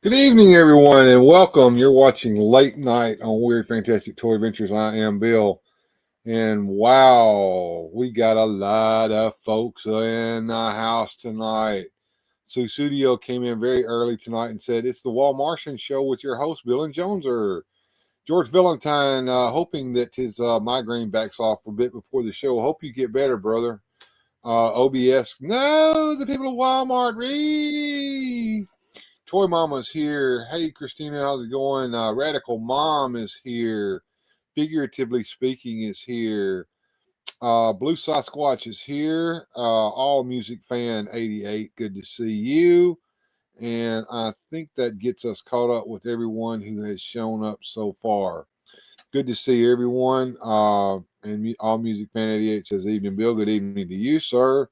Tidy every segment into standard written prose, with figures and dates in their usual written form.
Good evening, everyone, and welcome. You're watching Late Night on Weird Fantastic Toy Adventures. I am Bill, and wow, we got a lot of folks in the house tonight. Studio came in very early tonight and said, it's the Walmartians show with your host, Bill and Jonezer. George Valentine, hoping that his migraine backs off a bit before the show. Hope you get better, brother. OBS, no, the people of Walmart, Toy Mama's here. Hey, Christina, how's it going? Radical Mom is here. Figuratively Speaking is here. Blue Sasquatch is here. All Music Fan 88, good to see you. And I think that gets us caught up with everyone who has shown up so far. Good to see everyone. And All Music Fan 88 says, evening, Bill. Good evening to you, sir.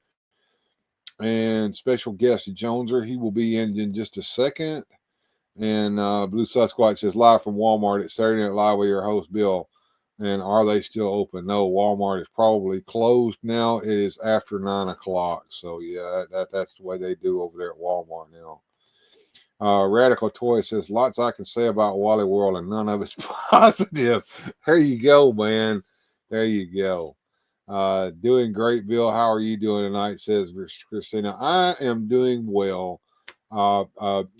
And special guest Jonezer, he will be in just a second. And Blue Sasquatch says, live from Walmart at Saturday Night Live with your host, Bill. And are they still open? No, Walmart is probably closed now. It is after 9 o'clock. So, yeah, that's the way they do over there at Walmart now. Radical Toy says, lots I can say about Wally World and none of it's positive. There you go, man. There you go. Doing great, Bill. How are you doing tonight? Says Christina. I am doing well. A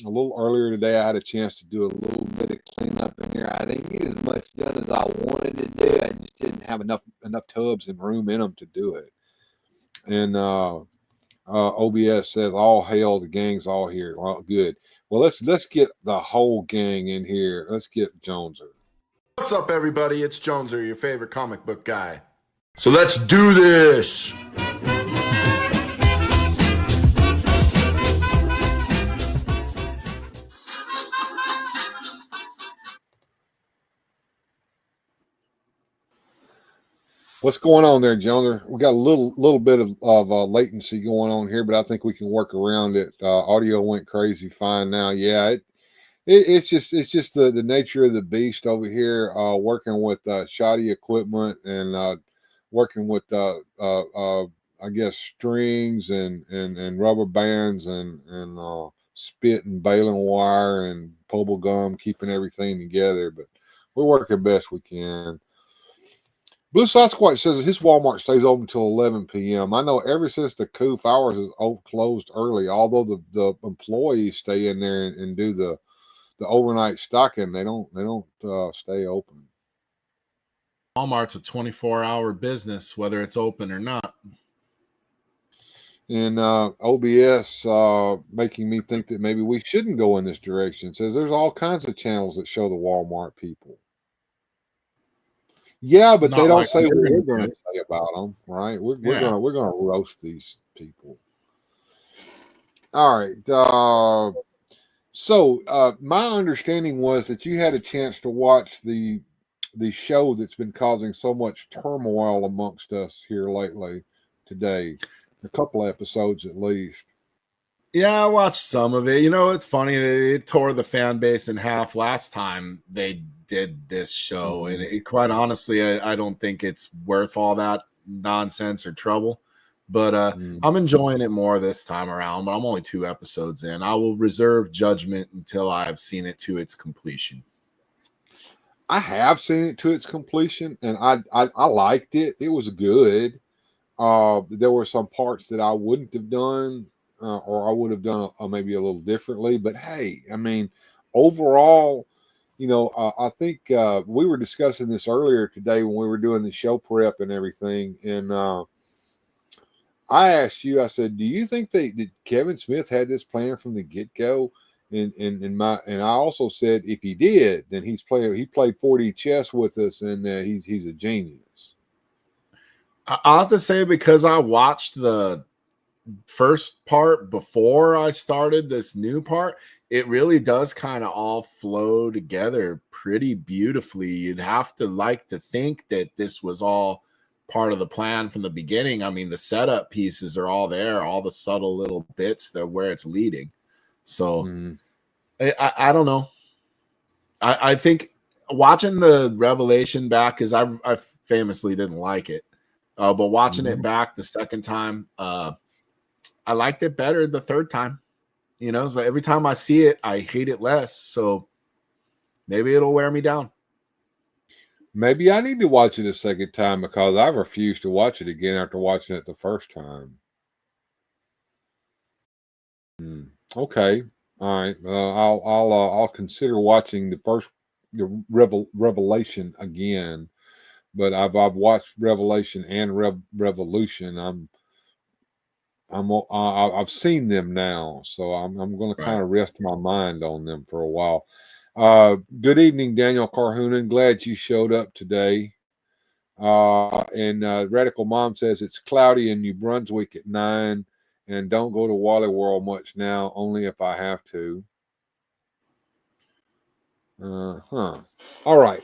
little earlier today, I had a chance to do a little bit of cleanup in here. I didn't get as much done as I wanted to do. I just didn't have enough tubs and room in them to do it. And OBS says, all hail, the gang's all here. Well, good. Well, let's get the whole gang in here. Let's get Jonezer. What's up, everybody? It's Jonezer, your favorite comic book guy. So let's do this. What's going on there, Jonezer? We got a little bit of latency going on here, but I think we can work around it. Audio went crazy fine now. Yeah, it's just the nature of the beast over here. Working with shoddy equipment and working with I guess strings and rubber bands and spit and baling wire and bubble gum, keeping everything together. But we're working best we can. Blue Sasquatch says that his Walmart stays open until 11 p.m. I know ever since the coof, ours is closed early. Although the employees stay in there and do the overnight stocking, they don't stay open. Walmart's a 24-hour business, whether it's open or not. And OBS making me think that maybe we shouldn't go in this direction. Says there's all kinds of channels that show the Walmart people. Yeah, but they don't say what we're going to say about them, right? We're gonna roast these people. All right. So my understanding was that you had a chance to watch the show that's been causing so much turmoil amongst us here lately today. A couple episodes at least. Yeah, I watched some of it. You know, it's funny. It tore the fan base in half last time they did this show. And quite honestly, I don't think it's worth all that nonsense or trouble. But I'm enjoying it more this time around. But I'm only 2 episodes in. I will reserve judgment until I've seen it to its completion. I have seen it to its completion, and I liked it. It was good. There were some parts that I wouldn't have done, or I would have done maybe a little differently. But hey, I mean, overall, you know, I think we were discussing this earlier today when we were doing the show prep and everything. And I asked you, I said, do you think that Kevin Smith had this plan from the get-go? And I also said, if he did, then he played 4D chess with us, and he's a genius. I'll have to say, because I watched the first part before I started this new part, it really does kind of all flow together pretty beautifully. You'd have to like to think that this was all part of the plan from the beginning. I mean, the setup pieces are all there, all the subtle little bits that where it's leading. So I don't know. I think watching the Revelation back, because I famously didn't like it, but watching it back the second time, I liked it better the third time. You know, so every time I see it, I hate it less. So maybe it'll wear me down. Maybe I need to watch it a second time because I refused to watch it again after watching it the first time. Okay, all right. I'll consider watching the Revelation again. But I've watched Revelation and Revolution. I've seen them now, so I'm going to kind of rest my mind on them for a while. Good evening, Daniel Carhoonan. Glad you showed up today. And Radical Mom says it's cloudy in New Brunswick at 9, and don't go to Wally World much now, only if I have to. All right.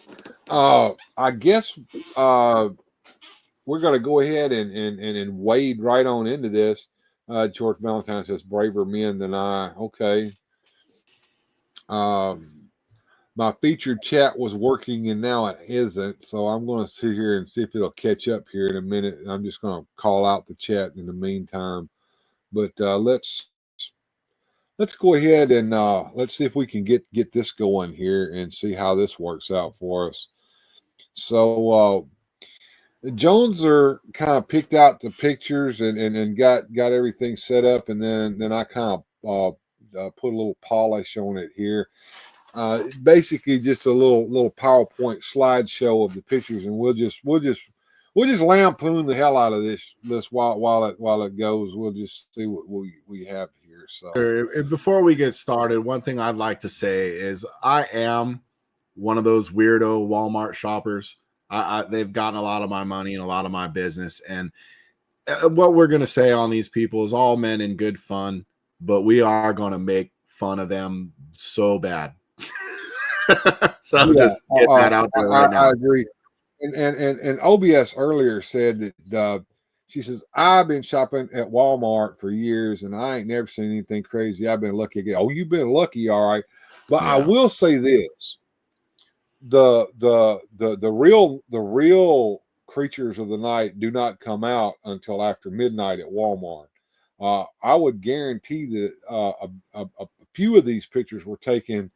I guess we're going to go ahead and wade right on into this. George Valentine says, braver men than I. Okay. My featured chat was working and now it isn't. So I'm going to sit here and see if it'll catch up here in a minute. I'm just going to call out the chat in the meantime. But let's go ahead and let's see if we can get this going here and see how this works out for us. So Jonezer kind of picked out the pictures and got everything set up, and then I kind of put a little polish on it here. Basically, just a little PowerPoint slideshow of the pictures, and we'll just lampoon the hell out of this while it goes. We'll just see what we have here. So before we get started, one thing I'd like to say is I am one of those weirdo Walmart shoppers. They've gotten a lot of my money and a lot of my business. And what we're going to say on these people is all meant in good fun, but we are going to make fun of them so bad. So just get that out there right now. I agree. And OBS earlier said that she says, I've been shopping at Walmart for years and I ain't never seen anything crazy. I've been lucky again. Oh, you've been lucky, all right. But yeah. I will say this. The real creatures of the night do not come out until after midnight at Walmart. I would guarantee that a few of these pictures were taken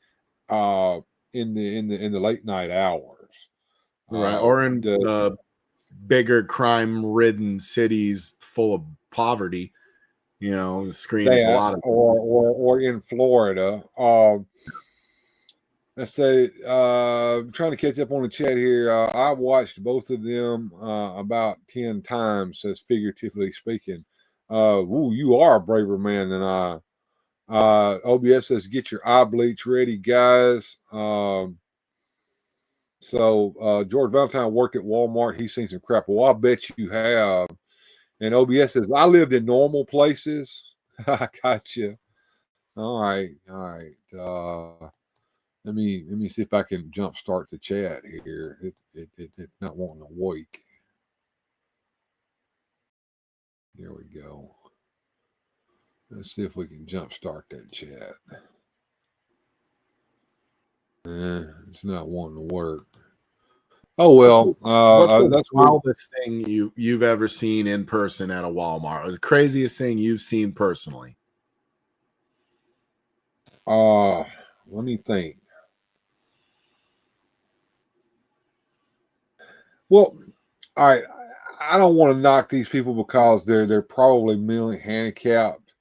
in the late night hours, right? Or in the bigger crime-ridden cities full of poverty. You know, screams a lot of or in Florida. Let's say, I'm trying to catch up on the chat here. I watched both of them about 10 times, says figuratively speaking. You are a braver man than I. OBS says, get your eye bleach ready, guys. So George Valentine worked at Walmart. He's seen some crap. Well, I bet you have. And OBS says, I lived in normal places. I got you. All right. Let me see if I can jump start the chat here. It's not wanting to wake. There we go. Let's see if we can jump start that chat. It's not wanting to work. Oh well. What's the wildest thing you've ever seen in person at a Walmart? Or the craziest thing you've seen personally? Let me think. Well, all right. I don't want to knock these people because they're probably mentally handicapped,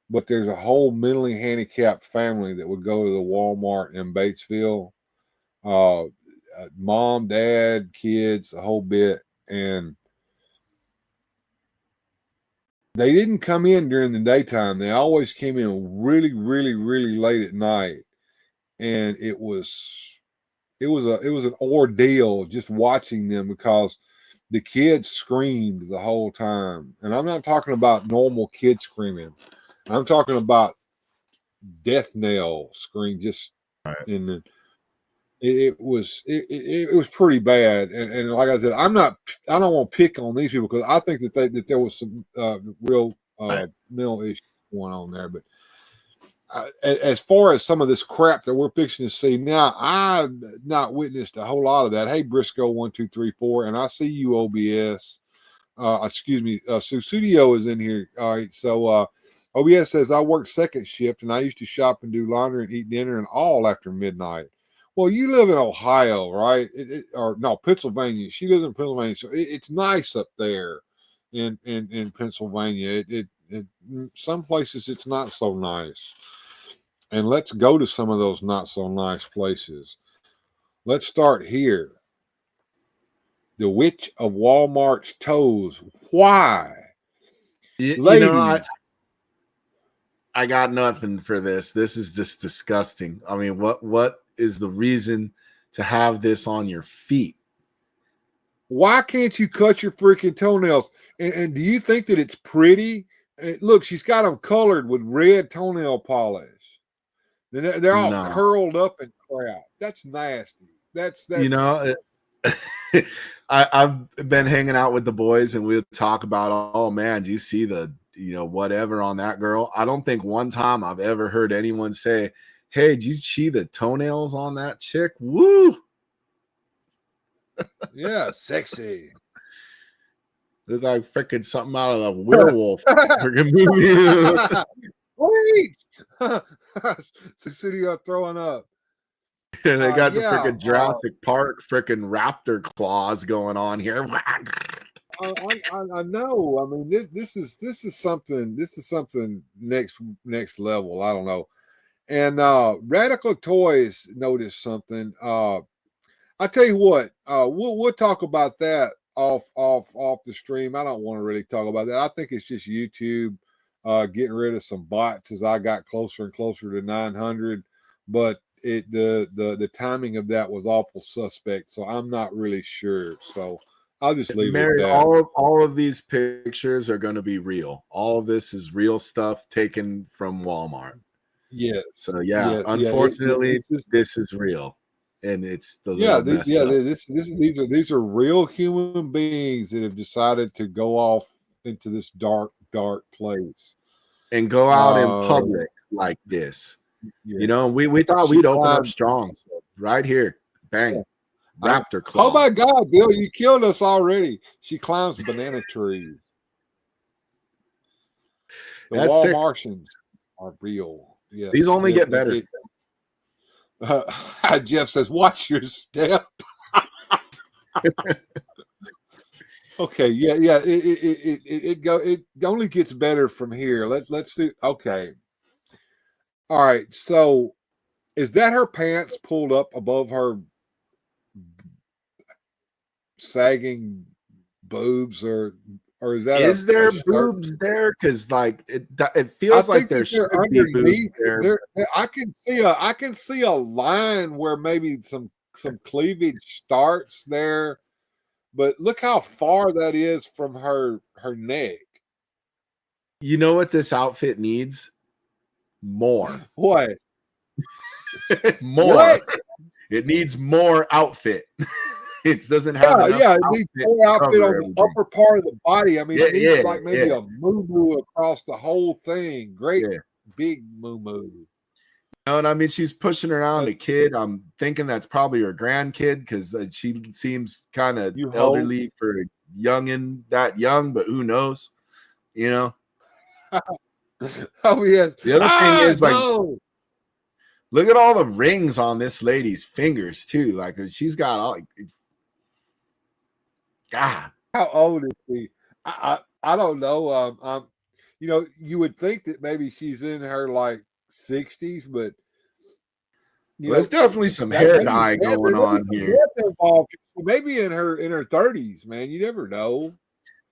but there's a whole mentally handicapped family that would go to the Walmart in Batesville. Mom, dad, kids, the whole bit, and they didn't come in during the daytime. They always came in really, really, really late at night, and it was an ordeal just watching them because the kids screamed the whole time. And I'm not talking about normal kids screaming. I'm talking about death knell scream. Just in the, it was pretty bad. And like I said, I don't want to pick on these people because I think that there was some real mental issues going on there. But as far as some of this crap that we're fixing to see now, I've not witnessed a whole lot of that. Hey, Briscoe 1234, and I see you, OBS. Excuse me, Susudio is in here. All right, so OBS says, I work second shift and I used to shop and do laundry and eat dinner and all after midnight. Well, you live in Ohio, right? Or no, Pennsylvania. She lives in Pennsylvania. So it's nice up there in Pennsylvania. Some places it's not so nice. And let's go to some of those not so nice places. Let's start here. The Witch of Walmart's Toes. Why? Ladies. I got nothing for this. This is just disgusting. I mean, what is the reason to have this on your feet? Why can't you cut your freaking toenails? And do you think that it's pretty? Look, she's got them colored with red toenail polish. They're all curled up and crap. That's nasty. That's I've been hanging out with the boys and we'll talk about, oh man, do you see the whatever on that girl? I don't think one time I've ever heard anyone say, hey, did you see the toenails on that chick? Woo! Yeah, sexy. Look like freaking something out of the werewolf freaking movie. Wait! Cecilia throwing up. And they got the freaking Jurassic Park freaking raptor claws going on here. I know. I mean, this is something. This is something next level. I don't know. And Radical Toys noticed something. I tell you what. We'll talk about that off the stream. I don't want to really talk about that. I think it's just YouTube getting rid of some bots as I got closer and closer to 900. But the timing of that was awful suspect. So I'm not really sure. So I'll just leave it at that. All of these pictures are going to be real. All of this is real stuff taken from Walmart. Yes. So unfortunately, this is real, and it's the these are real human beings that have decided to go off into this dark place and go out in public like this. Yeah. We thought we'd open up strong. So right here, bang. Yeah. Raptor claw. Oh my God, Bill, you killed us already. She climbs banana trees. The Walmartians are real. Yeah, these only get better. Jeff says, "Watch your step." Okay, yeah. It only gets better from here. Let's see. Okay, all right. So, is that her pants pulled up above her sagging boobs, or is there boobs there? Because like it feels like there should be boobs there. I can see a line where maybe some cleavage starts there, but look how far that is from her neck. You know what this outfit needs? More. What? More. What? It needs more outfit. It doesn't have it needs more outfit on the upper part of the body. I mean, it needs like maybe a moo-moo across the whole thing. Great big moo-moo. You know, and I mean, she's pushing around a kid. I'm thinking that's probably her grandkid because she seems kind of elderly for a youngin' that young, but who knows? You know? Oh, yes. The other thing is, like, look at all the rings on this lady's fingers, too. Like, she's got all... God, how old is she? I don't know. You would think that maybe she's in her like 60s, but there's definitely some hair dye going on here. Maybe in her 30s, man. You never know.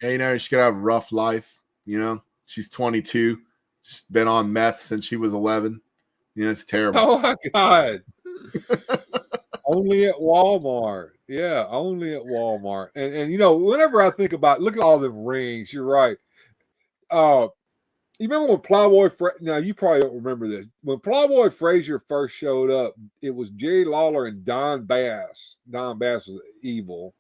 Yeah, she could have a rough life. You know, she's 22. She's been on meth since she was 11. It's terrible. Oh my God. Only at Walmart. Yeah, only at Walmart. And whenever I think about, look at all the rings, you're right. You remember when Plowboy now you probably don't remember this. When Plowboy Frazier first showed up, it was Jerry Lawler and Don Bass. Don Bass was evil.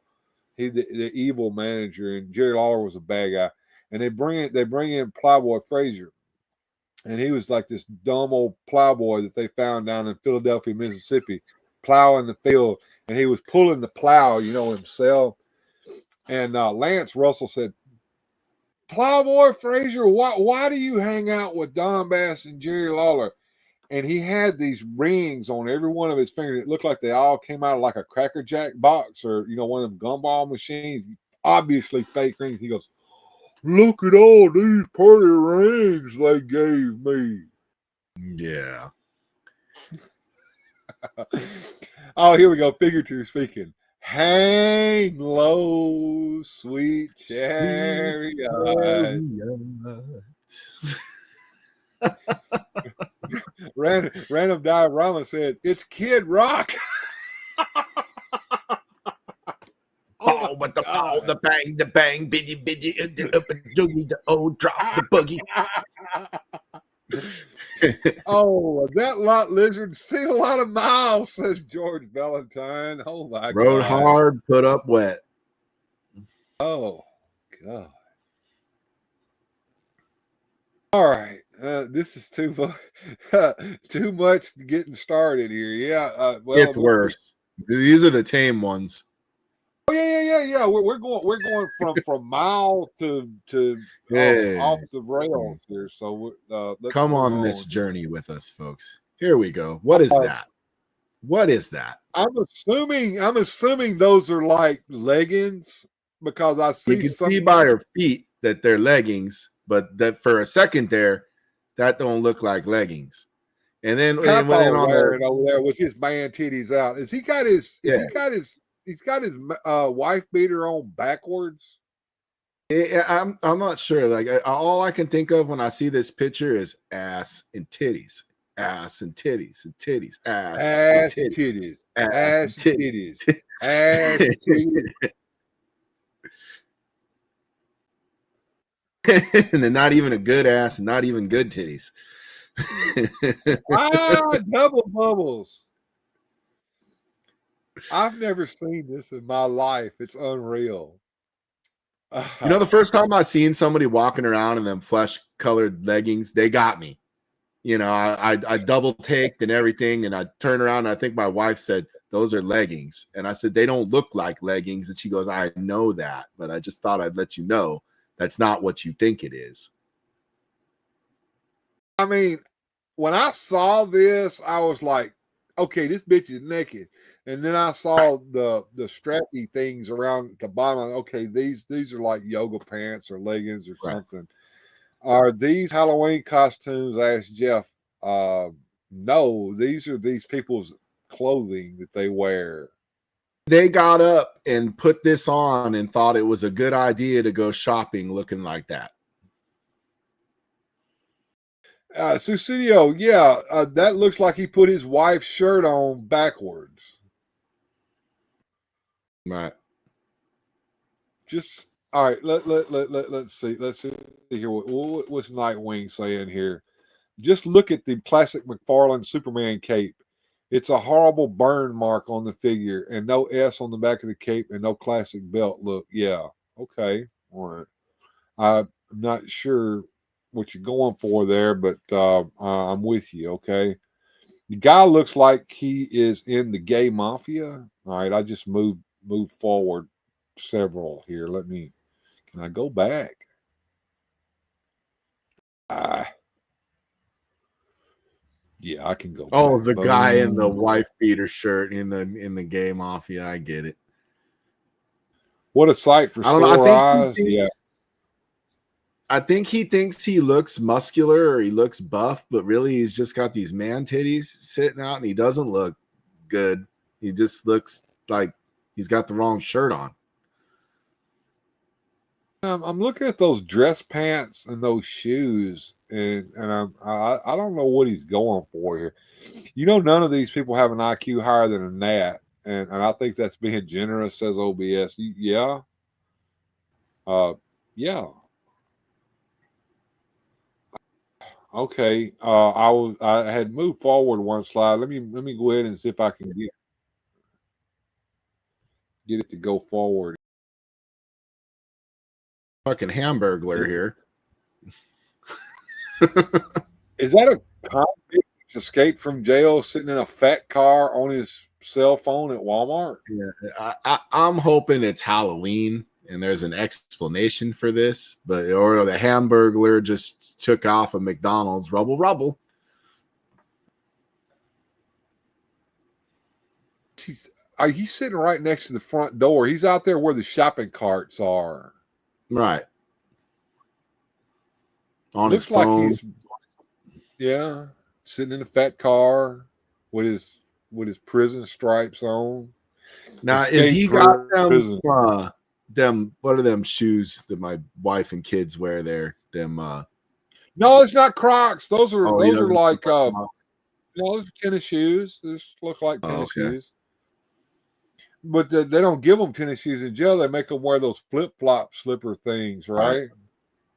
He the evil manager, and Jerry Lawler was a bad guy. And they bring in Plowboy Frazier. And he was like this dumb old plowboy that they found down in Philadelphia, Mississippi, plowing the field, and he was pulling the plow, himself. And Lance Russell said, Plowboy Frazier, why do you hang out with Don Bass and Jerry Lawler? And he had these rings on every one of his fingers. It looked like they all came out of like a Cracker Jack box or, one of them gumball machines. Obviously fake rings. He goes, look at all these pretty rings they gave me. Yeah. Oh, here we go. Figuratively speaking. Hang low, sweet chariot. Random Diorama said, it's Kid Rock. Oh, but the pow, the bang, biddy, joogie, the old drop, the boogie. Oh, that lot lizard seen a lot of miles, says George Valentine. Oh my God. Rode hard, put up wet. Oh God. All right. This is too much getting started here. Yeah. Well, it's worse. These are the tame ones. Oh yeah. We're going from mild to off the rails here. So let's come on this journey with us, folks. Here we go. What is that? What is that? I'm assuming those are like leggings because I see you can see by her feet that they're leggings, but that for a second there, that don't look like leggings. And then when on wearing over there with his man titties out, he's got his wife beater on backwards. I'm not sure. Like all I can think of when I see this picture is ass and titties, ass and titties and titties, ass and titties, ass and titties, ass and titties. And then not even a good ass and not even good titties. Double bubbles. I've never seen this in my life. It's unreal. The first time I seen somebody walking around in them flesh-colored leggings, they got me. I double taked and everything, and I turned around and I think my wife said, those are leggings. And I said, they don't look like leggings. And she goes, I know that, but I just thought I'd let you know that's not what you think it is. I mean, when I saw this, I was like, okay, this bitch is naked. And then I saw the strappy things around the bottom. Okay, these are like yoga pants or leggings or something. Are these Halloween costumes? Asked Jeff. No, these are these people's clothing that they wear. They got up and put this on and thought it was a good idea to go shopping looking like that. Susidio, that looks like he put his wife's shirt on backwards. Right. Just all right. Let's see. Let's see here. What's Nightwing saying here? Just look at the classic McFarlane Superman cape. It's a horrible burn mark on the figure, and no S on the back of the cape, and no classic belt look. Yeah. Okay. All right. I'm not sure what you're going for there, but I'm with you. Okay. The guy looks like he is in the gay mafia. All right. I just moved forward several here. Can I go back? Yeah, I can go back. Oh, the guy in the wife beater shirt in the gay mafia. I get it. What a sight for sore eyes. I think he thinks he looks muscular or he looks buff, but really he's just got these man titties sitting out and he doesn't look good. He just looks like he's got the wrong shirt on. I'm looking at those dress pants and those shoes, and I don't know what he's going for here. None of these people have an IQ higher than a gnat, and I think that's being generous, says OBS. Yeah. Yeah. Okay. I had moved forward one slide. Let me go ahead and see if I can get it to go forward. Fucking Hamburglar here. Is that a convict that's escaped from jail sitting in a fat car on his cell phone at Walmart? Yeah, I'm hoping it's Halloween and there's an explanation for this, or the Hamburglar just took off a McDonald's. Rubble. He's sitting right next to the front door. He's out there where the shopping carts are. Right. On Looks his phone. like he's sitting in a fat car with his prison stripes on. Now, is he got them? What are them shoes that my wife and kids wear there? Them. No, it's not Crocs. Those are like those are tennis shoes. Those look like tennis shoes. But they don't give them tennis shoes in jail. They make them wear those flip-flop slipper things, right?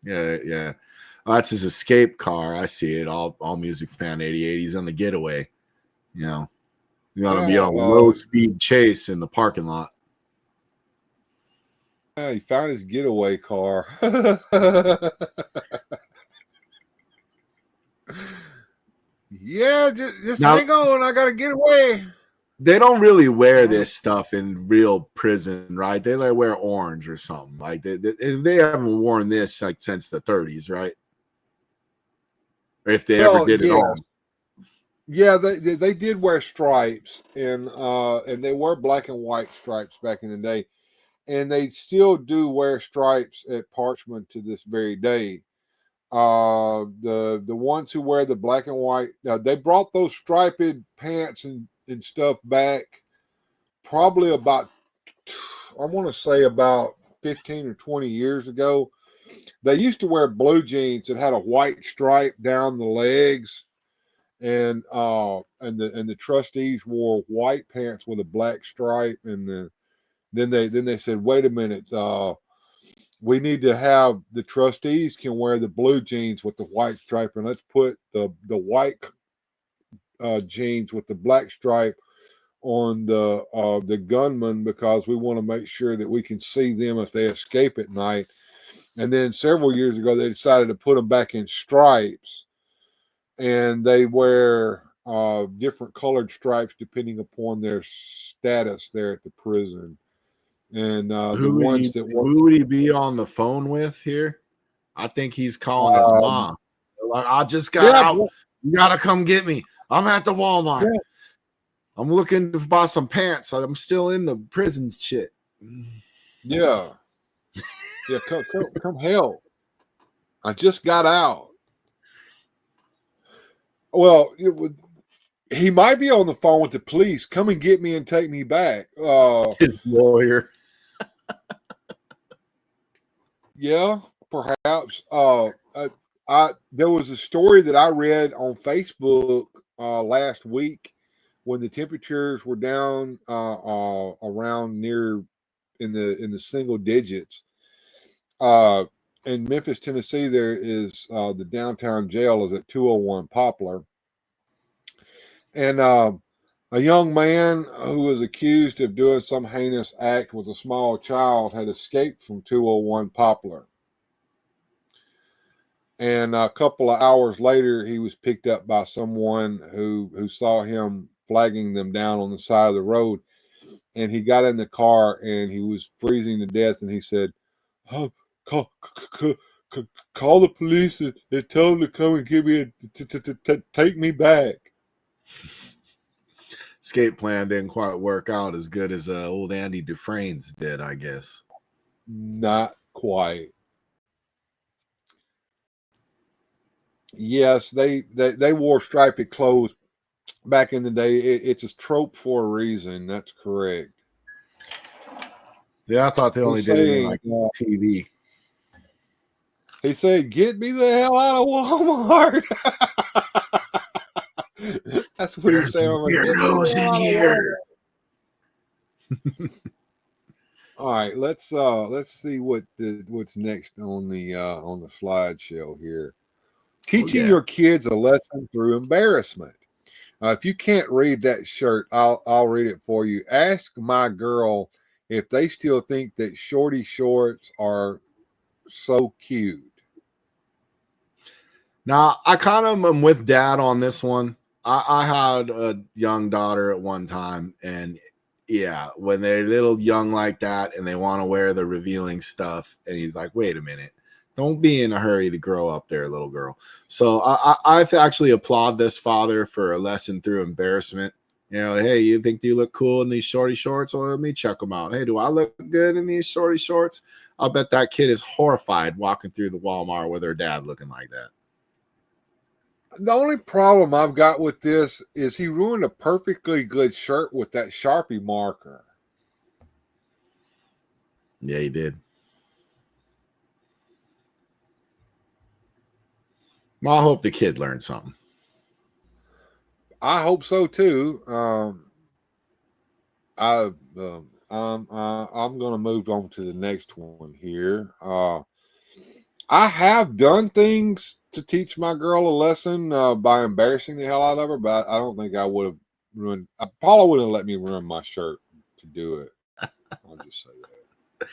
Yeah. That's his escape car. I see it. All music fan 88. He's on the getaway. You know, you want to be on a low-speed chase in the parking lot. Yeah, he found his getaway car. Yeah, just hang on. I got to get away. They don't really wear this stuff in real prison, right? They like wear orange or something. Like they haven't worn this like since the 30s, right? Or if they ever did it all. Yeah, they did wear stripes, and they were black and white stripes back in the day, and they still do wear stripes at Parchman to this very day. The ones who wear the black and white, they brought those striped pants and stuff back probably about, I want to say about 15 or 20 years ago. They used to wear blue jeans that had a white stripe down the legs, and the trustees wore white pants with a black stripe, and then they said, wait a minute, we need to have the trustees can wear the blue jeans with the white stripe, and let's put the white jeans with the black stripe on the gunman, because we want to make sure that we can see them if they escape at night. And then several years ago, they decided to put them back in stripes, and they wear different colored stripes depending upon their status there at the prison. And who would he be on the phone with here? I think he's calling his mom. Like, I just got out. You gotta come get me. I'm at the Walmart. Yeah. I'm looking to buy some pants. I'm still in the prison shit. Yeah. Yeah, come help. I just got out. Well, he might be on the phone with the police. Come and get me and take me back. His lawyer. Yeah, perhaps. There was a story that I read on Facebook last week when the temperatures were down around near in the single digits. In Memphis, Tennessee, there is the downtown jail is at 201 Poplar, and a young man who was accused of doing some heinous act with a small child had escaped from 201 Poplar. And a couple of hours later, he was picked up by someone who saw him flagging them down on the side of the road. And he got in the car and he was freezing to death. And he said, "Oh, call the police and tell them to come and get me take me back." Escape plan didn't quite work out as good as old Andy Dufresne's did, I guess. Not quite. Yes, they wore striped clothes back in the day. It's a trope for a reason. That's correct. Yeah, I thought they only did it in like TV. He said, "Get me the hell out of Walmart." That's what he's saying. Weird-Ohs in here. All right, let's see what's next on the slideshow here. Teaching your kids a lesson through embarrassment. If you can't read that shirt, I'll read it for you. Ask my girl if they still think that shorty shorts are so cute. Now, I kind of am with Dad on this one. I had a young daughter at one time, and Yeah, when they're little young like that and they want to wear the revealing stuff, and he's like, wait a minute, don't be in a hurry to grow up there, little girl. So I actually applaud this father for a lesson through embarrassment. You know, hey, you think you look cool in these shorty shorts? Well, let me check them out. Hey, do I look good in these shorty shorts? I'll bet that kid is horrified walking through the Walmart with her dad looking like that. The only problem I've got with this is he ruined a perfectly good shirt with that Sharpie marker. Yeah, he did. Well, I hope the kid learned something. I hope so too. I'm going to move on to the next one here. I have done things to teach my girl a lesson by embarrassing the hell out of her, but I don't think I would have ruined. Paula wouldn't let me ruin my shirt to do it. I'll just say that.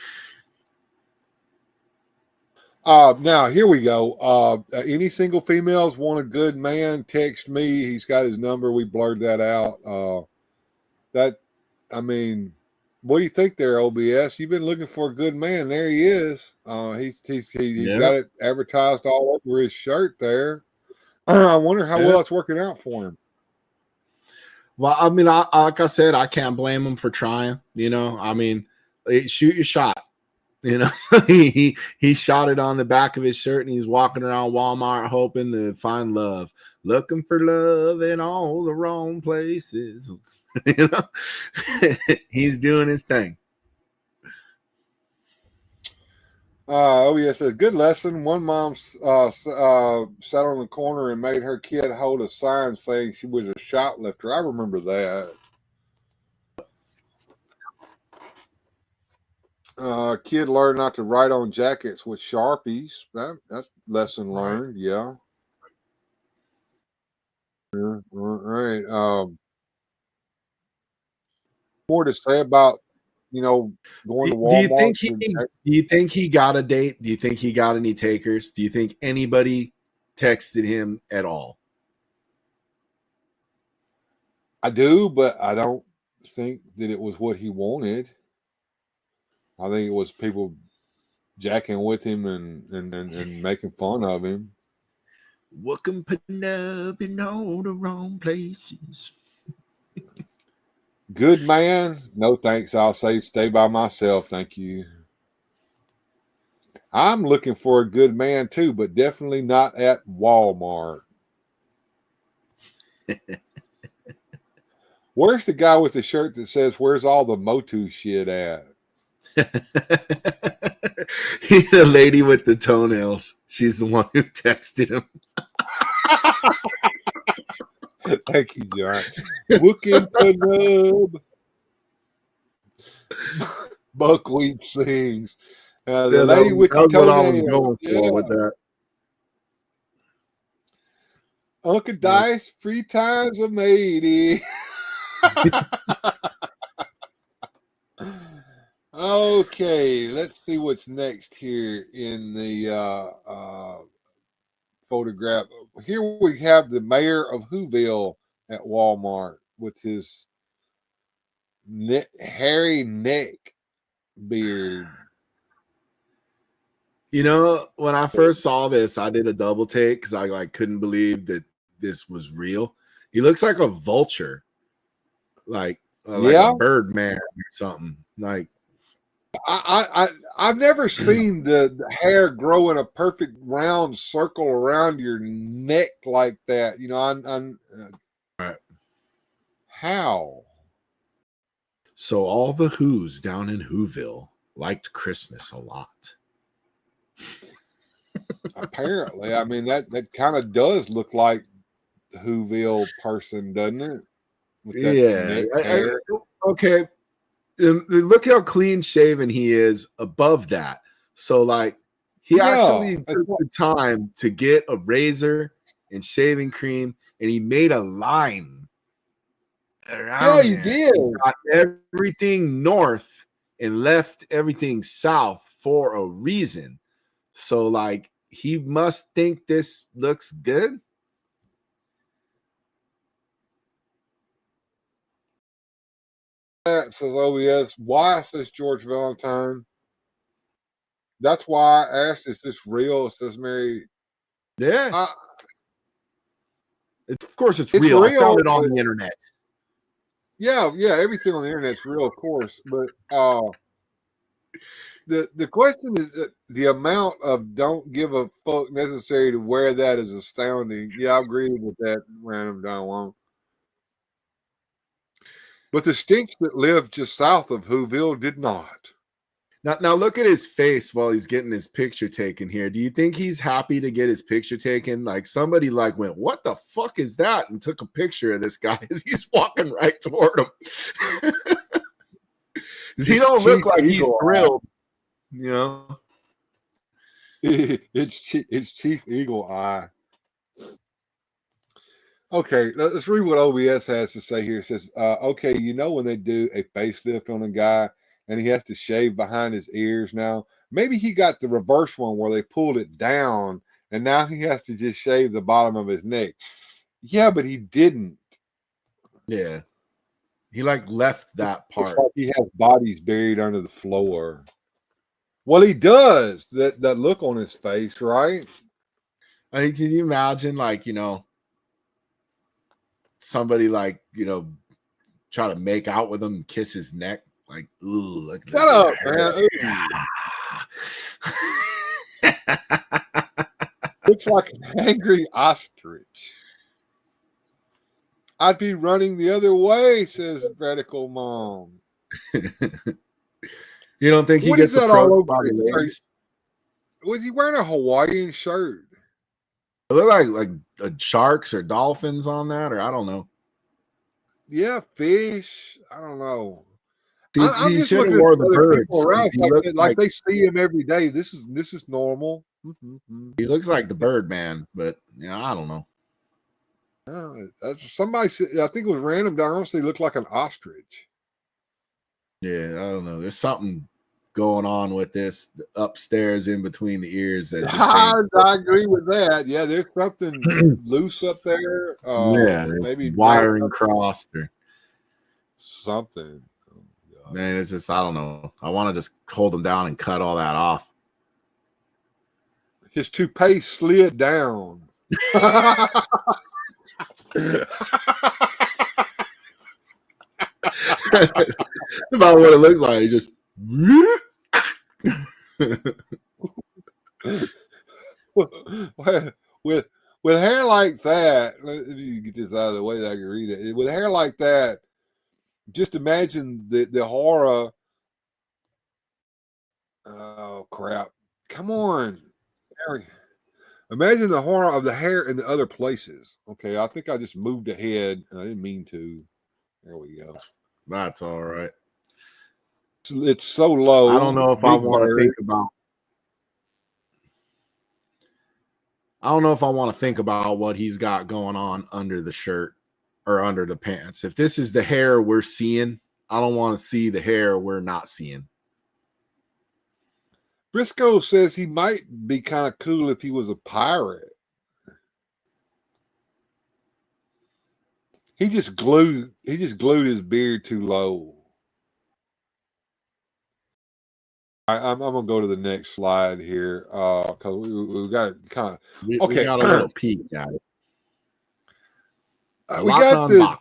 Now here we go. Any single females want a good man? Text me. He's got his number. We blurred that out. What do you think there, OBS? You've been looking for a good man. There he is. He's got it advertised all over his shirt there. I wonder how well it's working out for him. Well, I mean, like I said, I can't blame him for trying. You know, I mean, shoot your shot. You know, he shot it on the back of his shirt, and he's walking around Walmart hoping to find love, looking for love in all the wrong places. You know, he's doing his thing. OBS says, good lesson. One mom sat on the corner and made her kid hold a sign saying she was a shoplifter. I remember that. Kid learned not to write on jackets with Sharpies. That's lesson learned. Yeah. All right. More to say about, going to Walmart. Do you think he got a date? Do you think he got any takers? Do you think anybody texted him at all? I do, but I don't think that it was what he wanted. I think it was people jacking with him and making fun of him. Welcome putting up in all the wrong places. Good man. No thanks. I'll say stay by myself. Thank you. I'm looking for a good man too, but definitely not at Walmart. Where's the guy with the shirt that says, where's all the Motu shit at? The lady with the toenails. She's the one who texted him. Thank you, John. Looking for love. Buckwheat sings. The lady with the toenails. With that. Uncle Dice, 3 times a matey. Okay, let's see what's next here in the photograph. Here we have the mayor of Whoville at Walmart with his hairy neck beard. You know, when I first saw this, I did a double take because I couldn't believe that this was real. He looks like a vulture, like a bird man or something. Like I've never seen the hair grow in a perfect round circle around your neck like that. You know, right. How? So all the Who's down in Whoville liked Christmas a lot. Apparently, I mean that kind of does look like the Whoville person, doesn't it? With that okay. Look how clean shaven he is above that. So like he actually took the time to get a razor and shaving cream, and he made a line around. Yeah, he did. He got everything north and left everything south for a reason. So like he must think this looks good. That says OBS. Why, says George Valentine. That's why I asked, is this real? Says Mary. Yeah. Of course it's It's real. I found real, it on but the internet. yeah, everything on the internet's real, of course. But the question is the amount of don't give a fuck necessary to wear that is astounding. Yeah, I agree with that, Random Don Long. But the stinks that lived just south of Whoville did not. Now look at his face while he's getting his picture taken here. Do you think he's happy to get his picture taken? Like somebody like went, what the fuck is that? And took a picture of this guy as he's walking right toward him. He don't look like he's thrilled, you know. It's Chief Eagle Eye. Okay, let's read what OBS has to say here. It says, okay, you know when they do a facelift on a guy and he has to shave behind his ears now? Maybe he got the reverse one where they pulled it down and now he has to just shave the bottom of his neck. Yeah, but he didn't. Yeah. He like left that part. It's like he has bodies buried under the floor. Well, he does. That look on his face, right? I mean, can you imagine, like, you know, somebody like, you know, try to make out with him and kiss his neck? Like, ooh, look. Shut up, man. Looks like an angry ostrich. I'd be running the other way, says Radical Mom. You don't think he What gets is that all over by the ladies? Was he wearing a Hawaiian shirt? It look like sharks or dolphins on that, or I don't know. Yeah, fish. I don't know. I'm just looking at the birds. Around, like they see him every day. This is normal. He looks like the Birdman, but yeah, I don't know. Somebody said, I think it was random. Honestly, looked like an ostrich. Yeah, I don't know. There's something going on with this upstairs in between the ears. That I agree with that. Yeah, there's something loose up there. Yeah, maybe wiring crossed or something. Oh, man, it's just, I don't know. I want to just hold him down and cut all that off. His toupee slid down. About what it looks like. He just with hair like that. Let me get this out of the way that I can read it. With hair like that, just imagine the horror. Oh crap! Come on, imagine the horror of the hair in the other places. Okay, I think I just moved ahead, and I didn't mean to. There we go. That's all right. It's so low. I don't know if I want to think about. I don't know if I want to think about what he's got going on under the shirt or under the pants. If this is the hair we're seeing, I don't want to see the hair we're not seeing. Briscoe says he might be kind of cool if he was a pirate. He just glued his beard too low. I'm gonna go to the next slide here because we got kind of we got a little peek at it. We got the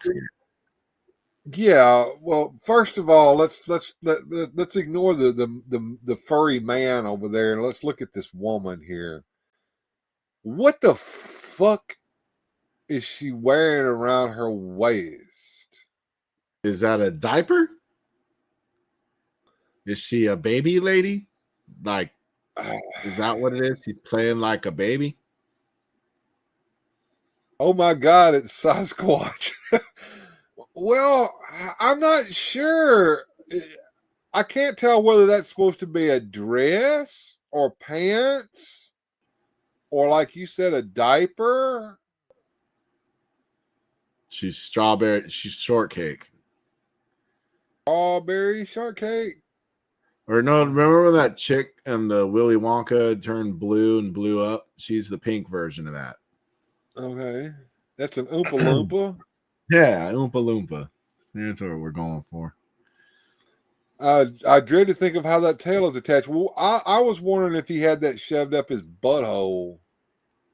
yeah. Well, first of all, let's ignore the furry man over there and let's look at this woman here. What the fuck is she wearing around her waist? Is that a diaper? Is she a baby lady? Like, is that what it is? She's playing like a baby? Oh my God, it's Sasquatch. Well, I'm not sure. I can't tell whether that's supposed to be a dress or pants or, like you said, a diaper. She's strawberry. She's shortcake. Strawberry shortcake. Or no, remember when that chick and the Willy Wonka turned blue and blew up? She's the pink version of that. Okay. That's an Oompa Loompa. Yeah, Oompa Loompa. That's what we're going for. I dread to think of how that tail is attached. Well, I was wondering if he had that shoved up his butthole.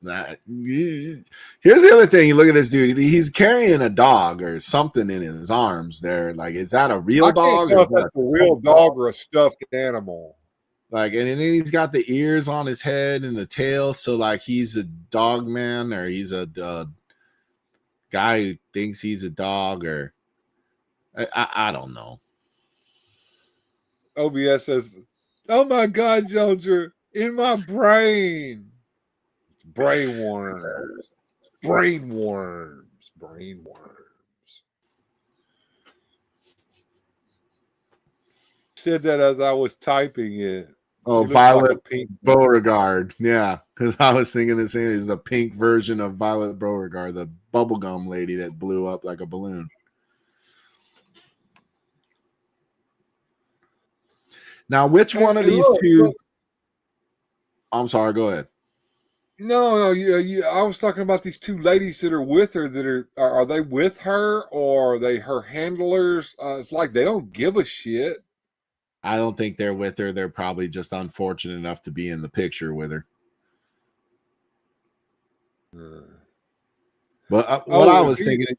Here's the other thing. You look at this dude. He's carrying a dog or something in his arms. There, like, is that a real I can't dog? tell Or if that's a real dog or a stuffed animal. like, and then he's got the ears on his head and the tail. So, like, he's a dog man, or he's a guy who thinks he's a dog, or I don't know. OBS says, "Oh my God, Jones, you're in my brain. Brain worms, brain worms, brain worms." Said that as I was typing it. Oh, Violet Beauregard. Yeah, because I was thinking the same. Is the pink version of Violet Beauregard, the bubblegum lady that blew up like a balloon. Now, which one of these two? I'm sorry. Go ahead. No, I was talking about these two ladies that are with her. That are they with her, or are they her handlers? It's like they don't give a shit. I don't think they're with her. They're probably just unfortunate enough to be in the picture with her. But what I was thinking,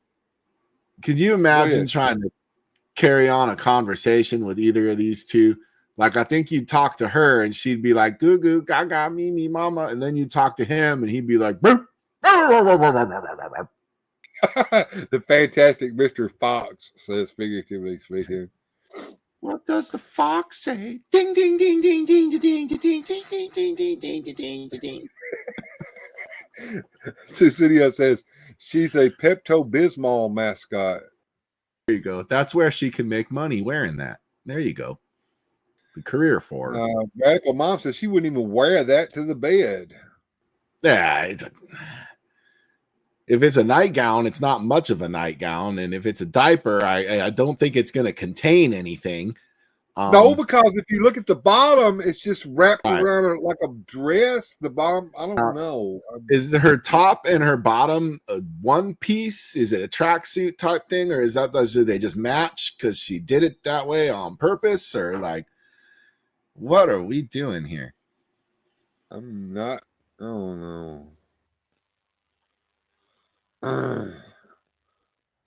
could you imagine trying to carry on a conversation with either of these two? Like, I think you'd talk to her and she'd be like, goo goo, gaga, me, me, mama. And then you talk to him and he'd be like, the fantastic Mr. Fox says, figuratively speaking. What does the fox say? Ding, ding, ding, ding, ding, ding, ding, ding, ding, ding, ding, ding, ding, ding, ding. Susidio says she's a Pepto-Bismol mascot. There you go. That's where she can make money wearing that. There you go. The career for her. Radical Mom says she wouldn't even wear that to the bed. Yeah, if it's a nightgown, it's not much of a nightgown, and if it's a diaper, I don't think it's going to contain anything. No, because if you look at the bottom, it's just wrapped around like a dress. The bottom, I don't know. Is her top and her bottom one piece? Is it a tracksuit type thing, or do they just match because she did it that way on purpose, or like, what are we doing here? I'm not. I don't know.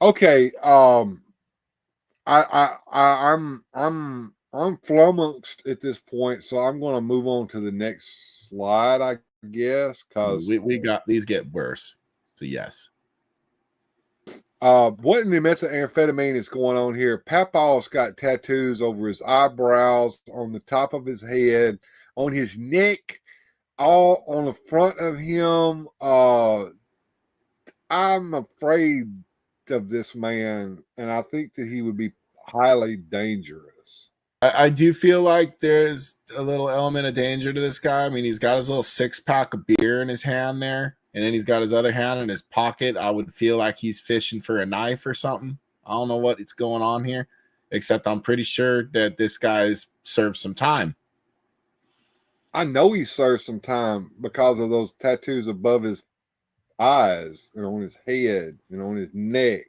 Okay. I'm flummoxed at this point, so I'm going to move on to the next slide, I guess, because we got these get worse. So yes. What in the methamphetamine is going on here? Papaw's got tattoos over his eyebrows, on the top of his head, on his neck, all on the front of him. I'm afraid of this man, and I think that he would be highly dangerous. I do feel like there's a little element of danger to this guy. I mean, he's got his little 6-pack of beer in his hand there, and then he's got his other hand in his pocket. I would feel like he's fishing for a knife or something. I don't know what's going on here, except I'm pretty sure that this guy's served some time. I know he served some time because of those tattoos above his eyes and on his head and on his neck.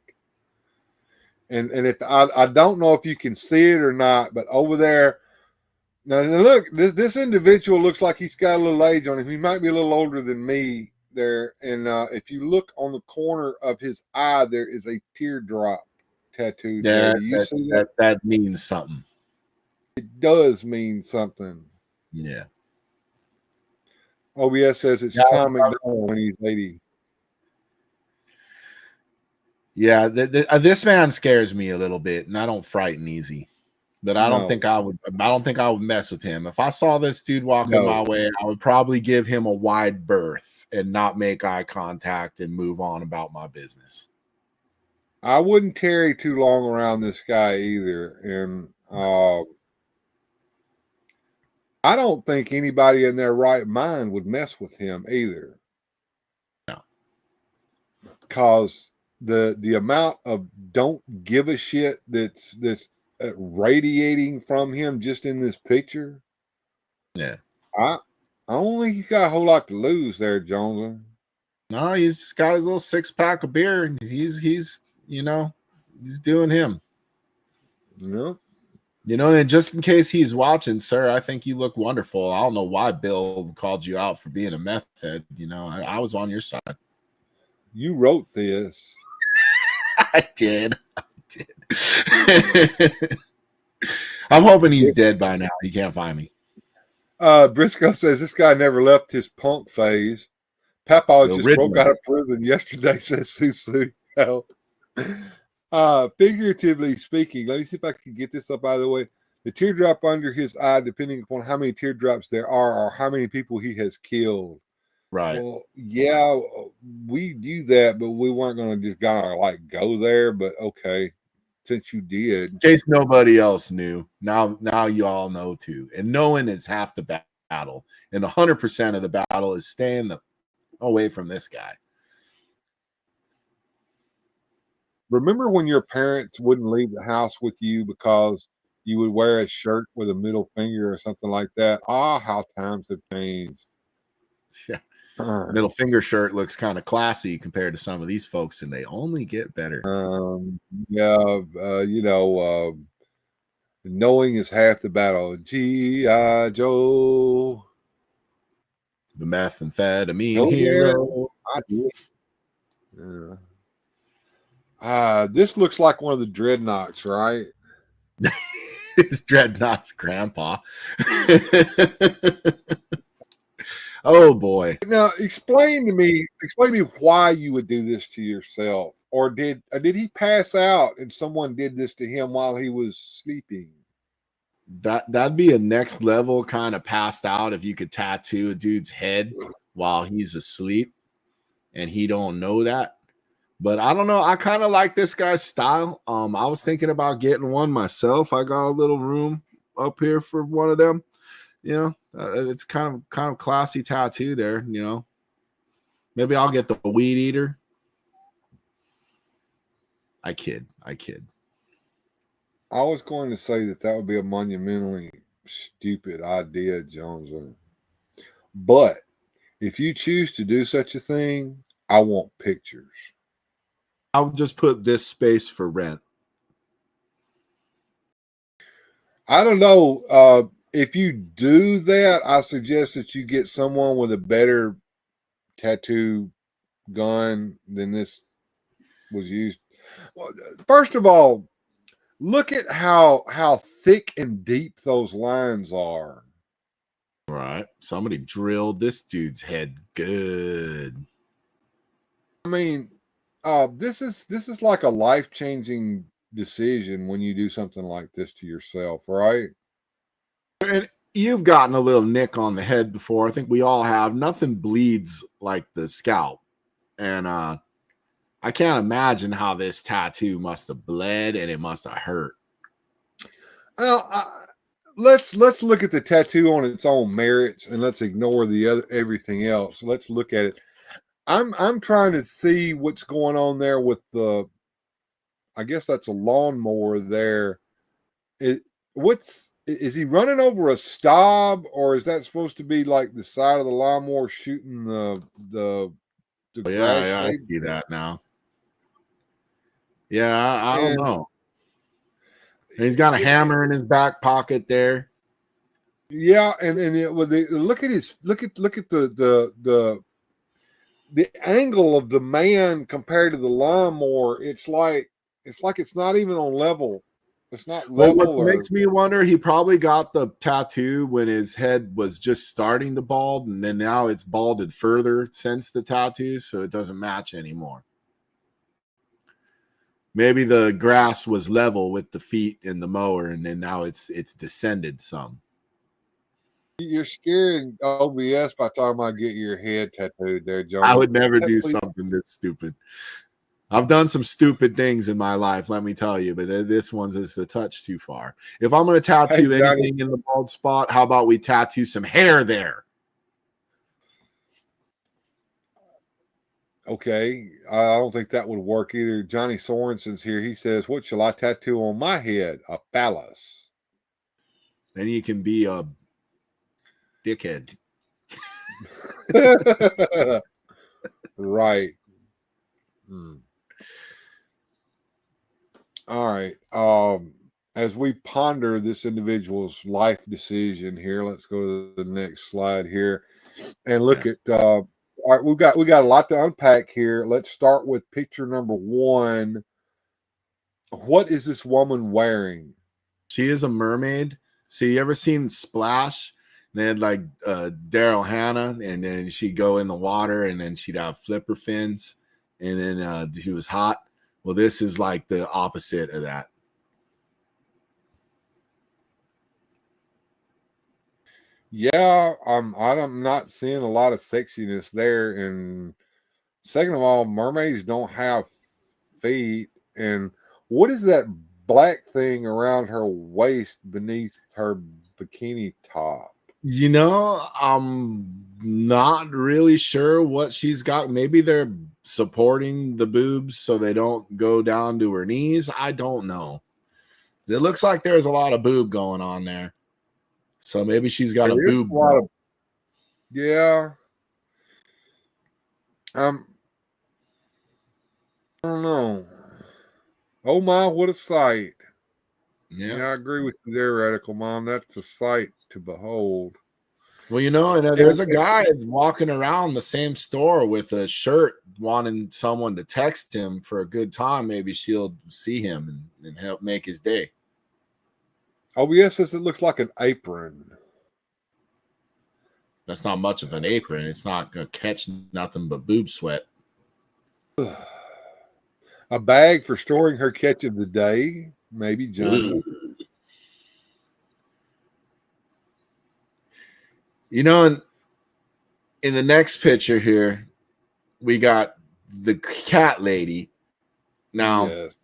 And if I don't know if you can see it or not, but over there, now look, this individual looks like he's got a little age on him. He might be a little older than me there. And if you look on the corner of his eye, there is a teardrop tattoo. Yeah, there. Do you see that? That means something. It does mean something. Yeah. OBS says it's Tom McDonald when he's 80. Yeah, this man scares me a little bit, and I don't frighten easy. But I don't think I would. I don't think I would mess with him. If I saw this dude walking my way, I would probably give him a wide berth and not make eye contact and move on about my business. I wouldn't tarry too long around this guy either, and I don't think anybody in their right mind would mess with him either. No, because the amount of don't give a shit that's radiating from him just in this picture. Yeah, I don't think he's got a whole lot to lose there, Jones. No, he's just got his little 6-pack of beer. He's doing him. No, You know, and just in case he's watching, sir, I think you look wonderful. I don't know why Bill called you out for being a meth head. You know, I was on your side. You wrote this. I did. I'm hoping he's dead by now. He can't find me. Briscoe says this guy never left his punk phase. Papa just broke out of prison yesterday, says Susu. Figuratively speaking, let me see if I can get this up out of the way. The teardrop under his eye, depending upon how many teardrops there are or how many people he has killed. Right. Well, yeah, we do that, but we weren't going to just like go there. But okay, since you did, in case nobody else knew, now you all know too. And knowing is half the battle, and 100% of the battle is staying away from this guy. Remember when your parents wouldn't leave the house with you because you would wear a shirt with a middle finger or something like that? Ah, how times have changed. Yeah. Middle finger shirt looks kind of classy compared to some of these folks, and they only get better. Knowing is half the battle. G.I. Joe. The methamphetamine hero. This looks like one of the dreadnoughts, right? It's Dreadnought's grandpa. Oh boy. Now explain to me why you would do this to yourself. Or did he pass out and someone did this to him while he was sleeping? That'd be a next level kind of passed out if you could tattoo a dude's head while he's asleep and he don't know that. But I don't know. I kind of like this guy's style. I was thinking about getting one myself. I got a little room up here for one of them. You know, it's kind of classy tattoo there. You know, maybe I'll get the weed eater. I kid. I was going to say that would be a monumentally stupid idea, Jonezer. But if you choose to do such a thing, I want pictures. I'll just put this space for rent. I don't know. If you do that, I suggest that you get someone with a better tattoo gun than this was used. Well, first of all, look at how thick and deep those lines are. Right. Somebody drilled this dude's head good. I mean, this is like a life-changing decision when you do something like this to yourself, right? And you've gotten a little nick on the head before. I think we all have. Nothing bleeds like the scalp. And I can't imagine how this tattoo must have bled and it must have hurt. Well, let's look at the tattoo on its own merits and let's ignore everything else. Let's look at it. I'm trying to see what's going on there with the, I guess that's a lawnmower there. Is he running over a stub, or is that supposed to be like the side of the lawnmower shooting the grass? Yeah, I see that now. Yeah, I don't know. And he's got a hammer in his back pocket there. Yeah, and look at the angle of the man compared to the lawnmower. It's like it's not even on level. It's not level. Well, what makes me wonder, he probably got the tattoo when his head was just starting to bald, and then now it's balded further since the tattoo, so it doesn't match anymore. Maybe the grass was level with the feet and the mower, and then now it's descended some. You're scaring OBS by talking about getting your head tattooed there, Joe. I would never do something this stupid. I've done some stupid things in my life, let me tell you, but this one's is a touch too far. If I'm going to tattoo anything in the bald spot, how about we tattoo some hair there? Okay, I don't think that would work either. Johnny Sorensen's here. He says, "What shall I tattoo on my head? A phallus." Then you can be a dickhead. Right. All right. as we ponder this individual's life decision here, let's go to the next slide here and look at. All right, we got a lot to unpack here. Let's start with picture number 1. What is this woman wearing? She is a mermaid. So you ever seen Splash? They had like Daryl Hannah, and then she'd go in the water, and then she'd have flipper fins, and then she was hot. Well, this is like the opposite of that. Yeah, I'm not seeing a lot of sexiness there. And second of all, mermaids don't have feet. And what is that black thing around her waist beneath her bikini top? You know, I'm not really sure what she's got. Maybe they're supporting the boobs so they don't go down to her knees. I don't know. It looks like there's a lot of boob going on there. So maybe she's got a boob. Yeah. I don't know. Oh my, what a sight. Yeah, I agree with you there, Radical Mom. That's a sight to behold. Well, you know, and there's a guy walking around the same store with a shirt wanting someone to text him for a good time. Maybe she'll see him and help make his day. OBS says it looks like an apron. That's not much of an apron. It's not going to catch nothing but boob sweat. A bag for storing her catch of the day. Maybe, John. You know, in the next picture here, we got the cat lady. Now, yes.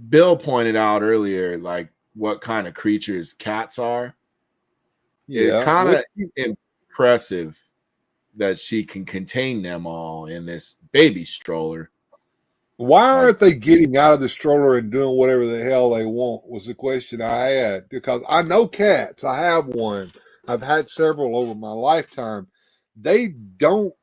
Bill pointed out earlier, like, what kind of creatures cats are. Yeah, it's kind of impressive that she can contain them all in this baby stroller. Why aren't they getting out of the stroller and doing whatever the hell they want was the question I had. Because I know cats. I have one. I've had several over my lifetime. They don't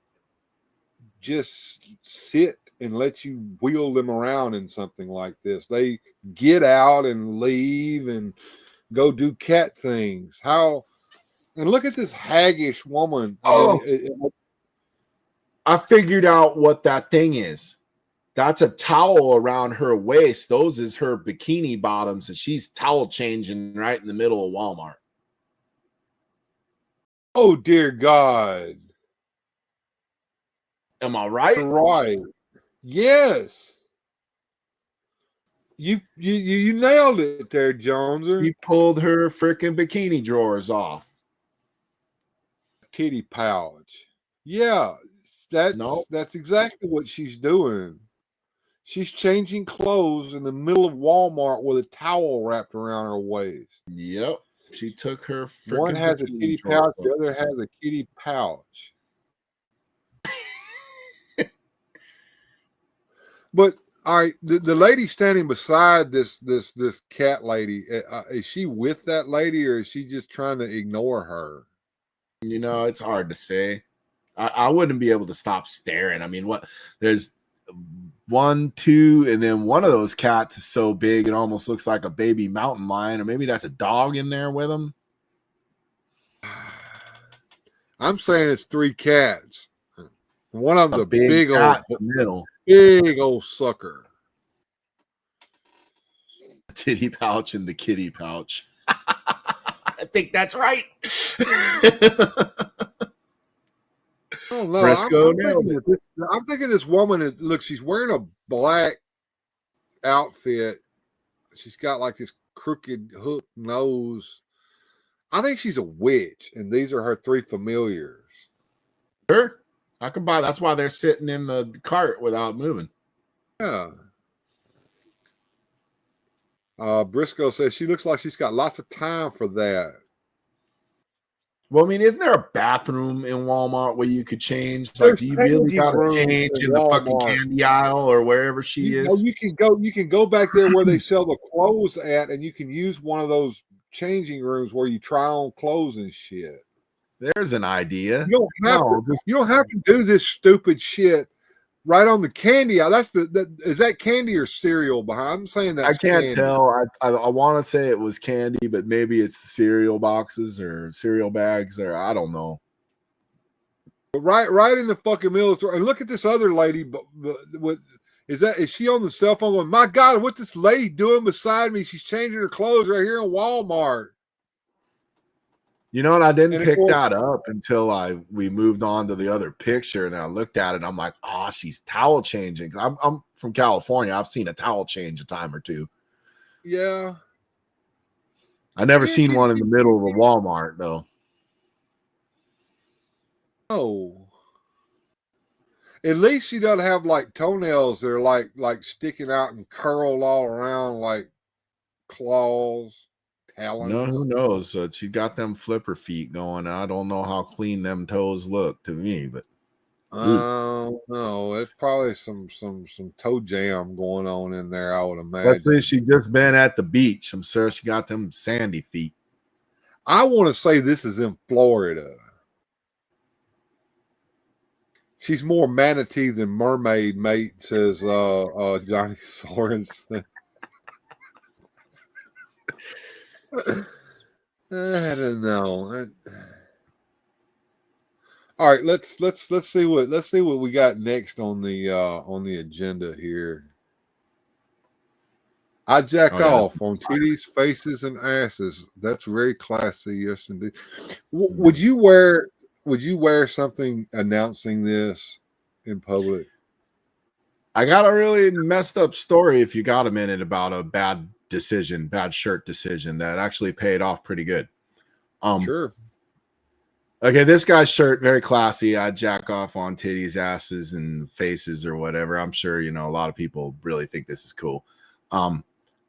just sit and let you wheel them around in something like this. They get out and leave and go do cat things. How? And look at this haggish woman. I figured out what that thing is. That's a towel around her waist. Those is her bikini bottoms, and she's towel changing right in the middle of Walmart. Oh, dear God. Am I right? Right. Yes. You nailed it there, Jonezer. She pulled her freaking bikini drawers off. Kitty pouch. Yeah, that's exactly what she's doing. She's changing clothes in the middle of Walmart with a towel wrapped around her waist. Yep. She took her freaking one has a kitty pouch, the other has a kitty pouch. But all right, the lady standing beside this cat lady, is she with that lady or is she just trying to ignore her? You know, it's hard to say. I wouldn't be able to stop staring. I mean, there's 1, 2, and then one of those cats is so big it almost looks like a baby mountain lion, or maybe that's a dog in there with him. I'm saying it's 3 cats. One of them's a big old sucker. Titty pouch and the kitty pouch. I think that's right. Oh no! I'm thinking this woman look. She's wearing a black outfit. She's got like this crooked hook nose. I think she's a witch, and these are her 3 familiars. Sure, I can buy. That's why they're sitting in the cart without moving. Yeah. Briscoe says she looks like she's got lots of time for that. Well, I mean, isn't there a bathroom in Walmart where you could change? Like, do you really got to change in the fucking candy aisle or wherever she is? You can go back there where they sell the clothes at, and you can use one of those changing rooms where you try on clothes and shit. There's an idea. You don't have to do this stupid shit right on the candy. That's is that candy or cereal behind? I'm saying that's I can't candy. tell. I want to say it was candy, but maybe it's the cereal boxes or cereal bags, or I don't know. But right in the fucking middle of the store. And look at this other lady. But is she on the cell phone going, my God, what's this lady doing beside me? She's changing her clothes right here in Walmart. You know what? I didn't pick that up until we moved on to the other picture, and then I looked at it. And I'm like, oh, she's towel changing. I'm from California. I've seen a towel change a time or two. Yeah. I never seen one in the middle of a Walmart though. Oh. At least she doesn't have like toenails that are like sticking out and curled all around like claws, talons. No, who knows? She got them flipper feet going. I don't know how clean them toes look to me, but no, it's probably some toe jam going on in there, I would imagine. Especially she just been at the beach. I'm sure she got them sandy feet. I want to say this is in Florida. She's more manatee than mermaid, mate, says Johnny Sorensen. I don't know. All right, let's see what we got next on the agenda here. I jack off on titties, faces, and asses. That's very classy, yes indeed. Would you wear something announcing this in public? I got a really messed up story, if you got a minute, about a bad shirt decision that actually paid off pretty good. Sure. Okay, this guy's shirt, very classy. I jack off on titties, asses, and faces or whatever. I'm sure, a lot of people really think this is cool. Well,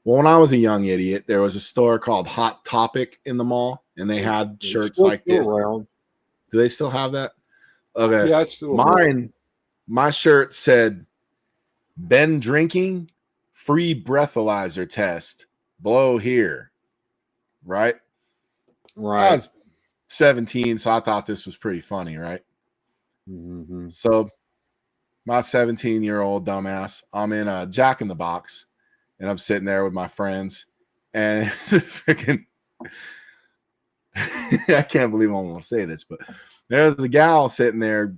when I was a young idiot, there was a store called Hot Topic in the mall, and they had shirts like this. Around. Do they still have that? Okay. Yeah, it's still my shirt said, "Been drinking, free breathalyzer test, blow here." Right? Right. I was 17, so I thought this was pretty funny, right? Mm-hmm. So my 17-year-old dumbass, I'm in a Jack in the Box, and I'm sitting there with my friends, and freaking I can't believe I'm gonna say this, but there's the gal sitting there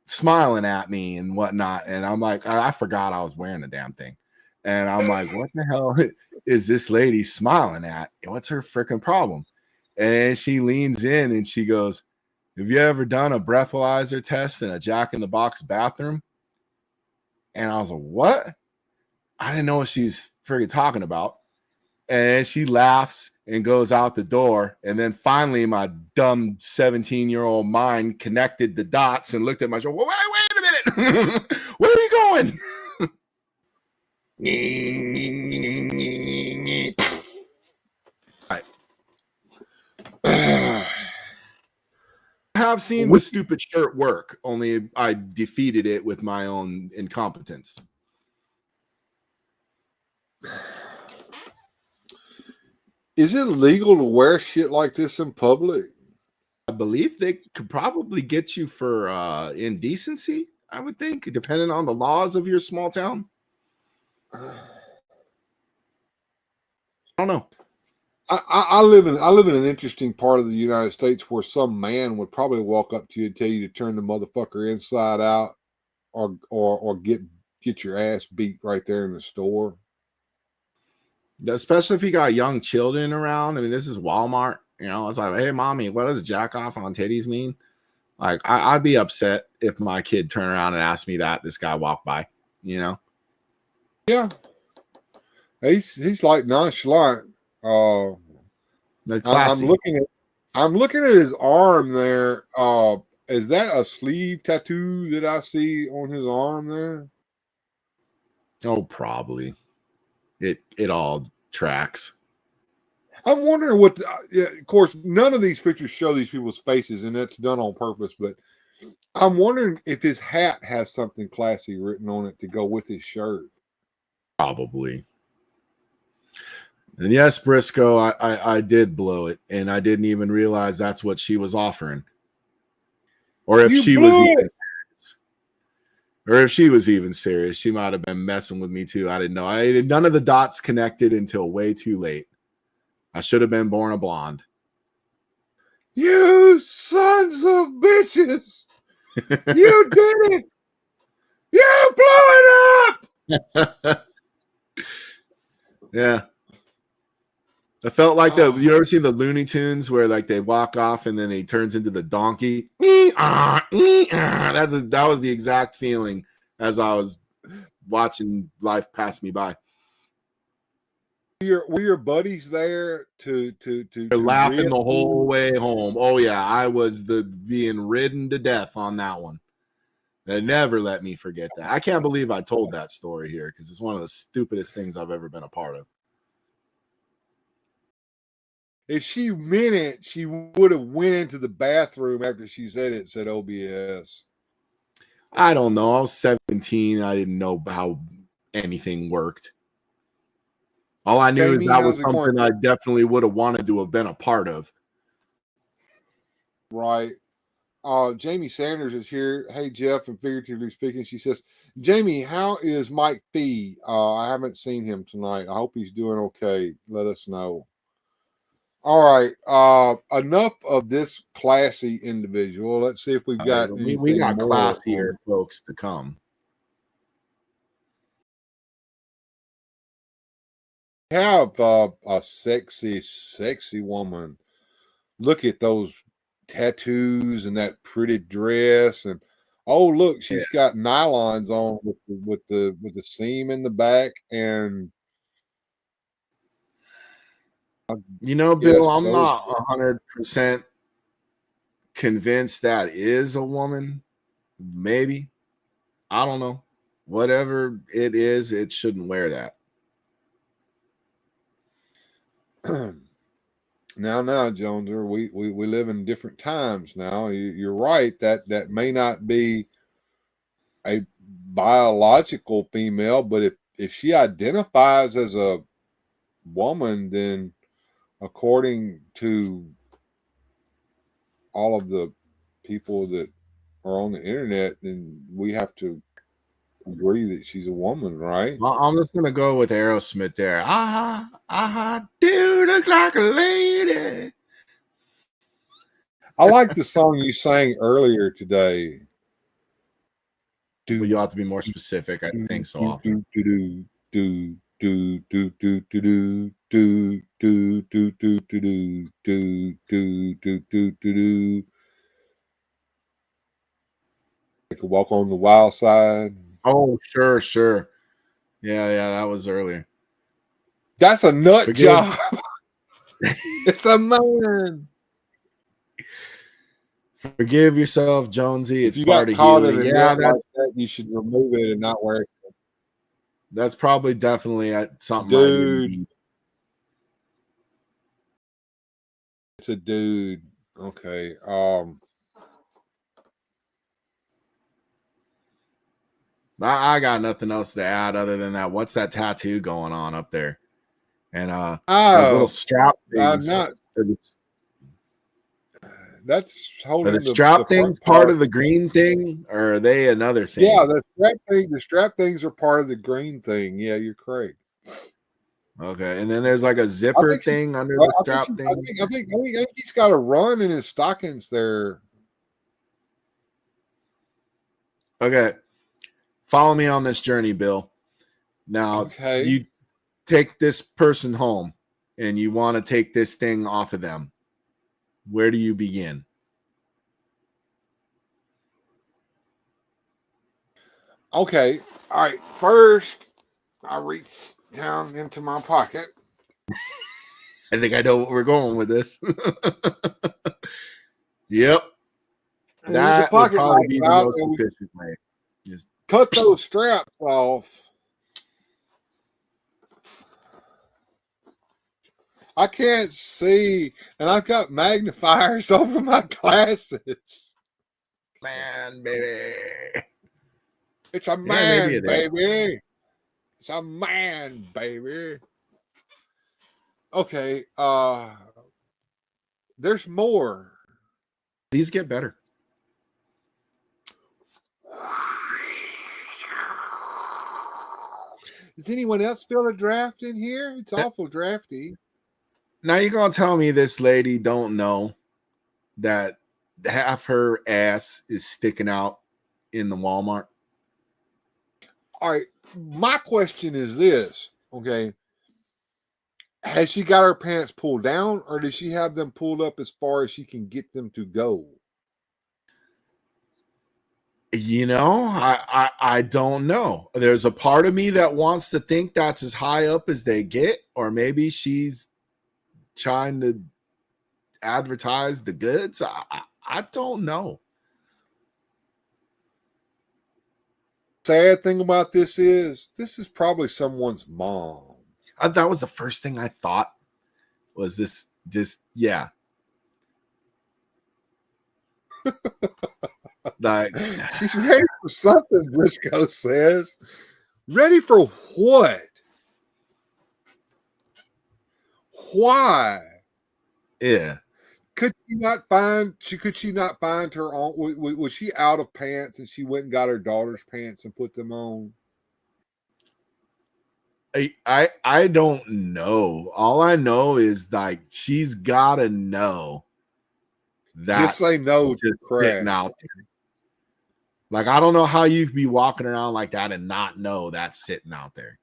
smiling at me and whatnot, and I'm like, I forgot I was wearing the damn thing, and I'm like, what the hell is this lady smiling at? What's her freaking problem? And she leans in and she goes, "Have you ever done a breathalyzer test in a Jack in the Box bathroom?" And I was like, what? I didn't know what she's freaking talking about. And she laughs and goes out the door. And then finally, my dumb 17-year-old mind connected the dots and looked at my shoulder. Well, wait a minute. Where are you going? I have seen the stupid shirt work, only I defeated it with my own incompetence. Is it legal to wear shit like this in public? I believe they could probably get you for indecency, I would think, depending on the laws of your small town. I don't know. I live in an interesting part of the United States where some man would probably walk up to you and tell you to turn the motherfucker inside out, or get your ass beat right there in the store. Especially if you got young children around. I mean, this is Walmart. It's like, hey, mommy, what does jack off on titties mean? Like, I'd be upset if my kid turned around and asked me that. This guy walked by. Yeah, he's like nonchalant. I'm looking at his arm there. Is that a sleeve tattoo that I see on his arm there? Oh, probably. It all tracks. I'm wondering what. Of course, none of these pictures show these people's faces, and that's done on purpose. But I'm wondering if his hat has something classy written on it to go with his shirt. Probably. And yes, Briscoe, I did blow it, and I didn't even realize that's what she was offering, or if she was even, Or if she was even serious, she might have been messing with me too. I didn't know. None of the dots connected until way too late. I should have been born a blonde. You sons of bitches! You did it! You blew it up! Yeah. I felt like you ever seen the Looney Tunes where like they walk off and then he turns into the donkey? That was the exact feeling as I was watching life pass me by. Were your buddies there to They're laughing the whole way home. Oh yeah, I was being ridden to death on that one. They never let me forget that. I can't believe I told that story here because it's one of the stupidest things I've ever been a part of. If she meant it, she would have went into the bathroom after she said it, said OBS. I don't know. I was 17. I didn't know how anything worked. All I knew is that was something I definitely would have wanted to have been a part of. Right. Jamie Sanders is here. Hey, Jeff, and figuratively speaking, she says, Jamie, how is Mike Fee? I haven't seen him tonight. I hope he's doing okay. Let us know. All right. Enough of this classy individual. Let's see if we've got we got classier folks to come. We have a sexy woman. Look at those tattoos and that pretty dress, and oh look, she's got nylons on with the seam in the back, and you know, Bill, I'm not 100% convinced that is a woman. Maybe, I don't know. Whatever it is, it shouldn't wear that. Now, Jonezer, we live in different times now. You're right that may not be a biological female, but if she identifies as a woman, then according to all of the people that are on the internet, then we have to agree that she's a woman, right? Well, I'm just gonna go with Aerosmith there. Do look like a lady. I like the song you sang earlier today. Well, you have to be more specific. I think so often. Like a Walk on the Wild Side. Oh, sure. Yeah, that was earlier. That's a nut job. It's a man. Forgive yourself, Jonesy. It's if you part got of caught healing. In a nut like that, you should remove it and not wear it. That's probably definitely something. Dude. It's a dude. Okay. I got nothing else to add other than that. What's that tattoo going on up there? And those little strap things. That's holding the strap things part of the green thing, or are they another thing? Yeah, the strap things are part of the green thing. Yeah, you're correct. Okay, and then there's like a zipper thing under the strap thing. I think he's got a run in his stockings there. Okay, follow me on this journey, Bill. Now, you take this person home, and you want to take this thing off of them. Where do you begin? Okay, all right. First, I reach down into my pocket. I think I know what we're going with this. Yep. That would probably be the most efficient way. Just cut those straps off. I can't see, and I've got magnifiers over my glasses. Man, baby. It's a man, baby. It's a man, baby. Okay, there's more. These get better. Does anyone else feel a draft in here? It's awful drafty. Now you're gonna tell me this lady don't know that half her ass is sticking out in the Walmart? All right. My question is this, okay? Has she got her pants pulled down, or does she have them pulled up as far as she can get them to go? You know, I don't know. There's a part of me that wants to think that's as high up as they get, or maybe she's trying to advertise the goods. I don't know. Sad thing about this is probably someone's mom. That was the first thing I thought was this yeah. Like, she's ready for something, Briscoe says. Ready for what? Why? Yeah. Could she not find her own? Was she out of pants and she went and got her daughter's pants and put them on? I don't know. All I know is like she's gotta know that just say no to sitting out there. Like, I don't know how you could be walking around like that and not know that's sitting out there.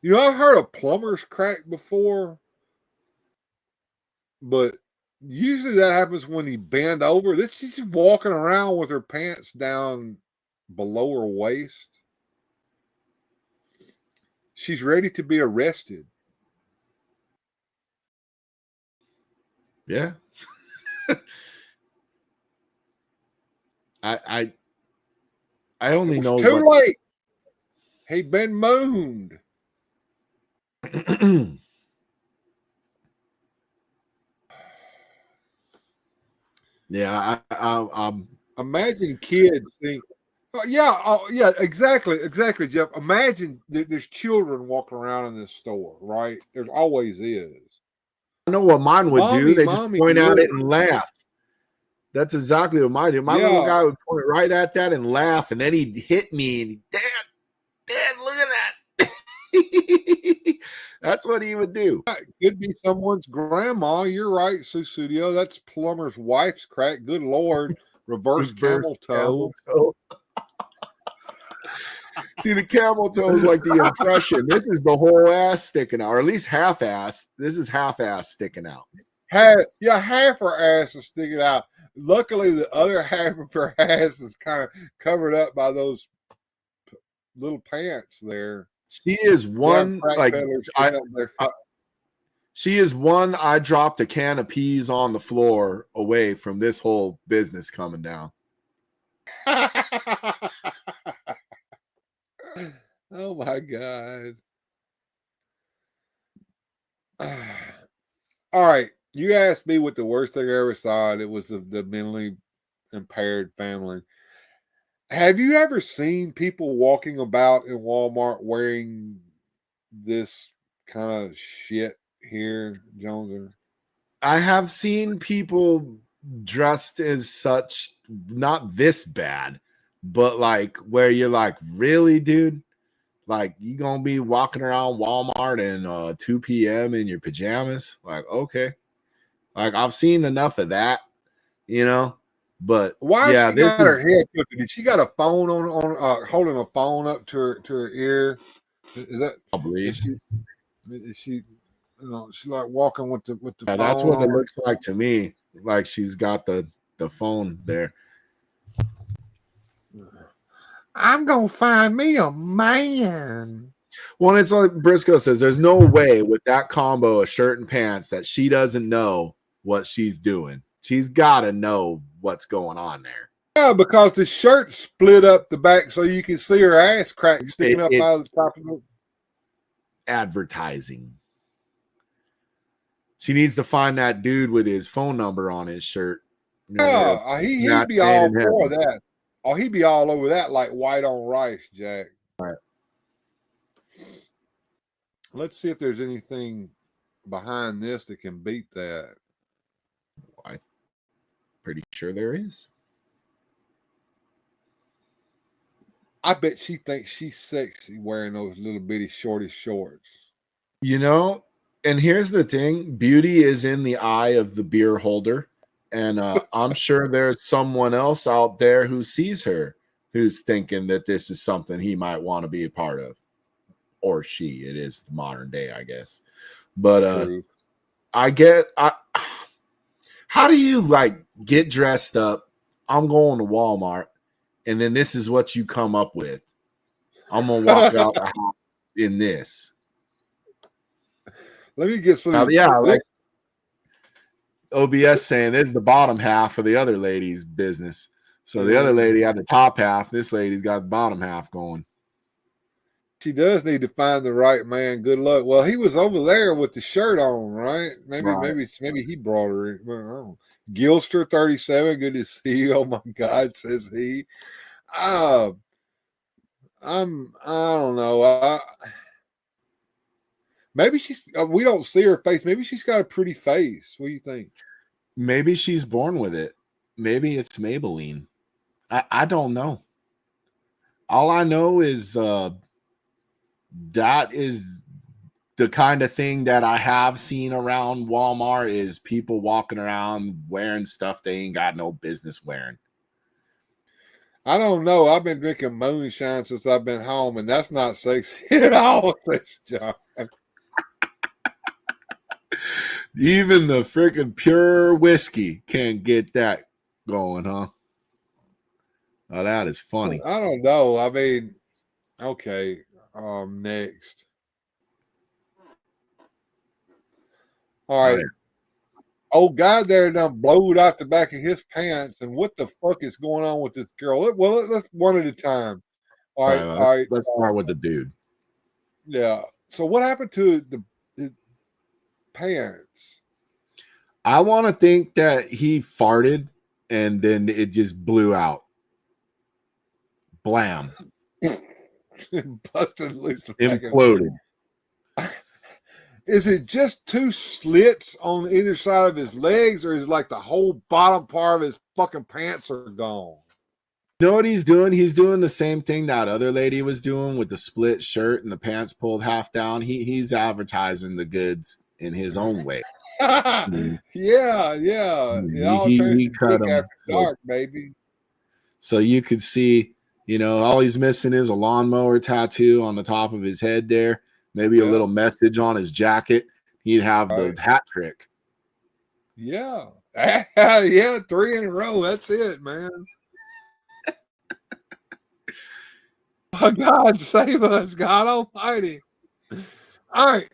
You know, I've heard of plumbers crack before, but usually that happens when he bend over. She's walking around with her pants down below her waist. She's ready to be arrested. Yeah. I only know too late. He'd been mooned. Yeah, I'm imagine kids think, yeah, exactly, Jeff. Imagine there's children walking around in this store, right? There's always is. I know what mine would do. They just point at it and laugh. That's exactly what mine do. My little guy would point right at that and laugh, and then he'd hit me and Dad, look at that. That's what he would do. It could be someone's grandma. You're right, Susudio. That's plumber's wife's crack. Good Lord. Reverse camel toe. See, the camel toe is like the impression. This is the whole ass sticking out, or at least half ass. This is half ass sticking out. Half her ass is sticking out. Luckily, the other half of her ass is kind of covered up by those little pants there. She is one she is one. I dropped a can of peas on the floor away from this whole business coming down. Oh my God. All right. You asked me what the worst thing I ever saw, and it was the mentally impaired family. Have you ever seen people walking about in Walmart wearing this kind of shit here, Jonezer? I have seen people dressed as such, not this bad, but like where you're like, really, dude? Like, you gonna be walking around Walmart and 2 p.m. in your pajamas? Like, okay. Like, I've seen enough of that, you know. But why she got her head cooking? Did she got a phone on holding a phone up to her ear? Is that probably? Is she you know, she's like walking with the phone. That's what it looks like to me. Like she's got the phone there. I'm gonna find me a man. Well, it's like Briscoe says, there's no way with that combo of shirt and pants that she doesn't know what she's doing. She's got to know what's going on there. Yeah, because the shirt split up the back so you can see her ass crack sticking up out of the top of it. Advertising. She needs to find that dude with his phone number on his shirt. Yeah, he'd be all for that. Oh, he'd be all over that like white on rice, Jack. All right. Let's see if there's anything behind this that can beat that. I'm pretty sure there is. I bet she thinks she's sexy wearing those little bitty shorty shorts. You know, and here's the thing: beauty is in the eye of the beer holder, and I'm sure there's someone else out there who sees her who's thinking that this is something he might want to be a part of, or she. It is the modern day, I guess. But True. how do you like get dressed up? I'm going to Walmart, and then this is what you come up with. I'm gonna walk out the house in this. Let me get some. Like OBS saying it's the bottom half of the other lady's business. So the other lady had the top half. This lady's got the bottom half going. She does need to find the right man. Good luck. Well, he was over there with the shirt on, right? Maybe he brought her in. Well, I don't know. Gilster 37, good to see you. Oh my God, says he. I don't know. Maybe she's. We don't see her face. Maybe she's got a pretty face. What do you think? Maybe she's born with it. Maybe it's Maybelline. I don't know. All I know is that is the kind of thing that I have seen around Walmart is people walking around wearing stuff they ain't got no business wearing. I don't know. I've been drinking moonshine since I've been home, and that's not sexy at all, says John. Even the freaking pure whiskey can't get that going, huh? Oh, that is funny. I don't know. I mean, okay. Next. All right. Old guy there done blowed out the back of his pants, and what the fuck is going on with this girl? Well, let's one at a time. All right. Let's start with the dude. Yeah. So what happened to the pants? I want to think that he farted and then it just blew out. Blam. Busted loose. Imploded. Is it just two slits on either side of his legs, or is it like the whole bottom part of his fucking pants are gone? You know what he's doing? He's doing the same thing that other lady was doing with the split shirt and the pants pulled half down. He's advertising the goods in his own way. Yeah. It all turns to dick after dark, baby. So you could see, all he's missing is a lawnmower tattoo on the top of his head there. Maybe a little message on his jacket. He'd have the hat trick. Yeah. Yeah, 3 in a row. That's it, man. Oh, God save us, God Almighty. All right.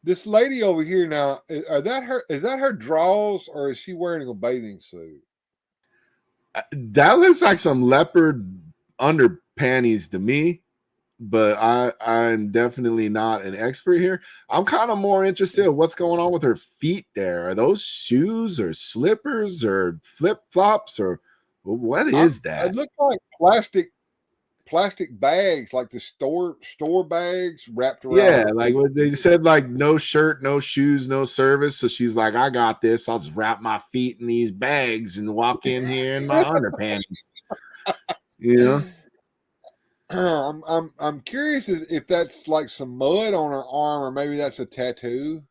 This lady over here now, is that her drawers, or is she wearing a bathing suit? That looks like some leopard underpanties to me, but I'm definitely not an expert here. I'm kind of more interested in what's going on with her feet there. Are those shoes or slippers or flip-flops, or what is that? It looks like plastic bags, like the store bags wrapped around. Yeah, like what they said, like no shirt, no shoes, no service. So she's like, I got this. I'll just wrap my feet in these bags and walk in here in my underpants. I'm curious if that's like some mud on her arm, or maybe that's a tattoo.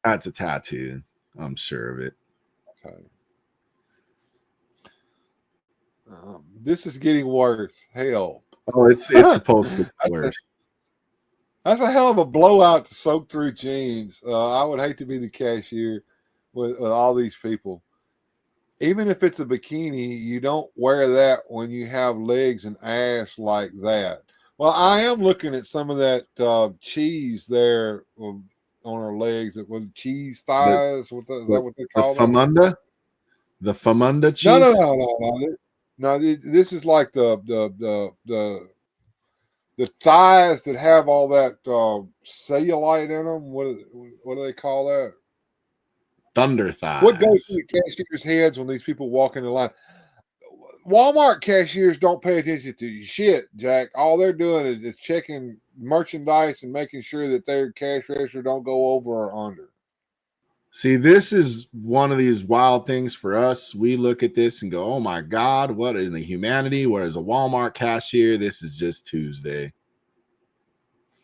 That's a tattoo. I'm sure of it. Okay. This is getting worse. Help. Oh, it's supposed to be worse. That's a hell of a blowout to soak through jeans. I would hate to be the cashier with all these people. Even if it's a bikini, you don't wear that when you have legs and ass like that. Well, I am looking at some of that cheese there on her legs. With cheese thighs. Is that what they call it? Famunda? The Famunda cheese? No, this is like the thighs that have all that cellulite in them. What do they call that? Thunder thighs. What goes through the cashiers' heads when these people walk in the line? Walmart cashiers don't pay attention to shit, Jack. All they're doing is checking merchandise and making sure that their cash register don't go over or under. See, this is one of these wild things for us. We look at this and go, oh my God, what in the humanity? Whereas a Walmart cashier, this is just Tuesday.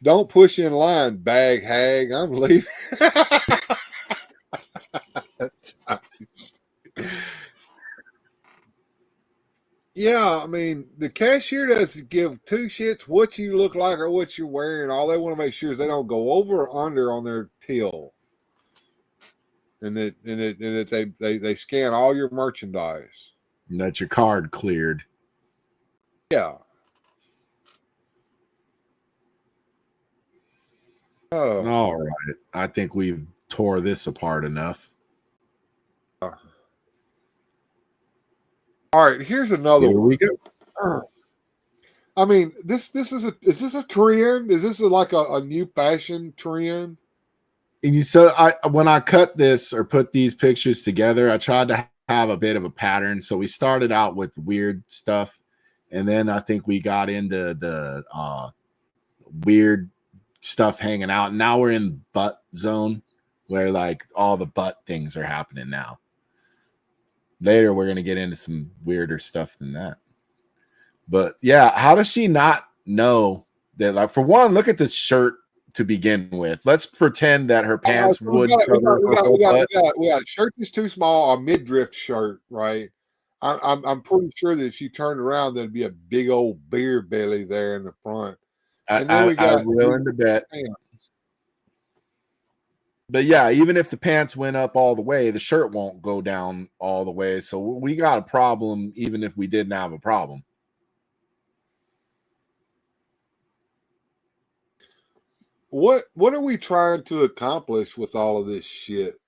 Don't push in line, bag hag. I'm leaving. Yeah, I mean, the cashier doesn't give two shits what you look like or what you're wearing. All they want to make sure is they don't go over or under on their till, and that they scan all your merchandise. And that your card cleared. Yeah. Oh. All right. I think we've tore this apart enough. All right, here's another Here one. we go. I mean, is this a trend? Is this like a new fashion trend? And so when I cut this or put these pictures together, I tried to have a bit of a pattern. So we started out with weird stuff, and then I think we got into the weird stuff hanging out. And now we're in butt zone where like all the butt things are happening now. Later, we're going to get into some weirder stuff than that. But yeah, how does she not know that? Like, for one, look at this shirt to begin with. Let's pretend that her pants would cover her whole butt. We got a shirt that's too small, a midriff shirt, right? I'm pretty sure that if she turned around, there'd be a big old beer belly there in the front. And then we got I'm willing to bet. Pants. But yeah, even if the pants went up all the way, the shirt won't go down all the way. So we got a problem, even if we didn't have a problem. What are we trying to accomplish with all of this shit?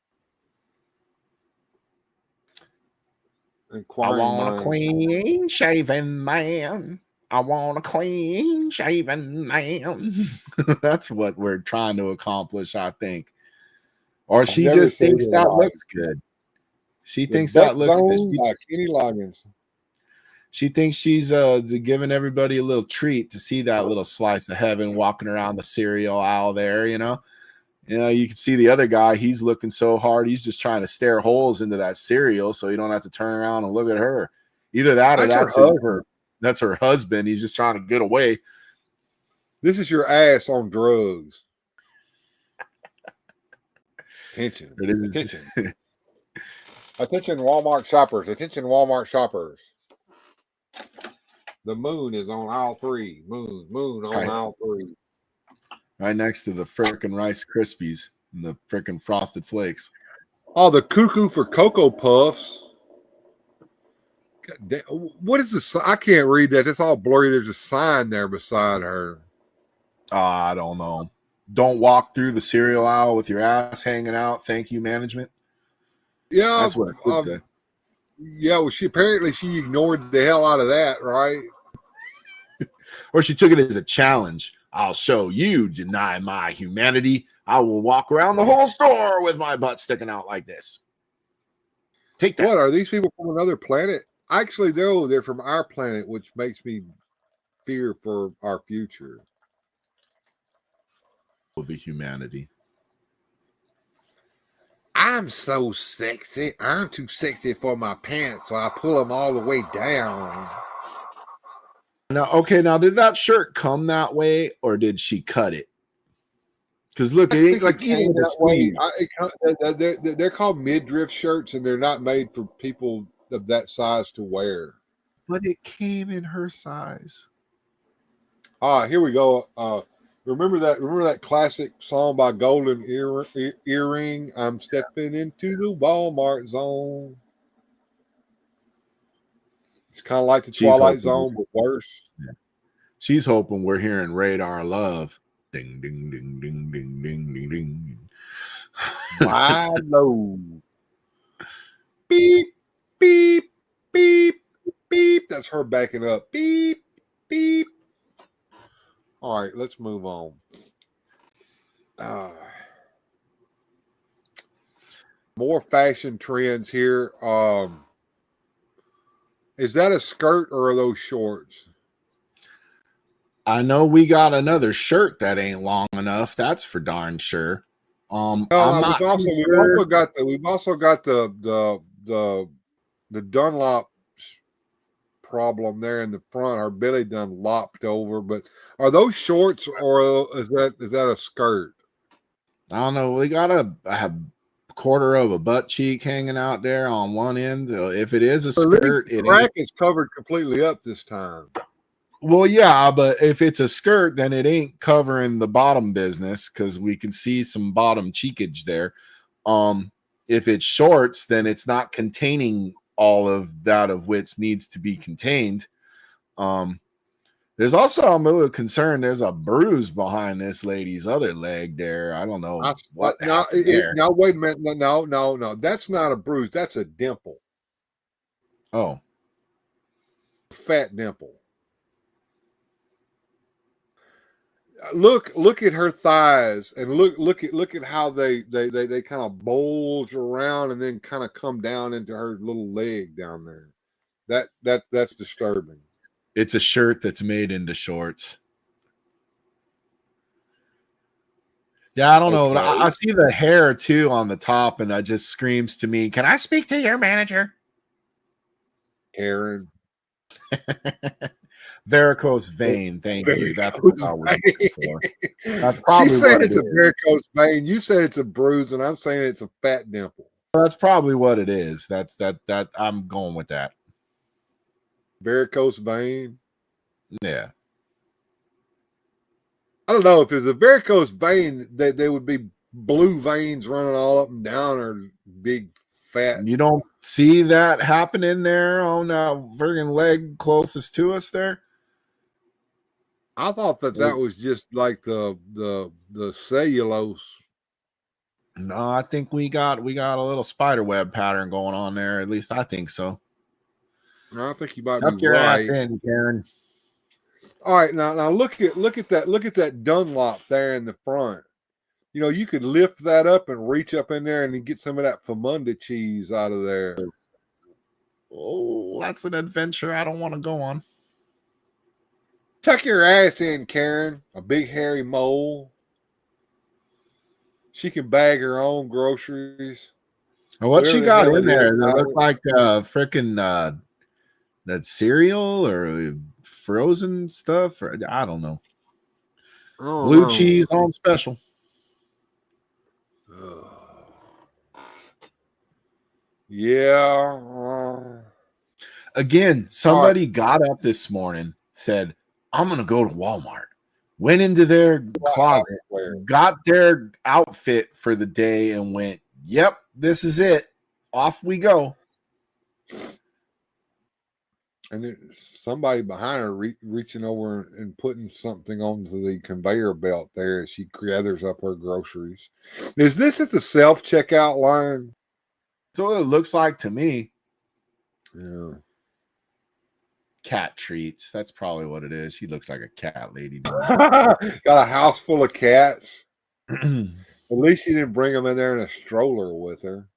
I want a clean shaven man. I want a clean shaven man. That's what we're trying to accomplish, I think. Or she just thinks that looks good. She thinks that looks good. Like Kenny Loggins. She thinks she's giving everybody a little treat to see that little slice of heaven walking around the cereal aisle there, you know. You can see the other guy, he's looking so hard, he's just trying to stare holes into that cereal so you don't have to turn around and look at her. Either that or that's her husband. He's just trying to get away. This is your ass on drugs. Attention. Attention. Attention, Walmart shoppers. Attention, Walmart shoppers. The moon is on aisle 3. Moon on aisle 3. Right next to the frickin' Rice Krispies and the frickin' Frosted Flakes. Oh, the cuckoo for Cocoa Puffs. God damn, what is this? I can't read that. It's all blurry. There's a sign there beside her. I don't know. Don't walk through the cereal aisle with your ass hanging out. Thank you, management. Yeah, that's what it could say. Yeah, well, she ignored the hell out of that, right? Or she took it as a challenge. I'll show you deny my humanity. I will walk around the whole store with my butt sticking out like this. Take that. What, are these people from another planet? Actually, they're from our planet, which makes me fear for our future. The humanity. I'm so sexy. I'm too sexy for my pants, so I pull them all the way down. Now, did that shirt come that way, or did she cut it? Because look, it ain't like even that way. They're called midriff shirts, and they're not made for people of that size to wear. But it came in her size. Here we go. Remember that classic song by Golden Earring? I'm stepping into the Walmart zone. It's kind of like the Twilight Zone, but worse. Yeah. She's hoping we're hearing Radar Love. Ding, ding, ding, ding, ding, ding, ding, ding. My load. Beep, beep, beep, beep. That's her backing up. Beep, beep. All right, let's move on. More fashion trends here. Is that a skirt or are those shorts? I know we got another shirt that ain't long enough. That's for darn sure. I'm not too sure. We've also got the Dunlop problem there in the front. Her belly done lopped over. But are those shorts or is that a skirt? I don't know. We got a quarter of a butt cheek hanging out there on one end. If it is a skirt, the crack is covered completely up this time. Well, yeah, but if it's a skirt, then it ain't covering the bottom business because we can see some bottom cheekage there. If it's shorts, then it's not containing all of that of which needs to be contained. There's also, I'm a little concerned, there's a bruise behind this lady's other leg there. I don't know what happened there. Now, wait a minute. No. That's not a bruise. That's a dimple. Oh. Fat dimple. Look at her thighs and look at how they kind of bulge around and then kind of come down into her little leg down there. That's disturbing. It's a shirt that's made into shorts. Yeah, I don't know. I see the hair too on the top, and that just screams to me, "Can I speak to your manager?" Karen. Varicose vein. Thank you. That's what I was looking for. That's probably she said it's a varicose vein. You said it's a bruise, and I'm saying it's a fat dimple. That's probably what it is. That I'm going with that. Varicose vein. Yeah. I don't know if it's a varicose vein that there would be blue veins running all up and down or big fat. You don't see that happening there on that friggin' leg closest to us there? I thought that was just like the cellulose. No, I think we got a little spider web pattern going on there. At least I think so. I think you might Tuck be your right. ass in, Karen. All right, now look at that Dunlop there in the front. You know, you could lift that up and reach up in there and get some of that Famunda cheese out of there. Oh, that's an adventure I don't want to go on. Tuck your ass in, Karen. A big hairy mole. She can bag her own groceries. Well, what she got in there? Does it look like freaking that cereal or frozen stuff? Or I don't know. Blue cheese on special. Yeah. Again, somebody got up this morning, said, "I'm gonna go to Walmart." Went into their closet, got their outfit for the day, and went, "Yep, this is it. Off we go." And there's somebody behind her reaching over and putting something onto the conveyor belt there as she gathers up her groceries. Is this at the self-checkout line? That's what it looks like to me. Yeah. Cat treats. That's probably what it is. She looks like a cat lady. Got a house full of cats. At least she didn't bring them in there in a stroller with her.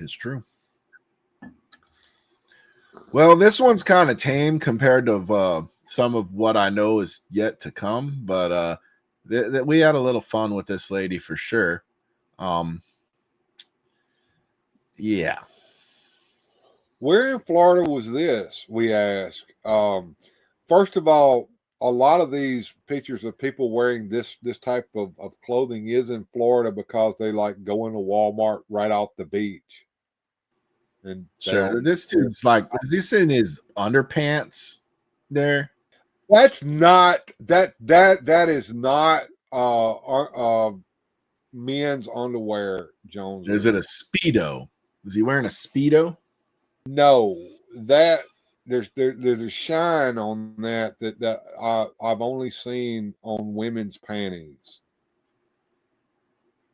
It's true. Well, this one's kind of tame compared to some of what I know is yet to come, but we had a little fun with this lady for sure. Yeah. Where in Florida was this? We ask. First of all, a lot of these pictures of people wearing this type of clothing is in Florida because they like go into Walmart right off the beach. And sure, this dude's like, is this in his underpants there? That's not that is not men's underwear, Jones. Is it a Speedo? Is he wearing a Speedo? No, that there's a shine on that I've only seen on women's panties.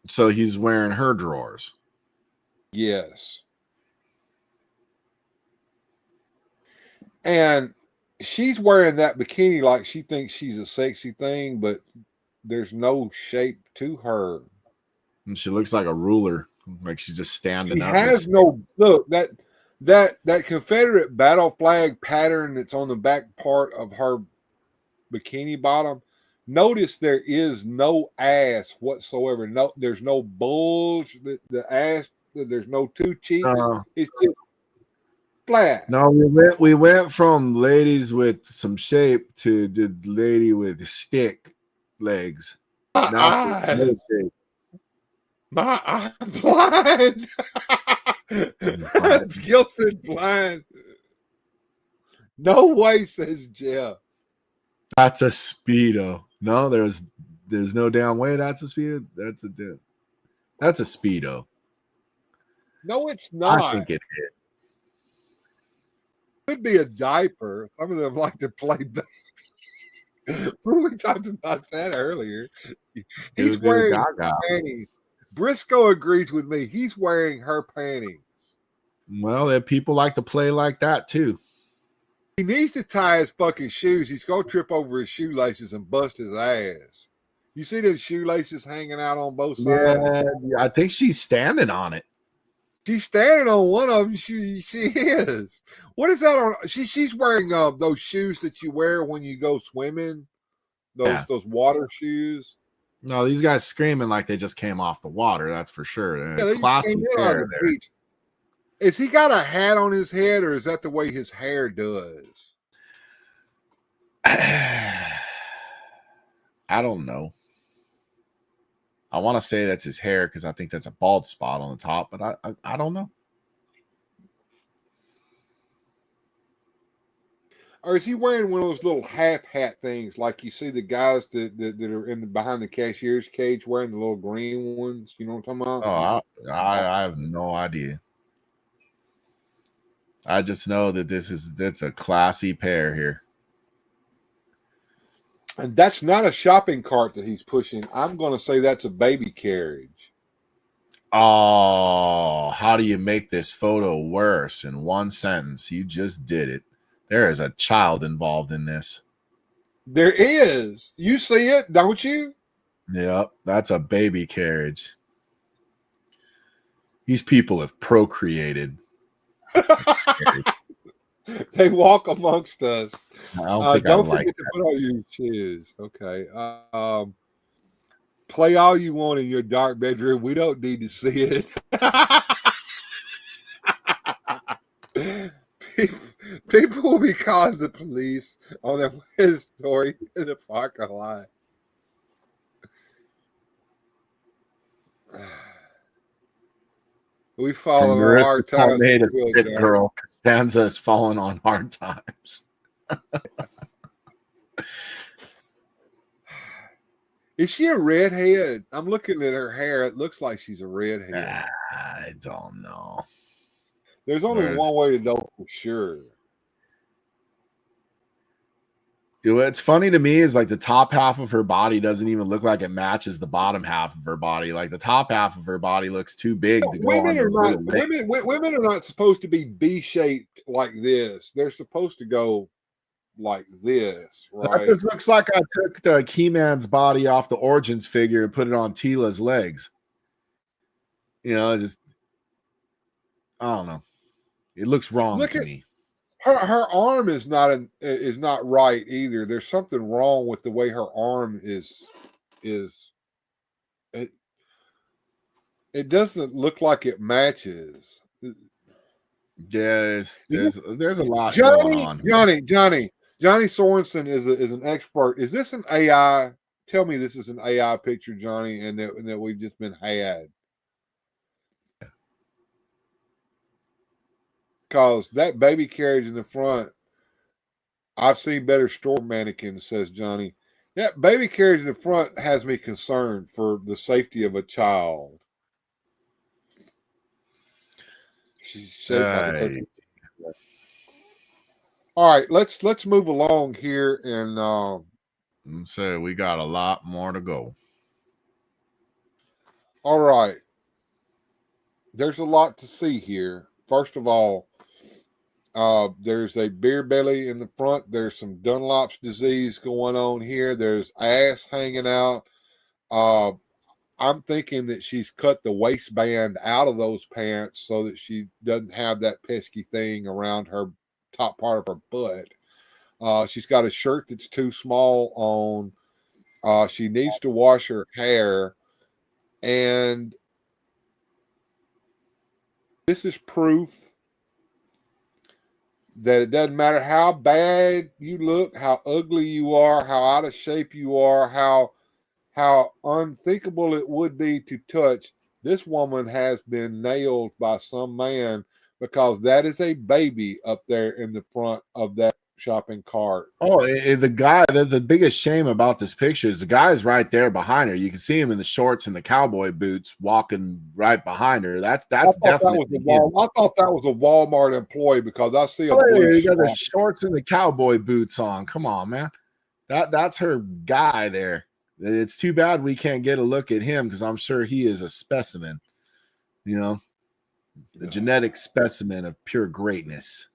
So he's wearing her drawers. Yes. And she's wearing that bikini like she thinks she's a sexy thing, but there's no shape to her. And she looks like a ruler, like she's just standing up. She has no look. That Confederate battle flag pattern that's on the back part of her bikini bottom, Notice there is no ass whatsoever. No, there's no bulge. The ass, there's no two cheeks. It's just flat. No, we went from ladies with some shape to the lady with stick legs. My eyes. My eyes blind. Gilson blind. No way, says Jeff. That's a Speedo. No, there's no damn way that's a Speedo. That's a Speedo. No, it's not. I think it is. Could be a diaper. Some of them like to play baby. We talked about that earlier. He's wearing panties. Briscoe agrees with me. He's wearing her panties. Well, there people like to play like that too. He needs to tie his fucking shoes. He's gonna trip over his shoelaces and bust his ass. You see those shoelaces hanging out on both sides? Yeah, I think she's standing on it. She's standing on one of them. She is. What is that on? She's wearing those shoes that you wear when you go swimming. Those water shoes. No, these guys screaming like they just came off the water. That's for sure. Yeah, classy pair there. Is he got a hat on his head, or is that the way his hair does? I don't know. I want to say that's his hair because I think that's a bald spot on the top, but I don't know. Or is he wearing one of those little half hat things like you see the guys that are behind the cashier's cage wearing the little green ones? You know what I'm talking about? Oh, I have no idea. I just know that that's a classy pair here. And that's not a shopping cart that he's pushing. I'm going to say that's a baby carriage. Oh, how do you make this photo worse in one sentence? You just did it. There is a child involved in this. There is. You see it, don't you? Yep, that's a baby carriage. These people have procreated. They walk amongst us. Don't forget to put on your shoes. Okay. Play all you want in your dark bedroom. We don't need to see it. People will be calling the police on their story in the parking lot. We fall on hard times. Made a fit girl. Costanza is falling on hard times. Is she a redhead? I'm looking at her hair. It looks like she's a redhead. I don't know. There's only one way to know for sure. What's funny to me is like the top half of her body doesn't even look like it matches the bottom half of her body. Like the top half of her body looks too big to go on. Women are not supposed to be B-shaped like this. They're supposed to go like this, right? This looks like I took the He-Man's body off the Origins figure and put it on Tila's legs. You know, just I don't know. It looks wrong to me. Her arm is not right either. There's something wrong with the way her arm is. It doesn't look like it matches. Yeah, there's a lot going on. Johnny Sorensen is an expert. Is this an AI? Tell me this is an AI picture, Johnny, and that we've just been had. Because that baby carriage in the front, I've seen better store mannequins, says Johnny. That baby carriage in the front has me concerned for the safety of a child. All right, let's move along here and so we got a lot more to go. All right. There's a lot to see here. First of all, there's a beer belly in the front. There's some Dunlop's disease going on here. There's ass hanging out. I'm thinking that she's cut the waistband out of those pants so that she doesn't have that pesky thing around her top part of her butt. She's got a shirt that's too small on. She needs to wash her hair. And this is proof that it doesn't matter how bad you look, how ugly you are, how out of shape you are, how unthinkable it would be to touch. This woman has been nailed by some man, because that is a baby up there in the front of that shopping cart. Oh, the guy, the biggest shame about this picture is the guy's right there behind her. You can see him in the shorts and the cowboy boots walking right behind her. That's definitely. I thought that was a Walmart employee, because I see a blue You got the shorts and the cowboy boots on. Come on, man. That's her guy there. It's too bad we can't get a look at him, because I'm sure he is a specimen. You know, a genetic specimen of pure greatness.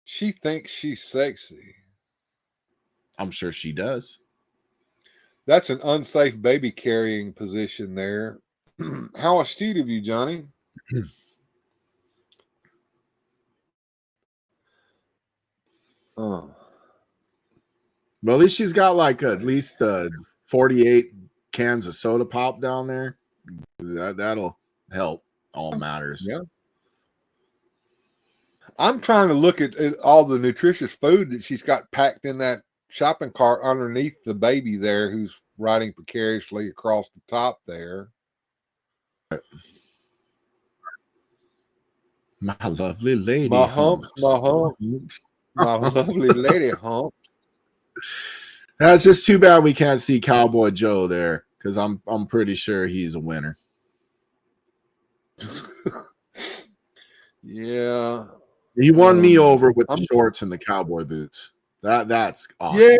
She thinks she's sexy. I'm sure she does. That's an unsafe baby carrying position there. How astute of you, Johnny. Well, at least she's got like at least 48 cans of soda pop down there. That'll help. All matters. Yeah. I'm trying to look at all the nutritious food that she's got packed in that shopping cart underneath the baby there, who's riding precariously across the top there. My lovely lady. My humps. My lovely lady hump. That's just too bad we can't see Cowboy Joe there, because I'm pretty sure he's a winner. Yeah. He won me over with the shorts and the cowboy boots. That's awesome. Yeah.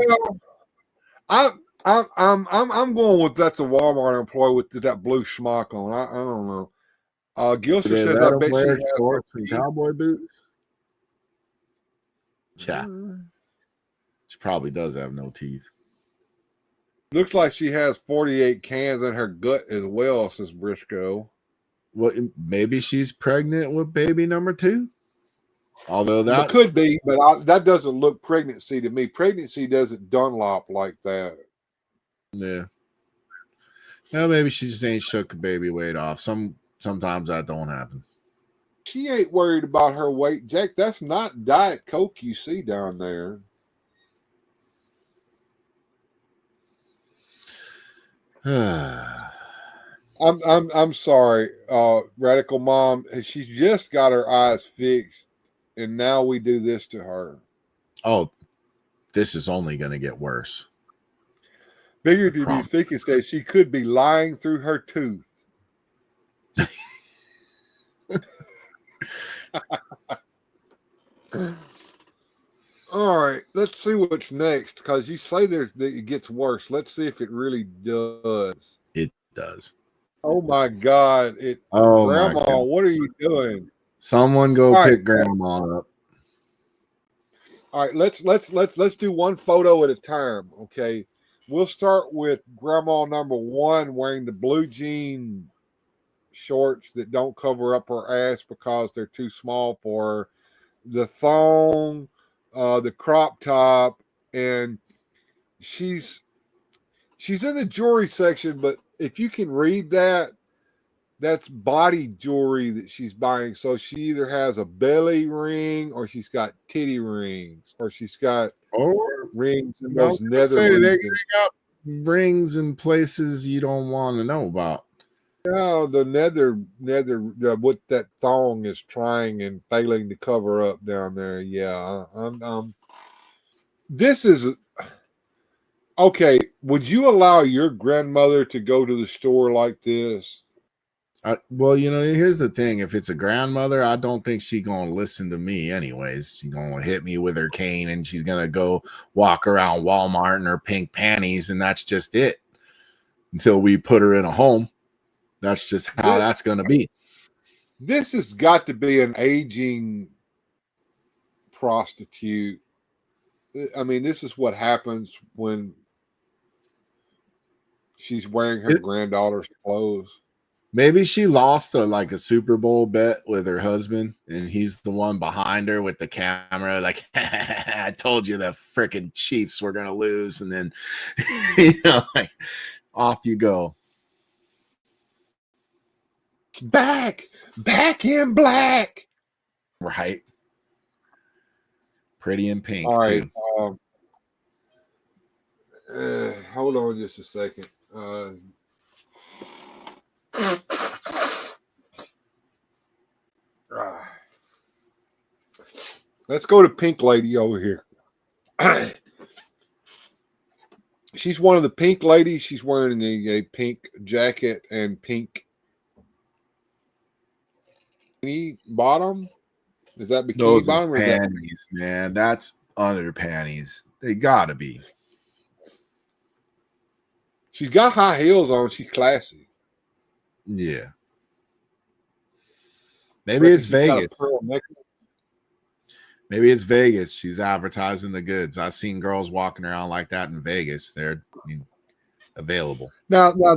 I'm going with that's a Walmart employee with that blue smock on. I don't know. Gilster says I bet she has shorts and cowboy boots. Yeah. She probably does have no teeth. Looks like she has 48 cans in her gut as well, says Briscoe. Well, maybe she's pregnant with baby number 2. Although that could be, but that doesn't look pregnancy to me. Pregnancy doesn't Dunlop like that. Yeah. Well, maybe she just ain't shook the baby weight off. Sometimes that don't happen. She ain't worried about her weight, Jack. That's not Diet Coke you see down there. I'm sorry, Radical Mom. She's just got her eyes fixed, and now we do this to her. Oh, this is only going to get worse. Bigger to be Ficky says she could be lying through her tooth. All right, let's see what's next, because you say that it gets worse. Let's see if it really does. It does. Oh my God! Grandma, what are you doing? Someone go pick Grandma up. All right, let's do one photo at a time. Okay, we'll start with Grandma number 1 wearing the blue jean shorts that don't cover up her ass because they're too small for her. The thong, the crop top, and she's in the jewelry section, but if you can read that, that's body jewelry that she's buying. So she either has a belly ring, or she's got titty rings, or she's got rings in those nether. They got rings in places you don't want to know about. No, the nether what that thong is trying and failing to cover up down there. Yeah, this is okay. Would you allow your grandmother to go to the store like this? Well, here's the thing. If it's a grandmother, I don't think she's going to listen to me anyways. She's going to hit me with her cane, and she's going to go walk around Walmart in her pink panties, and that's just it until we put her in a home. That's just how that's going to be. This has got to be an aging prostitute. I mean, this is what happens when she's wearing her granddaughter's clothes. Maybe she lost a Super Bowl bet with her husband, and he's the one behind her with the camera. Like, I told you the freaking Chiefs were gonna lose, and then like off you go. Back in black. Right. Pretty in pink. All right. Too. Hold on just a second. Let's go to Pink Lady over here. She's one of the pink ladies. She's wearing a pink jacket and pink bottom. Is that bikini Those bottom or panties, man? That's under panties. They gotta be. She's got high heels on. She's classy. Yeah. Maybe it's Vegas. Maybe it's Vegas. She's advertising the goods. I've seen girls walking around like that in Vegas. They're available. Now, the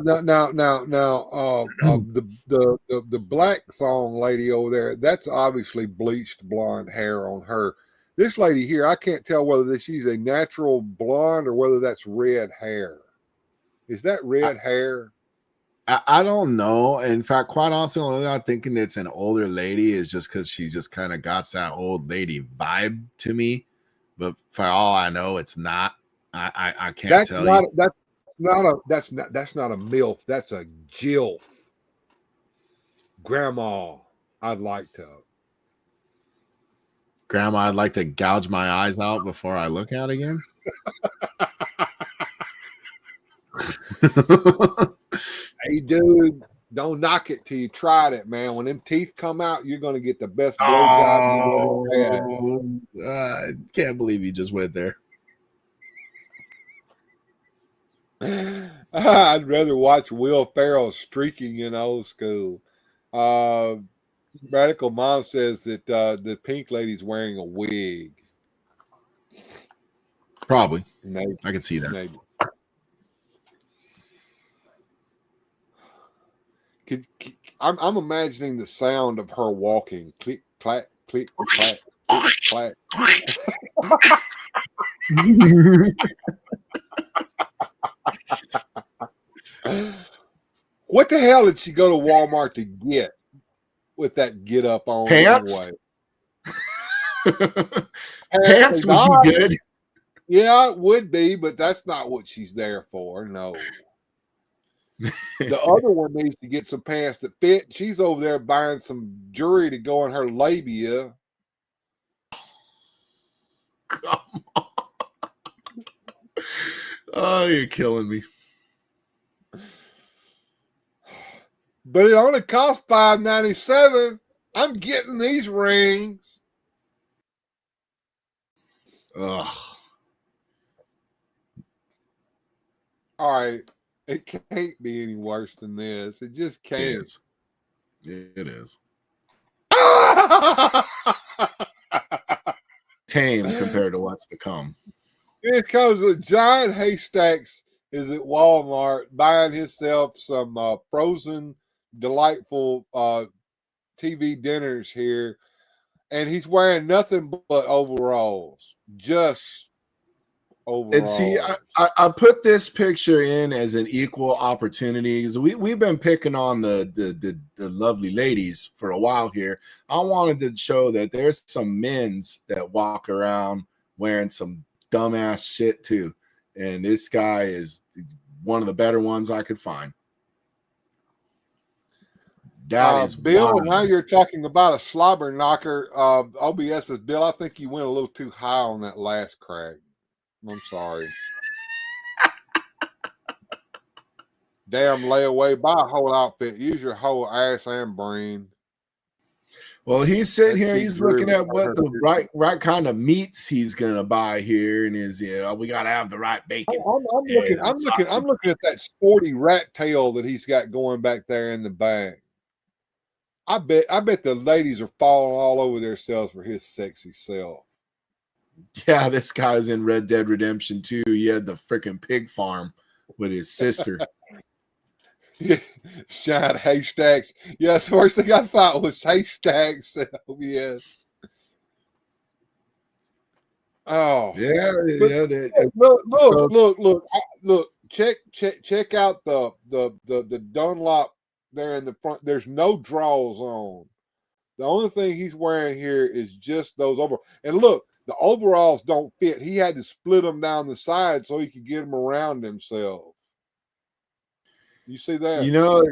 black thong lady over there, that's obviously bleached blonde hair on her. This lady here, I can't tell whether she's a natural blonde or whether that's red hair. Is that red hair? I don't know. In fact, quite honestly, I'm thinking it's an older lady is just because she just kind of got that old lady vibe to me. But for all I know, it's not. I can't tell you. That's not a MILF. That's a GILF. Grandma, I'd like to gouge my eyes out before I look at it again. Hey, dude, don't knock it till you tried it, man. When them teeth come out, you're going to get the best blowjob you've ever had. I can't believe you just went there. I'd rather watch Will Ferrell streaking in old school. Radical Mom says that the pink lady's wearing a wig. Probably. Maybe. I can see that. Maybe. I'm imagining the sound of her walking. Click, clack, click, clack, click, clack. What the hell did she go to Walmart to get with that get up on? Pants? Anyway? Pants would be good. Yeah, it would be, but that's not what she's there for. No. The other one needs to get some pants that fit. She's over there buying some jewelry to go in her labia. Come on. Oh, you're killing me. But it only costs $5.97. I'm getting these rings. Ugh. All right. It can't be any worse than this. It just can't. It is. Tame compared to what's to come. Here comes a Giant Haystacks is at Walmart buying himself some frozen, delightful TV dinners here. And he's wearing nothing but overalls. Just overalls. And see, I put this picture in as an equal opportunity because we've been picking on the lovely ladies for a while here. I wanted to show that there's some men's that walk around wearing some dumbass shit too, and this guy is one of the better ones I could find. That is Bill. wild. Now you're talking about a slobber knocker. OBS says, Bill, I think you went a little too high on that last crack. I'm sorry. Damn layaway, buy a whole outfit. Use your whole ass and brain. Well, he's sitting here. He's looking at what the right kind of meats he's gonna buy here, and we gotta have the right bacon. I'm looking at that sporty rat tail that he's got going back there in the back. I bet the ladies are falling all over themselves for his sexy self. Yeah, this guy's in Red Dead Redemption 2. He had the freaking pig farm with his sister. Shine haystacks. Yes, the first thing I thought was haystacks. Yes. Oh, Yeah, but yeah. So look. Check out the Dunlop there in the front. There's no draws on. The only thing he's wearing here is just those overalls. And look, the overalls don't fit. He had to split them down the side so he could get them around himself. You see that? you know,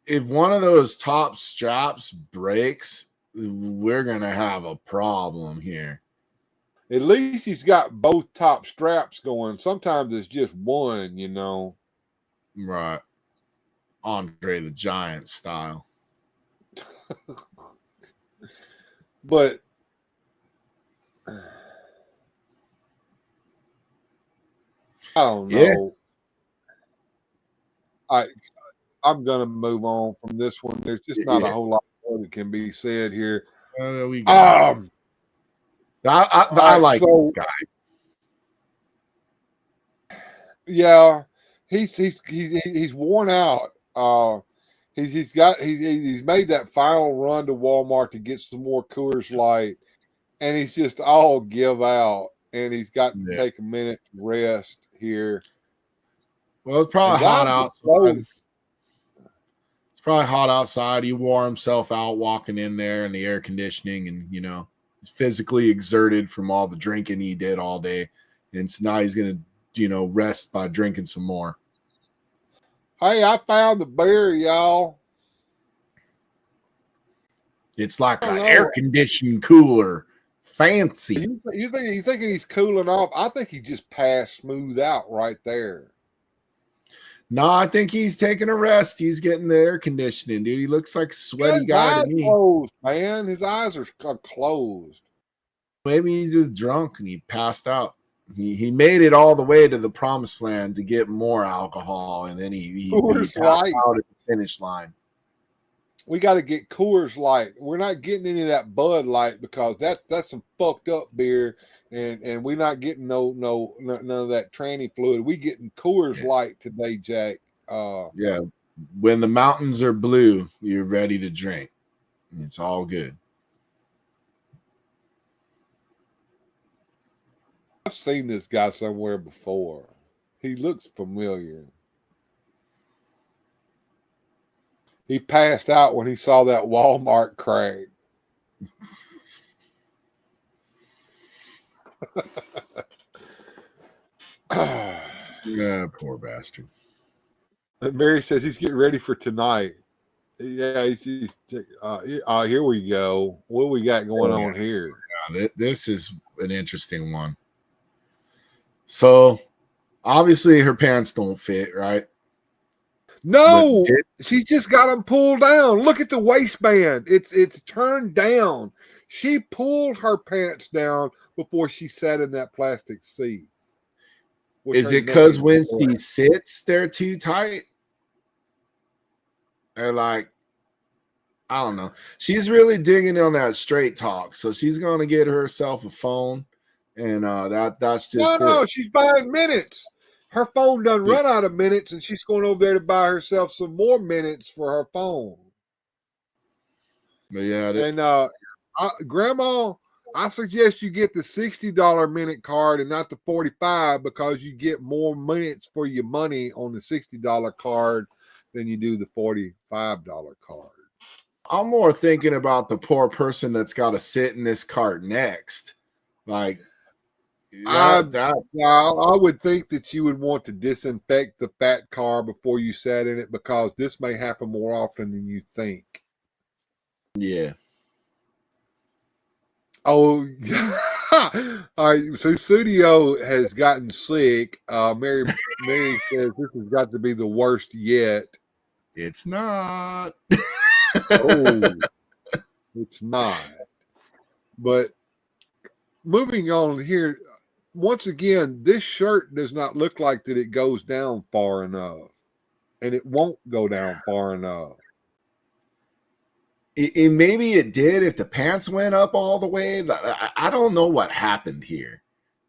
if one of those top straps breaks, we're gonna have a problem here. At least he's got both top straps going. Sometimes it's just one, you know. Right. Andre the Giant style. But I don't know. I'm gonna move on from this one. There's just not a whole lot more that can be said here. We got I like this guy. Yeah, he's worn out. He's made that final run to Walmart to get some more Coors Light, and he's just all give out. And he's got to take a minute to rest here. Well, it's probably hot outside. It's probably hot outside. He wore himself out walking in there in the air conditioning, and he's physically exerted from all the drinking he did all day, and so now he's gonna rest by drinking some more. Hey, I found the beer, y'all. It's like an air conditioned cooler, fancy. You thinking he's cooling off? I think he just passed smooth out right there. No, I think he's taking a rest. He's getting the air conditioning, dude. He looks like a sweaty guy to me. Closed, man. His eyes are closed. Maybe he's just drunk and he passed out. He made it all the way to the promised land to get more alcohol, and then he passed out at the finish line. We got to get Coors Light. We're not getting any of that Bud Light because that's some fucked up beer, and we're not getting none of that tranny fluid. We getting Coors Light today, Jack. Yeah, when the mountains are blue, you're ready to drink. It's all good. I've seen this guy somewhere before. He looks familiar. He passed out when he saw that Walmart crack. Yeah, poor bastard. Mary says he's getting ready for tonight. Yeah, here we go. What do we got going on here? Yeah, this is an interesting one. So, obviously, her pants don't fit, right? No, she just got them pulled down. Look at the waistband. It's turned down. She pulled her pants down before she sat in that plastic seat. Is it because when she sits, they're too tight? Or like, I don't know. She's really digging on that straight talk. So she's going to get herself a phone. And that's just no, she's buying minutes. Her phone done run out of minutes, and she's going over there to buy herself some more minutes for her phone. But yeah, and Grandma, I suggest you get the $60 minute card and not the $45 because you get more minutes for your money on the $60 card than you do the $45 card. I'm more thinking about the poor person that's got to sit in this cart next, like. I would think that you would want to disinfect the fat car before you sat in it because this may happen more often than you think. Yeah. Oh, all right. So Studio has gotten sick. Mary says this has got to be the worst yet. It's not. Oh, it's not. But moving on here. Once again, this shirt does not look like that it goes down far enough, and it won't go down far enough. Maybe it did if the pants went up all the way. I don't know what happened here.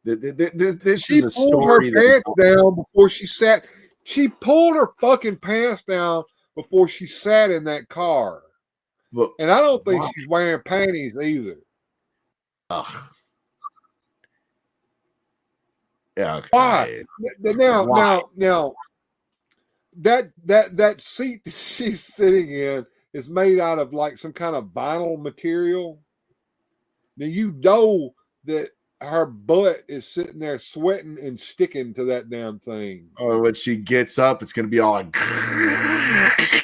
This she is a pulled story her pants down before she sat. She pulled her fucking pants down before she sat in that car. But, and I don't think she's wearing panties either. Ugh. Yeah. Okay. Why? Now, that seat that she's sitting in is made out of like some kind of vinyl material. Now you know that her butt is sitting there sweating and sticking to that damn thing. Or when she gets up, it's gonna be all like yes.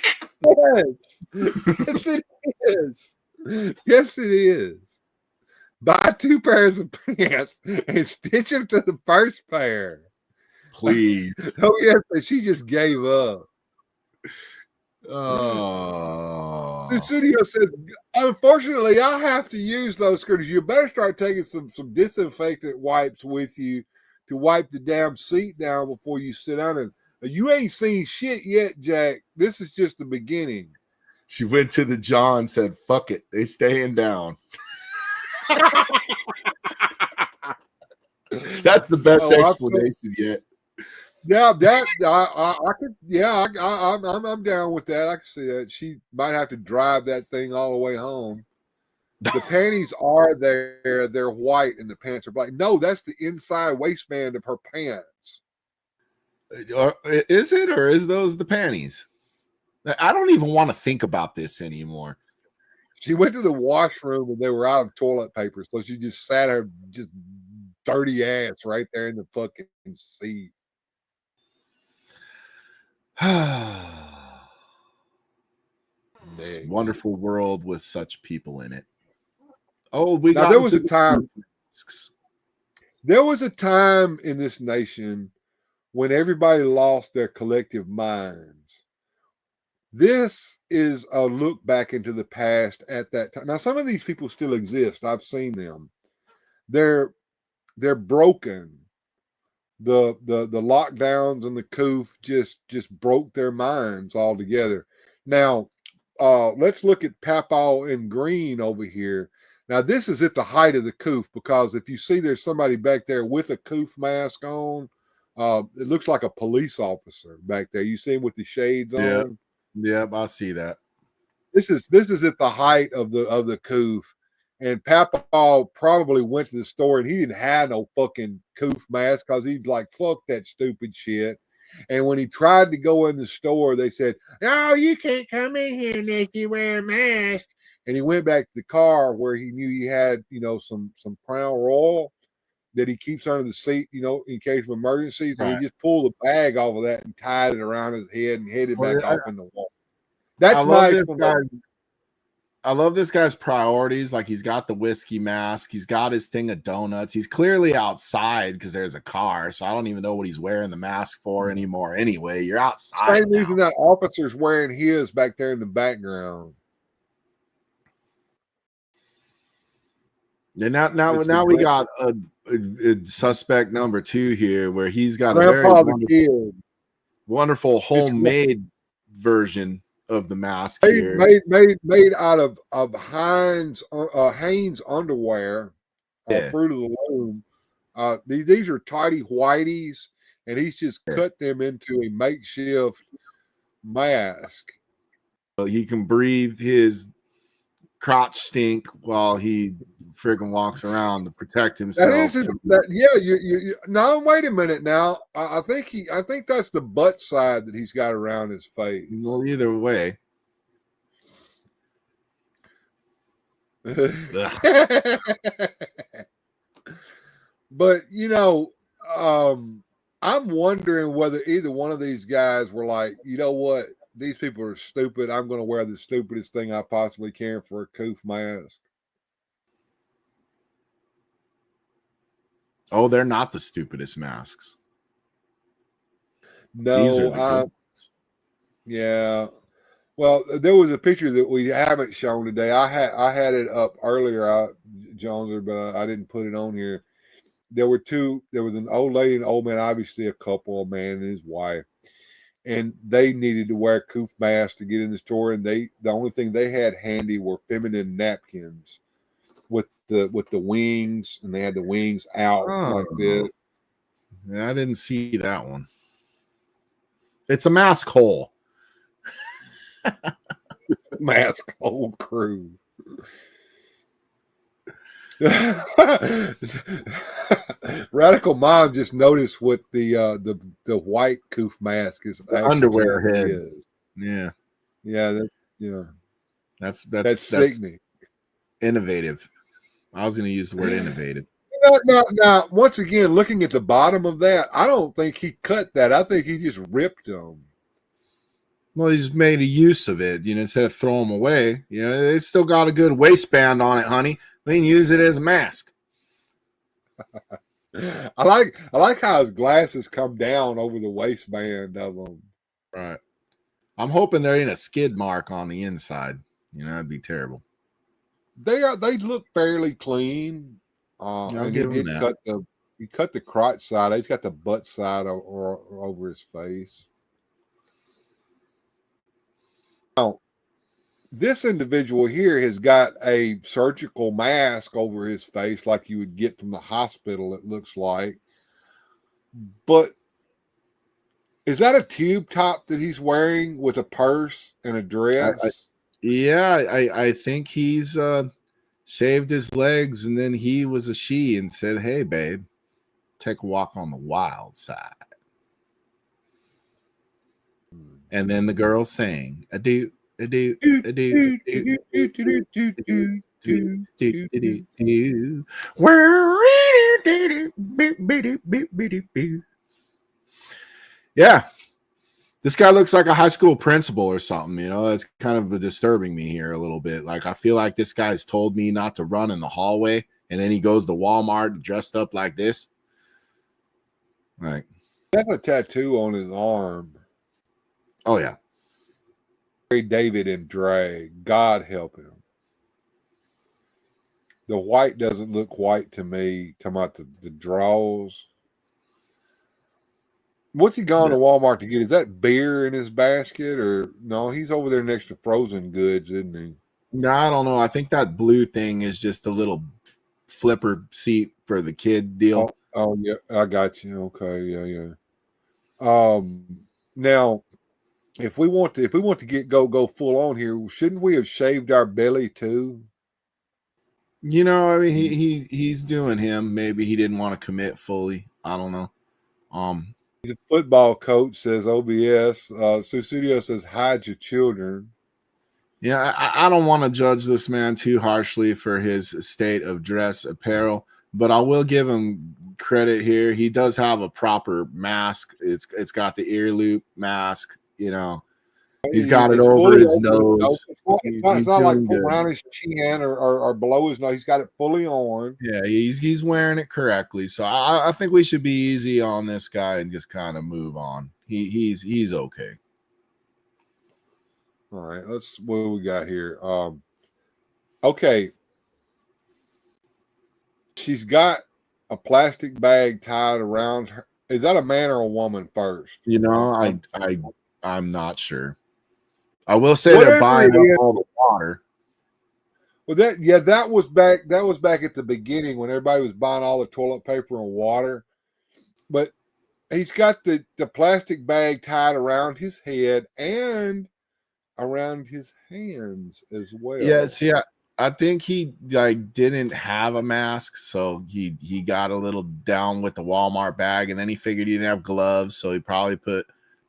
Yes, it is. Yes, it is. Buy 2 pairs of pants and stitch them to the first pair. Please. Oh, yes, but she just gave up. Oh. Studio says, unfortunately, I have to use those scooters. You better start taking some disinfectant wipes with you to wipe the damn seat down before you sit down. And you ain't seen shit yet, Jack. This is just the beginning. She went to the John and said, fuck it. They staying down. That's the best explanation yet. Yeah, I could. Yeah, I'm down with that. I can see that. She might have to drive that thing all the way home. The panties are there; they're white, and the pants are black. No, that's the inside waistband of her pants. Is it, or is those the panties? I don't even want to think about this anymore. She went to the washroom and they were out of toilet paper, so she just sat her just dirty ass right there in the fucking seat. Wonderful world with such people in it. Oh, there was a time. There was a time in this nation when everybody lost their collective minds. This is a look back into the past at that time. Now, some of these people still exist. I've seen them. They're broken. The lockdowns and the coof just broke their minds altogether. Now, let's look at Papaw in green over here. Now, this is at the height of the coof, because if you see there's somebody back there with a coof mask on, it looks like a police officer back there. You see him with the shades on. Yep, I see that. This is at the height of the coof, and Papaw probably went to the store and he didn't have no fucking coof mask because he's like, fuck that stupid shit. And when he tried to go in the store, they said, "No, you can't come in here unless you wear a mask." And he went back to the car where he knew he had, some Crown Royal that he keeps under the seat, in case of emergencies. And he just pulled the bag off of that and tied it around his head and headed back off in the wall. That's my explanation. I love this guy's priorities. Like, he's got the whiskey mask. He's got his thing of donuts. He's clearly outside because there's a car. So I don't even know what he's wearing the mask for anymore. Anyway, you're outside. Same reason that officer's wearing his back there in the background. And now we got a suspect number 2 here, where he's got Grandpa a very wonderful homemade version of the mask made out of Hanes underwear, Fruit of the Loom. These are tidy whiteys, and he's just cut them into a makeshift mask. He can breathe his crotch stink while he freaking walks around to protect himself. No, wait a minute now. I think that's the butt side that he's got around his face. Well, either way. But I'm wondering whether either one of these guys were like, you know what, these people are stupid. I'm going to wear the stupidest thing I possibly can for a coof mask. Oh, they're not the stupidest masks. No, these are the good ones. Yeah. Well, there was a picture that we haven't shown today. I had it up earlier, Jonezer, but I didn't put it on here. There were two. There was an old lady and an old man, obviously a couple, a man and his wife, and they needed to wear coof masks to get in the store. And the only thing they had handy were feminine napkins with the wings, and they had the wings out like this. Yeah, I didn't see that one. It's a mask hole. Mask hole crew. Radical Mom just noticed what the white coof mask is Underwear actually head. is. Yeah. That's sickening. Innovative. I was going to use the word innovative. Now, once again, looking at the bottom of that, I don't think he cut that. I think he just ripped them. Well, he just made a use of it, instead of throwing them away. They've still got a good waistband on it, honey. We can use it as a mask. I like how his glasses come down over the waistband of them. Right. I'm hoping there ain't a skid mark on the inside. That'd be terrible. They look fairly clean. And he cut the crotch side. He's got the butt side over his face. Now, this individual here has got a surgical mask over his face like you would get from the hospital, it looks like. But is that a tube top that he's wearing with a purse and a dress? I think he's shaved his legs, and then he was a she and said, "Hey, babe, take a walk on the wild side." And then the girl sang, "Adieu, adieu, adieu, adieu, adieu." Yeah. This guy looks like a high school principal or something, It's kind of disturbing me here a little bit. Like, I feel like this guy's told me not to run in the hallway, and then he goes to Walmart dressed up like this. Like, he has a tattoo on his arm. Oh, yeah. David in drag. God help him. The white doesn't look white to me. Talking about the draws. What's he gone to Walmart to get? Is that beer in his basket, or no? He's over there next to frozen goods, isn't he? No, I don't know. I think that blue thing is just a little flipper seat for the kid deal. Oh yeah, I got you. Okay, yeah. Now, if we want to go full on here, shouldn't we have shaved our belly too? I mean, he's doing him. Maybe he didn't want to commit fully. I don't know. He's a football coach, says OBS. Susudio says, hide your children. Yeah, I don't want to judge this man too harshly for his state of dress apparel, but I will give him credit here. He does have a proper mask. It's got the ear loop mask, He's got it over his nose. It's not like around his chin or below his nose. He's got it fully on. Yeah, he's wearing it correctly. So I think we should be easy on this guy and just kind of move on. He's okay. All right, what do we got here? Okay. She's got a plastic bag tied around her. Is that a man or a woman first? I'm not sure. I will say they're buying up all the water. Well, that was back at the beginning when everybody was buying all the toilet paper and water. But he's got the plastic bag tied around his head and around his hands as well. Yeah, see, I think he didn't have a mask, so he got a little down with the Walmart bag, and then he figured he didn't have gloves, so he probably put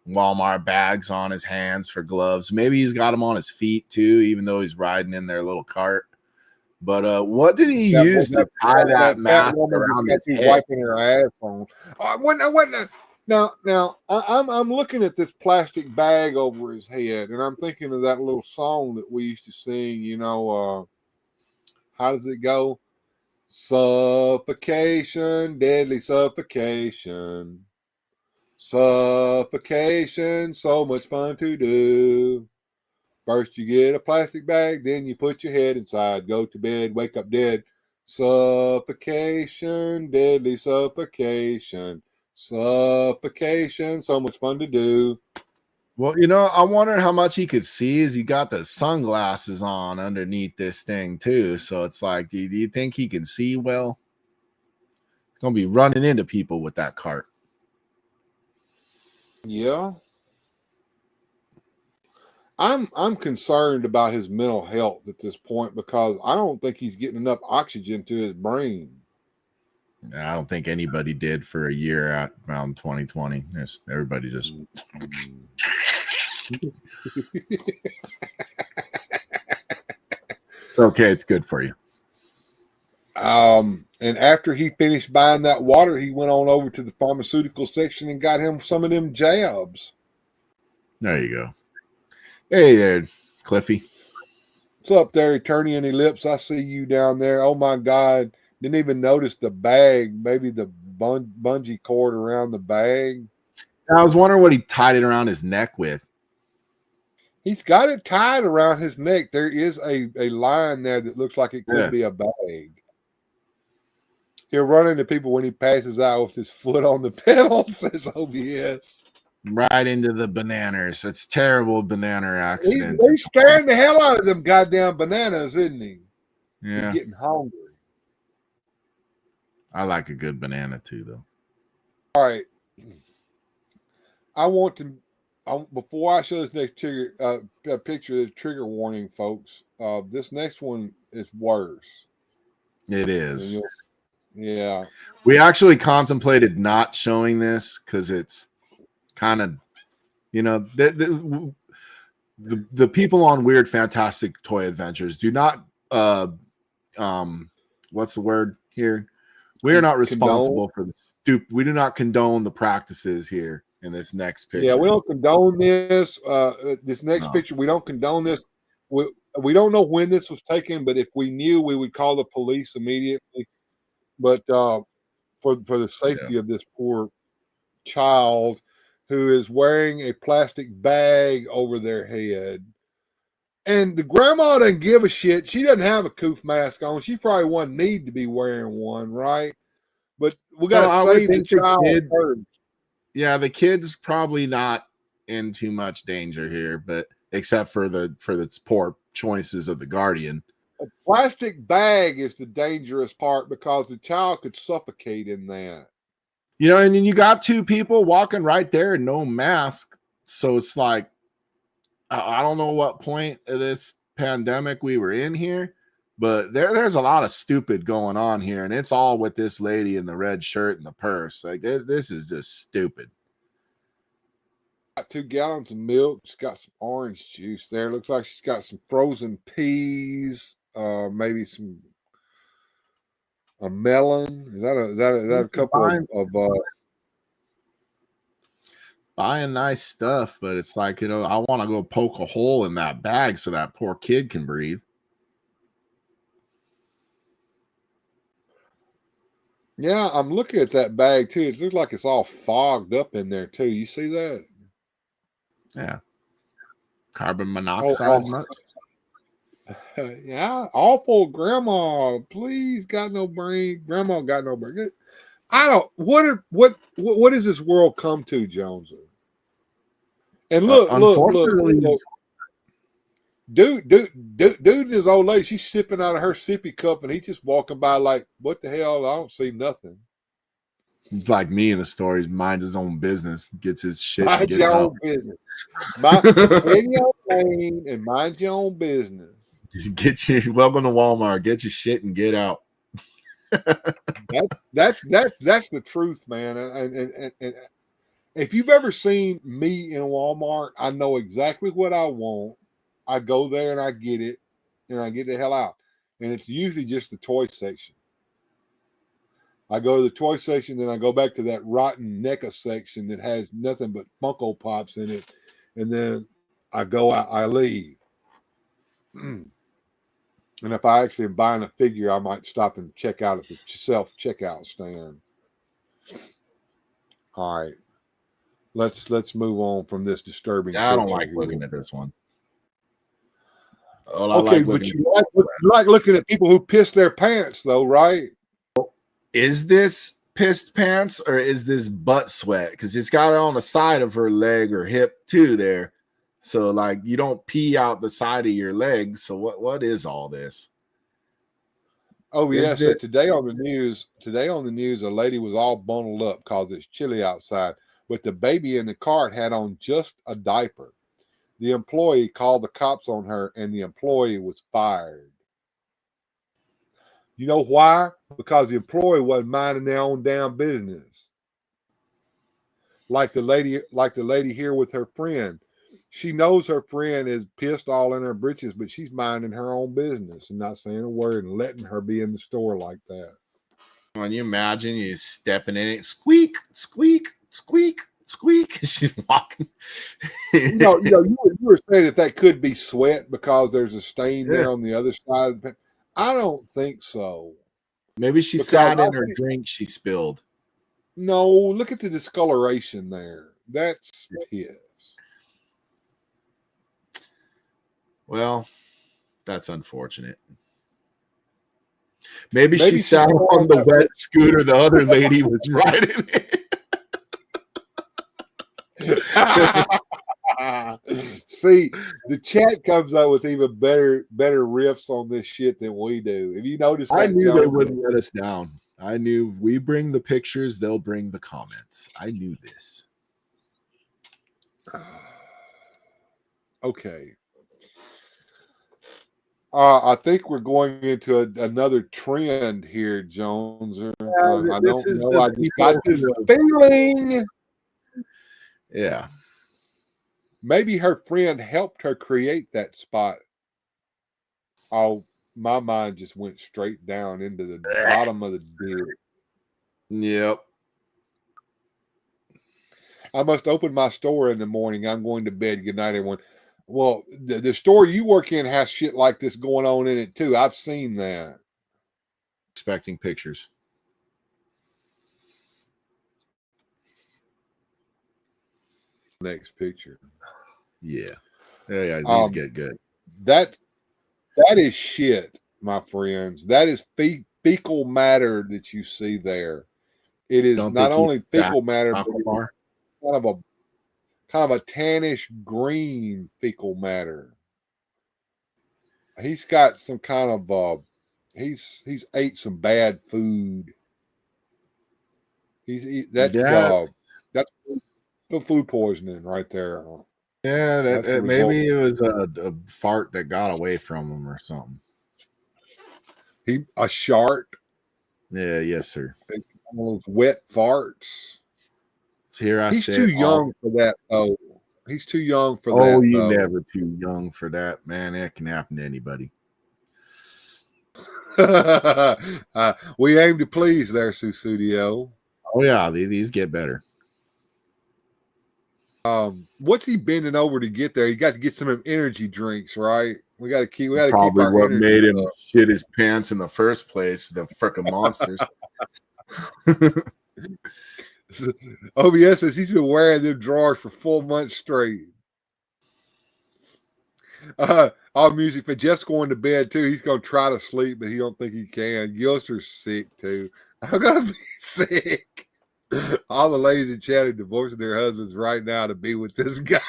Walmart bags on his hands for gloves. Maybe he's got them on his feet too, even though he's riding in their little cart. But what did he use to tie that mask around his head? Wiping her ass on. Now I'm looking at this plastic bag over his head, and I'm thinking of that little song that we used to sing. How does it go? Suffocation, deadly suffocation. Suffocation, so much fun to do. First you get a plastic bag, then you put your head inside, go to bed, wake up dead. Suffocation, deadly suffocation. Suffocation, so much fun to do. Well, I wonder how much he could see as he got the sunglasses on underneath this thing too. So it's like, do you think he can see well? He's gonna be running into people with that cart. Yeah. I'm concerned about his mental health at this point because I don't think he's getting enough oxygen to his brain. I don't think anybody did for a year at around 2020. Everybody just. It's okay. It's good for you. And after he finished buying that water, he went on over to the pharmaceutical section and got him some of them jabs. There you go. Hey there, Cliffy. What's up there, Attorney Any Lips? I see you down there. Oh my God. Didn't even notice the bag, maybe the bungee cord around the bag. I was wondering what he tied it around his neck with. He's got it tied around his neck. There is a line there that looks like it could be a bag. He'll run into people when he passes out with his foot on the pedal, says OBS. Right into the bananas. It's terrible banana accident. He's scaring the hell out of them goddamn bananas, isn't he? Yeah. He's getting hungry. I like a good banana too, though. All right. I want to, before I show this next picture, the trigger warning, folks. This next one is worse. It is. Yeah. We actually contemplated not showing this because it's kind of, the people on Weird Fantastic Toy Adventures do not, what's the word here? We are not responsible for the we do not condone the practices here in this next picture. Yeah, we don't condone this. This next picture, we don't condone this. We don't know when this was taken, but if we knew, we would call the police immediately. But for the safety of this poor child who is wearing a plastic bag over their head. And the grandma doesn't give a shit. She doesn't have a coof mask on. She probably wouldn't need to be wearing one, right? But we got to save the child first. Yeah, the kid's probably not in too much danger here, but except for the poor choices of the guardian. A plastic bag is the dangerous part because the child could suffocate in that. And then you got two people walking right there, no mask. So it's like, I don't know what point of this pandemic we were in here, but there's a lot of stupid going on here, and it's all with this lady in the red shirt and the purse. Like this is just stupid. Got 2 gallons of milk. She's got some orange juice there. Looks like she's got some frozen peas, maybe a melon. Is that a couple of buying nice stuff, but it's like, I want to go poke a hole in that bag so that poor kid can breathe. Yeah, I'm looking at that bag too. It looks like it's all fogged up in there too. You see that? Yeah. Carbon monoxide. Yeah, awful. Grandma, please, got no brain. Grandma got no brain. I don't. What does this world come to, Jonezer? And look. Dude, and his old lady, she's sipping out of her sippy cup, and he's just walking by like, what the hell? I don't see nothing. It's like me in the stories. Minds his own business, gets his shit. Mind your own business. In your lane and mind your own business. Welcome to Walmart. Get your shit and get out. That's the truth, man. And if you've ever seen me in Walmart, I know exactly what I want. I go there and I get it, and I get the hell out. And it's usually just the toy section. I go to the toy section, then I go back to that rotten NECA section that has nothing but Funko Pops in it, and then I go out, I leave. And if I actually am buying a figure, I might stop and check out at the self-checkout stand. All right. Let's move on from this disturbing. I don't like looking at this one. Okay, but you like looking at people who piss their pants, though, right? Is this pissed pants or is this butt sweat? Because it's got it on the side of her leg or hip too there. So like you don't pee out the side of your leg. So what is all this? Oh yeah, so today on the news, a lady was all bundled up because it's chilly outside, but the baby in the cart had on just a diaper. The employee called the cops on her, and the employee was fired. You know why? Because the employee wasn't minding their own damn business. Like the lady here with her friend. She knows her friend is pissed all in her britches, but she's minding her own business and not saying a word and letting her be in the store like that. Can you imagine you stepping in it, squeak, squeak, squeak, squeak? She's walking. You were saying that could be sweat because there's a stain there on the other side. I don't think so. Maybe she sat in her drink she spilled. No, look at the discoloration there. That's piss. Well, that's unfortunate. Maybe she sat on the wet scooter the other lady was riding it. See, the chat comes up with even better riffs on this shit than we do. If you notice, I knew they wouldn't let us down. I knew we bring the pictures, they'll bring the comments. I knew this. Okay. I think we're going into another trend here, Jones. I don't know. I just got this feeling. Yeah. Maybe her friend helped her create that spot. Oh, my mind just went straight down into the bottom of the dip. Yep. I must open my store in the morning. I'm going to bed. Good night, everyone. Well, the store you work in has shit like this going on in it too. I've seen that. Expecting pictures. Next picture. Yeah. Yeah, these get good. That is shit, my friends. That is fecal matter that you see there. It is not only fecal matter, but kind of a tannish green fecal matter. He's got some kind of he's ate some bad food. That's the food poisoning right there. Yeah, maybe it was a fart that got away from him or something. A shart. Yeah, yes, sir. One of those wet farts. So he's too young for that, though. He's too young for that. Oh, you're never too young for that, man. That can happen to anybody. We aim to please there, Susudio. Oh yeah, these get better. What's he bending over to get there? He got to get some energy drinks, right? We got to keep probably what made him up. Shit his pants in the first place. The freaking monsters. OBS says he's been wearing them drawers for 4 months straight. All music for Jeff's going to bed too. He's gonna try to sleep, but he don't think he can. Gilster's sick too. I'm gonna be sick. All the ladies in chat are divorcing their husbands right now to be with this guy.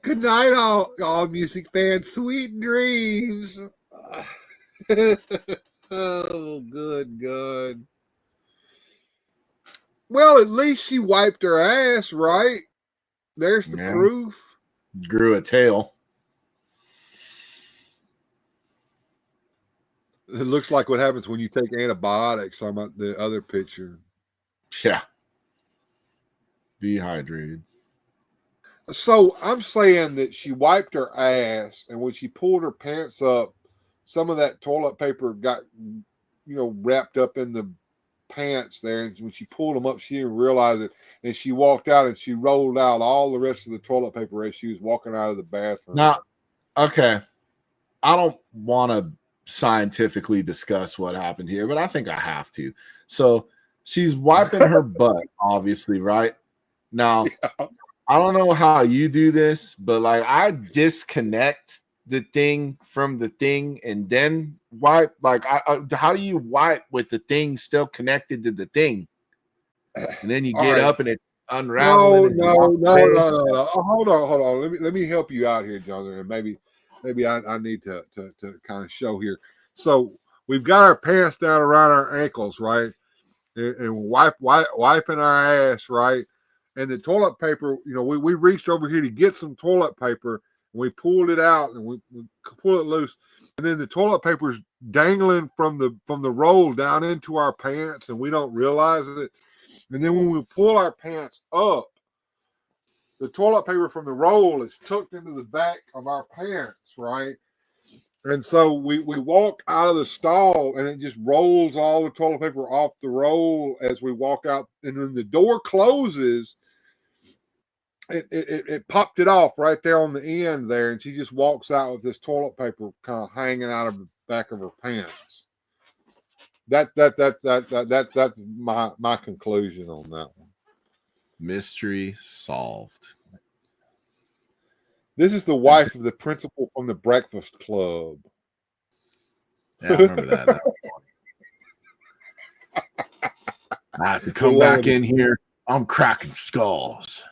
Good night, all music fans. Sweet dreams. Oh, good God. Well, at least she wiped her ass, right? There's the proof. Grew a tail. It looks like what happens when you take antibiotics. I'm about the other picture. Yeah. Dehydrated. So I'm saying that she wiped her ass, and when she pulled her pants up, some of that toilet paper got, wrapped up in the pants there. And when she pulled them up, she didn't realize it. And she walked out and she rolled out all the rest of the toilet paper as she was walking out of the bathroom. Now, okay. I don't want to scientifically discuss what happened here, but I think I have to. So she's wiping her butt, obviously, right? Now, yeah. I don't know how you do this, but like I disconnect the thing from the thing and then wipe. Like, how do you wipe with the thing still connected to the thing? And then you get up and it's unraveling. No. Hold on. Let me help you out here, Jonathan. And maybe I need to kind of show here. So we've got our pants down around our ankles, right? and wiping our ass, right? And the toilet paper, we reached over here to get some toilet paper, and we pulled it out and we pull it loose, and then the toilet paper's dangling from the roll down into our pants, and we don't realize it. And then when we pull our pants up, the toilet paper from the roll is tucked into the back of our pants, right? And so we walk out of the stall, and it just rolls all the toilet paper off the roll as we walk out. And when the door closes, it popped it off right there on the end there, and she just walks out with this toilet paper kind of hanging out of the back of her pants. That's my conclusion on that one. Mystery solved. This is the wife of the principal from the Breakfast Club. Yeah, I remember that. I have to come back in here. I'm cracking skulls.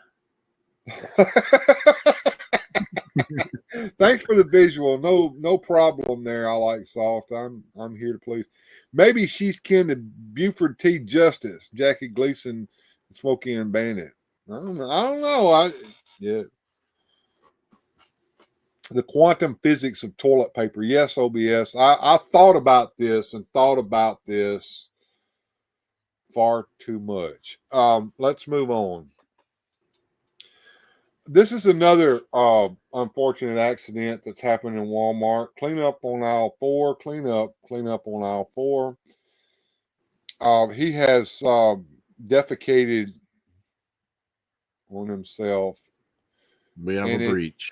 Thanks for the visual. No problem there. I like soft. I'm here to please. Maybe she's kin to Buford T. Justice, Jackie Gleason, Smokey and Bandit. I don't know. Yeah. The quantum physics of toilet paper. Yes, OBS. I thought about this far too much. Let's move on. This is another unfortunate accident that's happened in Walmart. Clean up on aisle 4. Clean up on aisle 4. He has defecated on himself. We have a breach.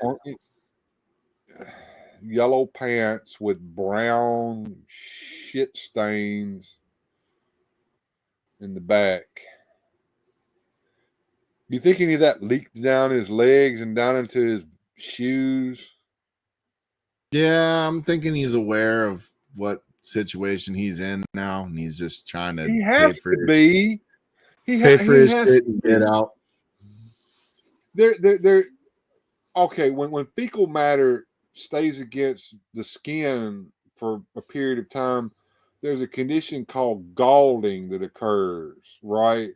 Yellow pants with brown shit stains in the back. Do you think any of that leaked down his legs and down into his shoes? Yeah, I'm thinking he's aware of what situation he's in now, and he's just trying to. He has to be. Pay for his shit and get out. They're okay. When fecal matter stays against the skin for a period of time, there's a condition called galding that occurs, right?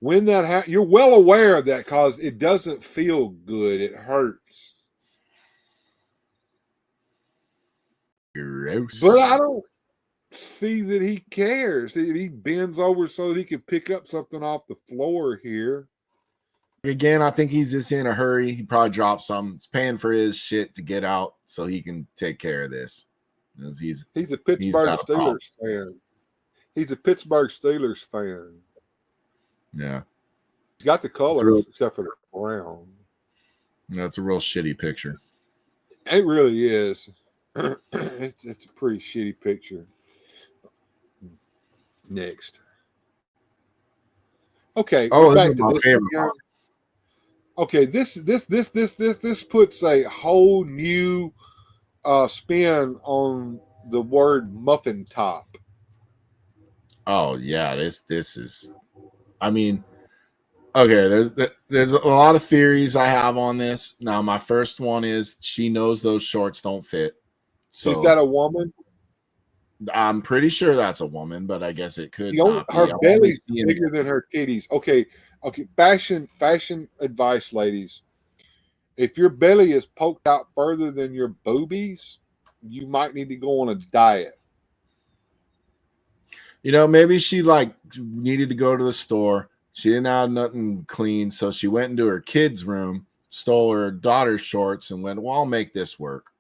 When that happens, you're well aware of that because it doesn't feel good. It hurts. Gross. But I don't see that he cares. He bends over so that he can pick up something off the floor here. Again, I think he's just in a hurry. He probably dropped some. He's paying for his shit to get out so he can take care of this. He's a Pittsburgh Steelers fan. He's a Pittsburgh Steelers fan. Yeah. He's got the colors except for the brown. That's a real shitty picture. It really is. It's a pretty shitty picture. Next. Okay. Oh, this is my favorite. Okay, this puts a whole new spin on the word muffin top. Oh yeah, this is. I mean, okay. There's a lot of theories I have on this. Now, my first one is she knows those shorts don't fit. So is that a woman? I'm pretty sure that's a woman, but I guess it could not be. Her belly's bigger than her titties. Okay. Fashion advice, ladies. If your belly is poked out further than your boobies, you might need to go on a diet. Maybe she needed to go to the store. She didn't have nothing clean, so she went into her kid's room, stole her daughter's shorts, and went, well, I'll make this work.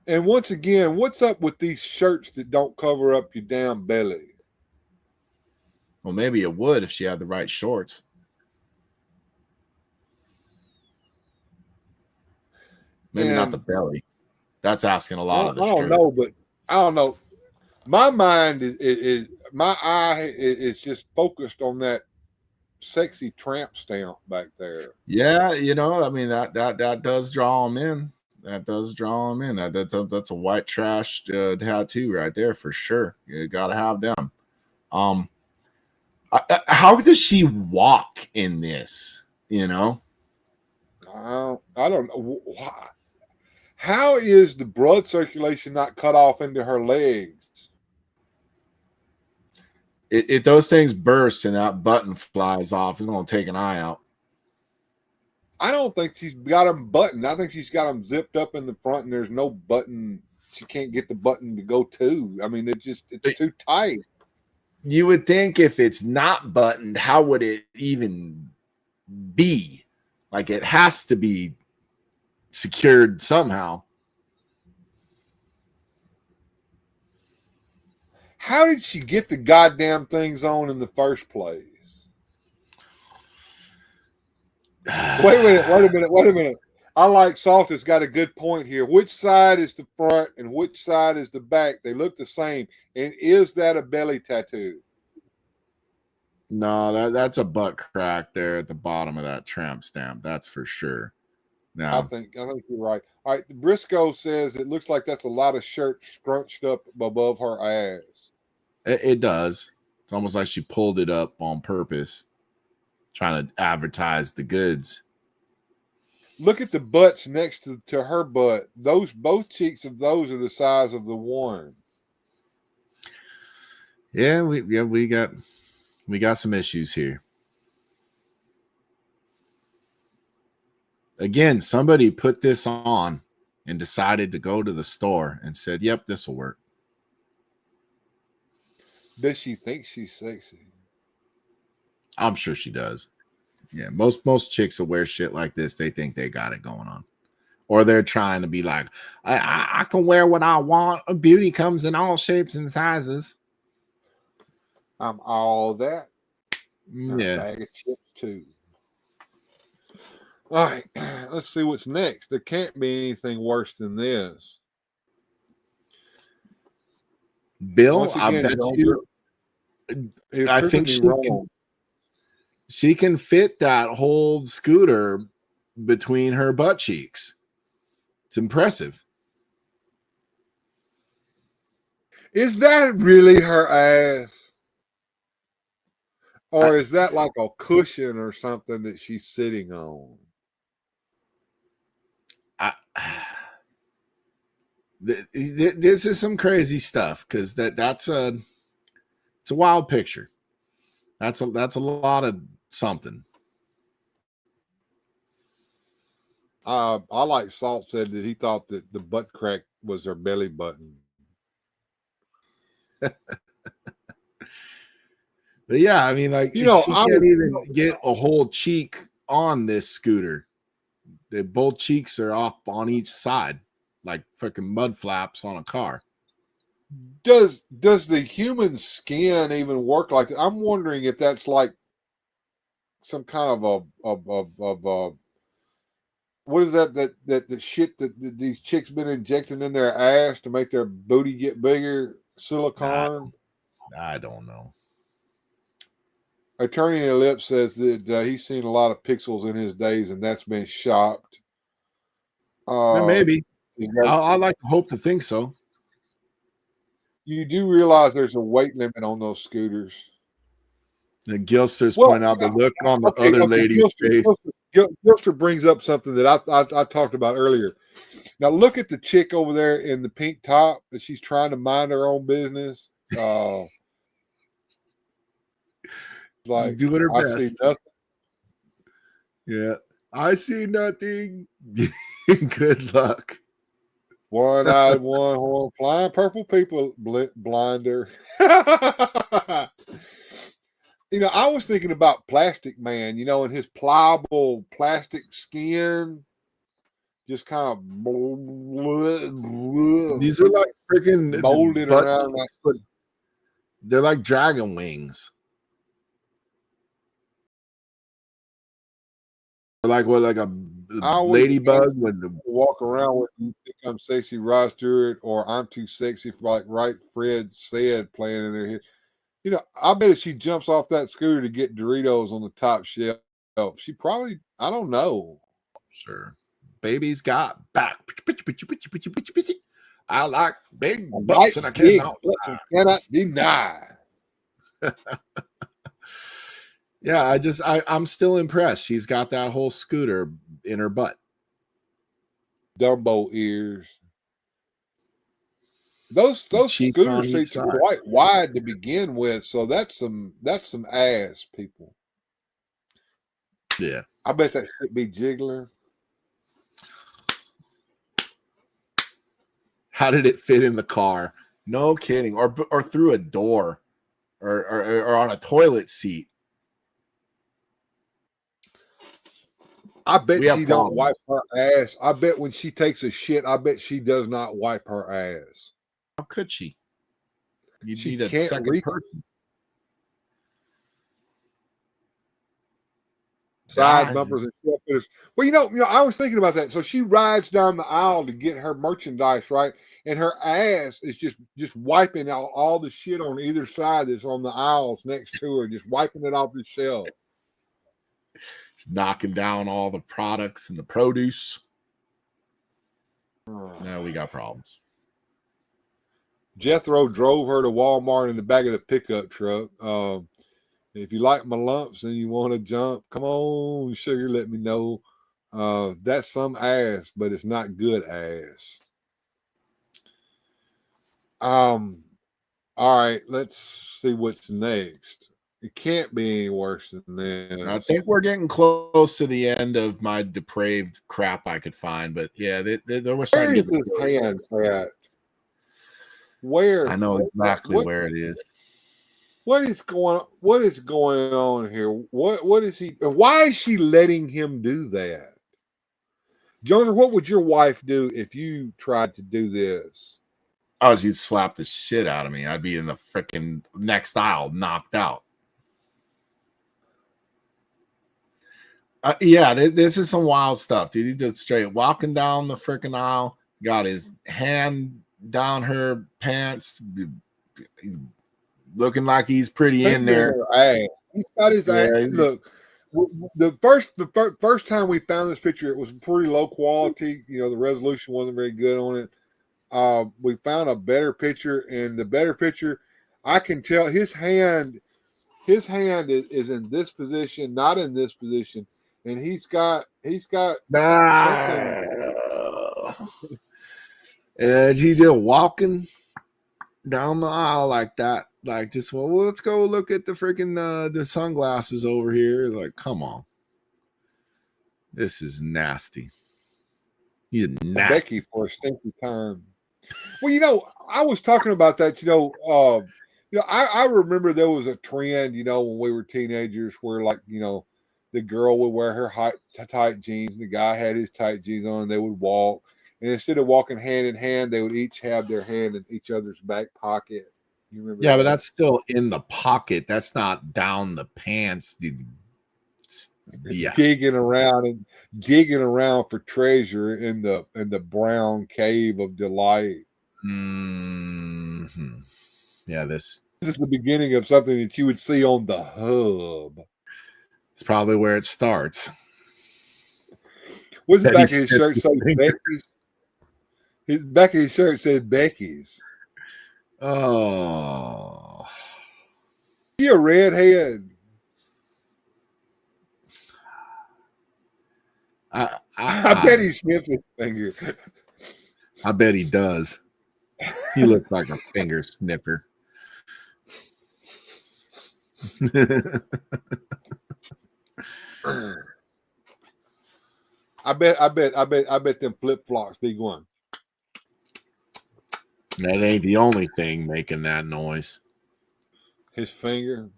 And once again, what's up with these shirts that don't cover up your damn belly? Well, maybe it would if she had the right shorts. Maybe not the belly. That's asking a lot of the shirt. I don't know. My mind is my eye is just focused on that sexy tramp stamp back there. Yeah, I mean that does draw them in. That does draw them in. That's a white trash tattoo right there for sure. You got to have them. How does she walk in this? I don't know. How is the blood circulation not cut off into her legs? If those things burst and that button flies off, it's going to take an eye out. I don't think she's got them buttoned. I think she's got them zipped up in the front, and there's no button. She can't get the button to go to. I mean, it's too tight. You would think if it's not buttoned, how would it even be? Like, it has to be secured somehow. How did she get the goddamn things on in the first place? Wait a minute. I like Salt has got a good point here. Which side is the front and which side is the back? They look the same. And is that a belly tattoo? No, that's a butt crack there at the bottom of that tramp stamp. That's for sure. No. I think you're right. All right. Briscoe says it looks like that's a lot of shirt scrunched up above her ass. It does. It's almost like she pulled it up on purpose, trying to advertise the goods. Look at the butts next to her butt. Both cheeks of those are the size of the one. Yeah, we got some issues here. Again, somebody put this on and decided to go to the store and said, "Yep, this will work." Does she think she's sexy? I'm sure she does. Yeah, most chicks will wear shit like this. They think they got it going on, or they're trying to be like, I can wear what I want. Beauty comes in all shapes and sizes. I'm all that. Yeah, bag of chips too. All right, let's see what's next. There can't be anything worse than this. Bill, again, I bet you. I think she can fit that whole scooter between her butt cheeks. It's impressive. Is that really her ass? Or is that like a cushion or something that she's sitting on? This is some crazy stuff because it's a wild picture. That's a lot of something. I like Salt said that he thought that the butt crack was her belly button. But yeah, I mean, like, she can't even get a whole cheek on this scooter. Both cheeks are off on each side, like freaking mud flaps on a car. Does the human skin even work like that? I'm wondering if that's like some kind of a what is that the shit that these chicks been injecting in their ass to make their booty get bigger? Silicone? I don't know. Attorney Lip says that he's seen a lot of pixels in his days, and that's been shocked. Maybe. I like to hope to think so. You do realize there's a weight limit on those scooters. And Gilster's point out the look on the other lady's face. Gilster brings up something that I talked about earlier. Now look at the chick over there in the pink top that she's trying to mind her own business. Like doing her best. I see nothing. Yeah, I see nothing. Good luck. One-eyed, one horn, flying purple people blinder. I was thinking about Plastic Man, and his pliable plastic skin just kind of these are like freaking molded around. They're like dragon wings. Like what? Like a ladybug when the walk around with "You Think I'm Sexy, Rod Stewart," or "I'm Too Sexy for like right Fred said" playing in their head. I bet if she jumps off that scooter to get Doritos on the top shelf, she probably, I don't know. Sure. Baby's got back. I like big butts and I cannot deny. Yeah, I'm still impressed. She's got that whole scooter in her butt. Dumbo ears. Those Cheek scooter on each seats are side. quite wide to begin with, so that's some ass, people. Yeah. I bet that should be jiggling. How did it fit in the car? No kidding. Or through a door, or on a toilet seat. I bet We have she don't problems. wipe her ass. I bet when she takes a shit, I bet she does not wipe her ass. How could she? You She need a can't second reach person. side bumpers and stuff. Well, you know, I was thinking about that. So she rides down the aisle to get her merchandise, right? And her ass is just wiping out all the shit on either side that's on the aisles next to her, just wiping it off the shelf. Knocking down all the products and the produce. Now we got problems. Jethro drove her to Walmart in the back of the pickup truck. If you like my lumps and you want to jump, come on, sugar, let me know. That's some ass, but it's not good ass. All right, let's see what's next. It can't be any worse than this. I think we're getting close to the end of my depraved crap I could find, but yeah, there was Where is his hand at? Where? I know exactly where it is. What is going on here? What is he? Why is she letting him do that? Jonezer, what would your wife do if you tried to do this? Oh, she'd slap the shit out of me. I'd be in the freaking next aisle, knocked out. Yeah, this is some wild stuff, dude. He just straight walking down the freaking aisle, got his hand down her pants, looking like he's pretty in there. He's got his ass. Look, the first time we found this picture, it was pretty low quality. You know, the resolution wasn't very good on it. We found a better picture, and the better picture, I can tell his hand is in this position, not in this position, and he's got and he just walking down the aisle like that, like just let's go look at the freaking the sunglasses over here. Like, come on, this is nasty. He's nasty. Becky for a stinky time. Well, you know, I was talking about that. I remember there was a trend, when we were teenagers, where the girl would wear her tight jeans, and the guy had his tight jeans on, and they would walk. And instead of walking hand in hand, they would each have their hand in each other's back pocket. You remember? Yeah, but that's still in the pocket. That's not down the pants. Yeah. Digging around for treasure in the brown cave of delight. Mm-hmm. Yeah, this is the beginning of something that you would see on the hub. It's probably where it starts. What's the back of his shirt say? Becky's. His back of his shirt said Becky's. Oh, he a redhead. I bet he sniffs his finger. I bet he does. He looks like a finger sniffer. I bet them flip flops be going. That ain't the only thing making that noise. His finger.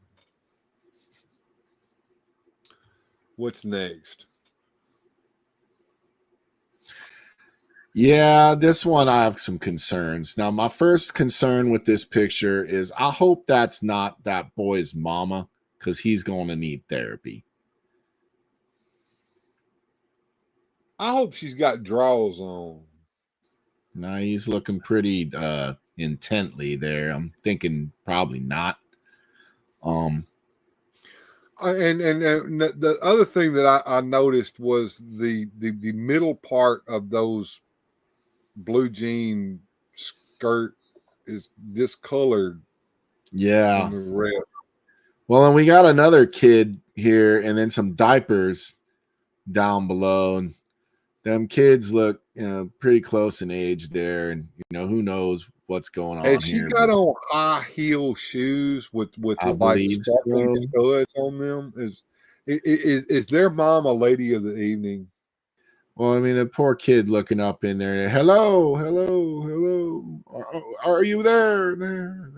What's next? Yeah, this one I have some concerns. Now, my first concern with this picture is I hope that's not that boy's mama, because he's going to need therapy. I hope she's got drawers on. No, he's looking pretty intently there. I'm thinking probably not. And the other thing that I noticed was the middle part of those blue jean skirt is discolored. Yeah. On the red. Well, and we got another kid here, and then some diapers down below, and them kids look, pretty close in age there, and who knows what's going on And she here. got on high heel shoes with I like believe sparkly so. studs on them. Is their mom a lady of the evening? Well, I mean, the poor kid looking up in there. Hello, hello, hello. Are you there? There.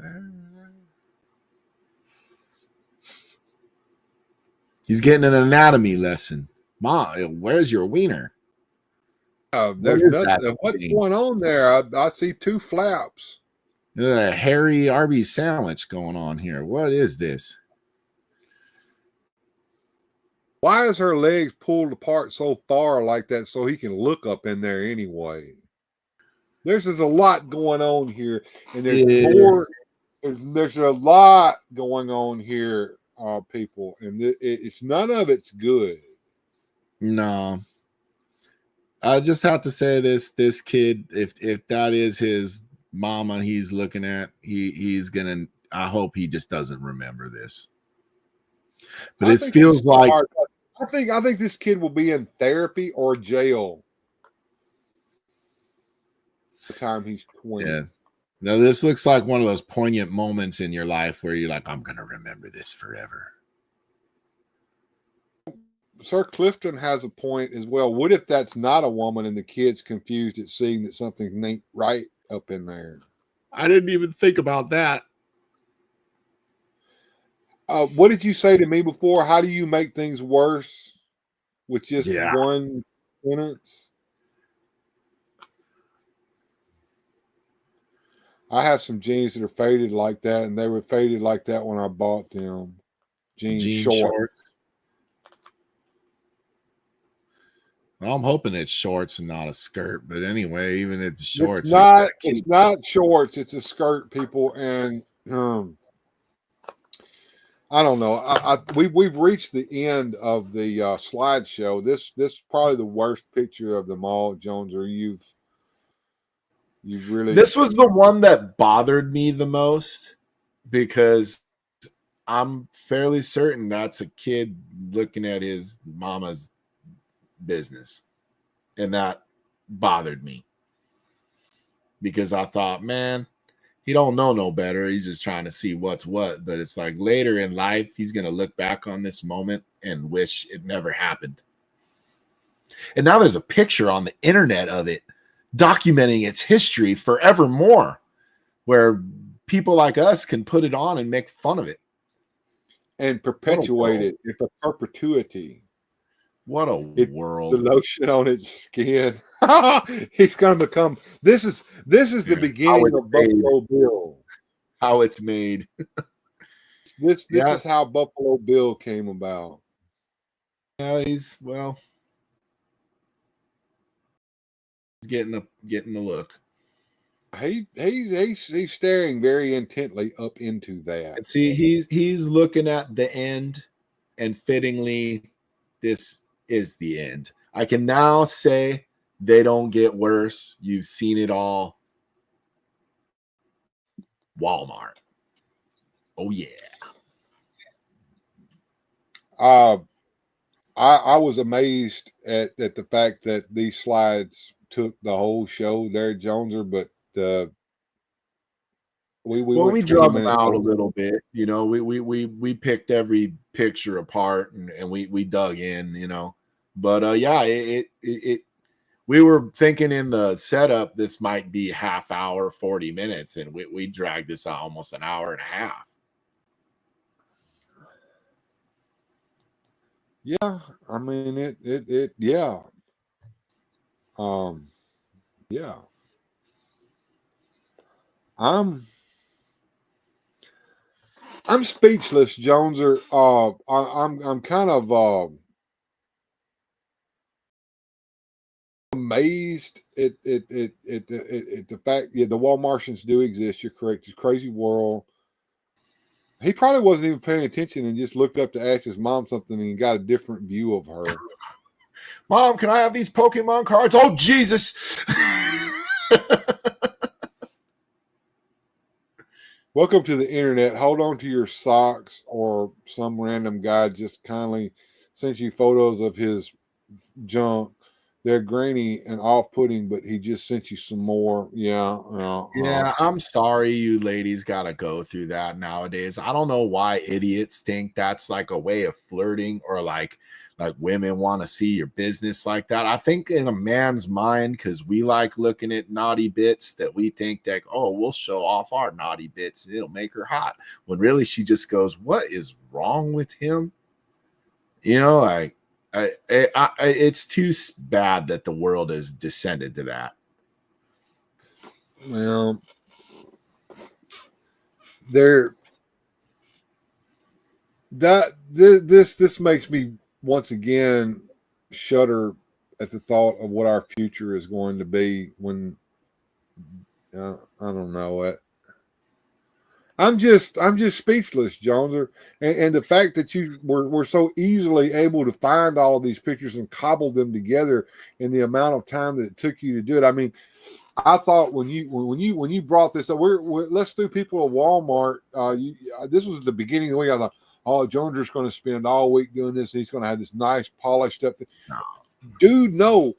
He's getting an anatomy lesson. Mom, where's your wiener? There's nothing. What's going on there? I see two flaps. There's a hairy Arby's sandwich going on here. What is this? Why is her legs pulled apart so far like that so he can look up in there anyway? There's a lot going on here, and there's more. There's a lot going on here, people, and it's none of it's good. No, I just have to say this kid, if that is his mama he's looking at, he's gonna. I hope he just doesn't remember this. But it feels like I think this kid will be in therapy or jail by the time he's 20. Yeah. No, this looks like one of those poignant moments in your life where you're like, I'm gonna remember this forever. Sir Clifton has a point as well. What if that's not a woman and the kid's confused at seeing that something ain't right up in there? I didn't even think about that. What did you say to me before? How do you make things worse with just one sentence? I have some jeans that are faded like that, and they were faded like that when I bought them. Jean shorts. Well, I'm hoping it's shorts and not a skirt. But anyway, even if it's shorts, it's not shorts. It's a skirt, people, and I don't know. We've reached the end of the slideshow. This is probably the worst picture of them all, Jones. Or you've really. This was the one that bothered me the most because I'm fairly certain that's a kid looking at his mama's business, and that bothered me because I thought, man, he don't know no better. He's just trying to see what's what. But it's like later in life, he's going to look back on this moment and wish it never happened. And now there's a picture on the internet of it documenting its history forevermore, where people like us can put it on and make fun of it. And perpetuate it. It's a perpetuity. What a world. The lotion on its skin. He's going to become. This is the beginning of Buffalo Bill. How it's made. This is how Buffalo Bill came about. Yeah, he's getting a look. He's staring very intently up into that. And see, he's looking at the end, and fittingly, this is the end. I can now say they don't get worse. You've seen it all. Walmart. Oh yeah. I was amazed at the fact that these slides took the whole show there, Joneser, but we drug them out a little bit. We picked every picture apart and we dug in, but we were thinking in the setup this might be half hour, 40 minutes, and we dragged this out almost an hour and a half. Yeah, I mean it yeah. Yeah. I'm speechless, Joneser. I'm kind of amazed at the fact the Walmartians do exist. You're correct. It's a crazy world. He probably wasn't even paying attention and just looked up to ask his mom something and got a different view of her. Mom, can I have these Pokemon cards? Oh, Jesus. Welcome to the internet. Hold on to your socks, or some random guy just kindly sent you photos of his junk. They're grainy and off-putting, but he just sent you some more. Yeah, I'm sorry you ladies got to go through that nowadays. I don't know why idiots think that's like a way of flirting, or like women want to see your business like that. I think in a man's mind, because we like looking at naughty bits, that we think that, oh, we'll show off our naughty bits and it'll make her hot. When really she just goes, what is wrong with him? You know, like it's too bad that the world has descended to that. Well, there. This makes me once again shudder at the thought of what our future is going to be when I don't know it. I'm just speechless, Joneser, and the fact that you were so easily able to find all of these pictures and cobble them together in the amount of time that it took you to do it. I mean, I thought when you brought this up, let's do people at Walmart. This was the beginning of the week. I thought, oh, Joneser's going to spend all week doing this. He's going to have this nice polished up thing. No. Dude, no.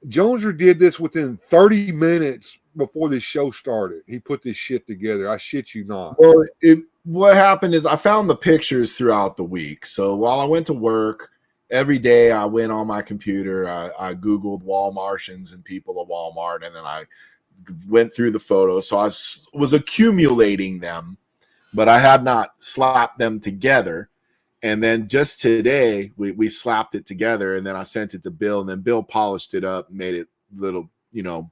Joneser did this within 30 minutes before this show started. He put this shit together. I shit you not. Well, what happened is I found the pictures throughout the week. So while I went to work, every day I went on my computer, I Googled Walmartians and people of Walmart, and then I went through the photos. So I was accumulating them, but I had not slapped them together. And then just today, we slapped it together, and then I sent it to Bill, and then Bill polished it up, made it little,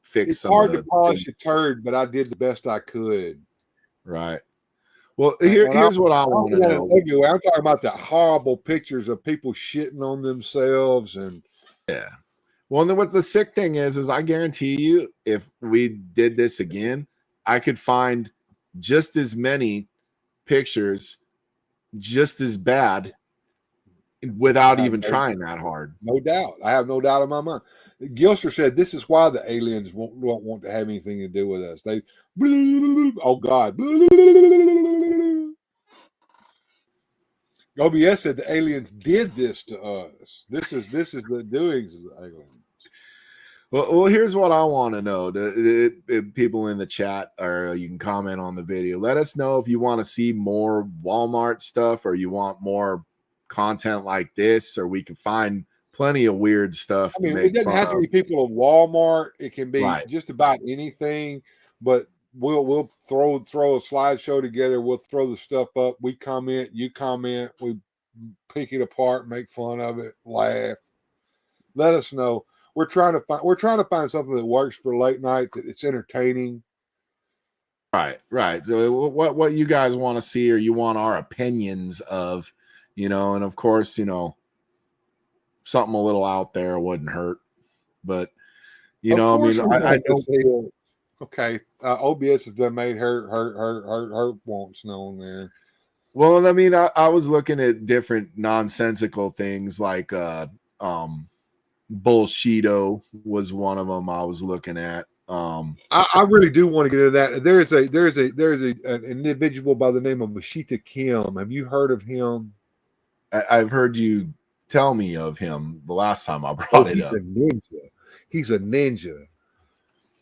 fix it's some hard of the to polish a turd, but I did the best I could. Right. Well, here's what I want to know. I'm talking about the horrible pictures of people shitting on themselves, and yeah. Well, and then what the sick thing is I guarantee you, if we did this again, I could find just as many pictures, just as bad, without even trying that hard. No doubt. I have no doubt in my mind. Gilster said this is why the aliens won't want to have anything to do with us. They, oh God. OBS said the aliens did this to us. This is the doings of the aliens. Well, here's what I want to know. The people in the chat, or you can comment on the video. Let us know if you want to see more Walmart stuff, or you want more content like this, or we can find plenty of weird stuff. I mean, it doesn't have to be people of Walmart. It can be just about anything. But we'll throw a slideshow together. We'll throw the stuff up. We comment, you comment. We pick it apart, make fun of it, laugh. Let us know. We're trying to find something that works for late night, that it's entertaining. Right. So what you guys want to see, or you want our opinions of, and of course, something a little out there wouldn't hurt. But I don't. Okay, OBS has done made her wants known there. Well, I mean, I was looking at different nonsensical things like Bullshito was one of them I was looking at. I really do want to get into that. There's an individual by the name of Mashita Kim. Have you heard of him? I've heard you tell me of him the last time I brought it up. He's a ninja,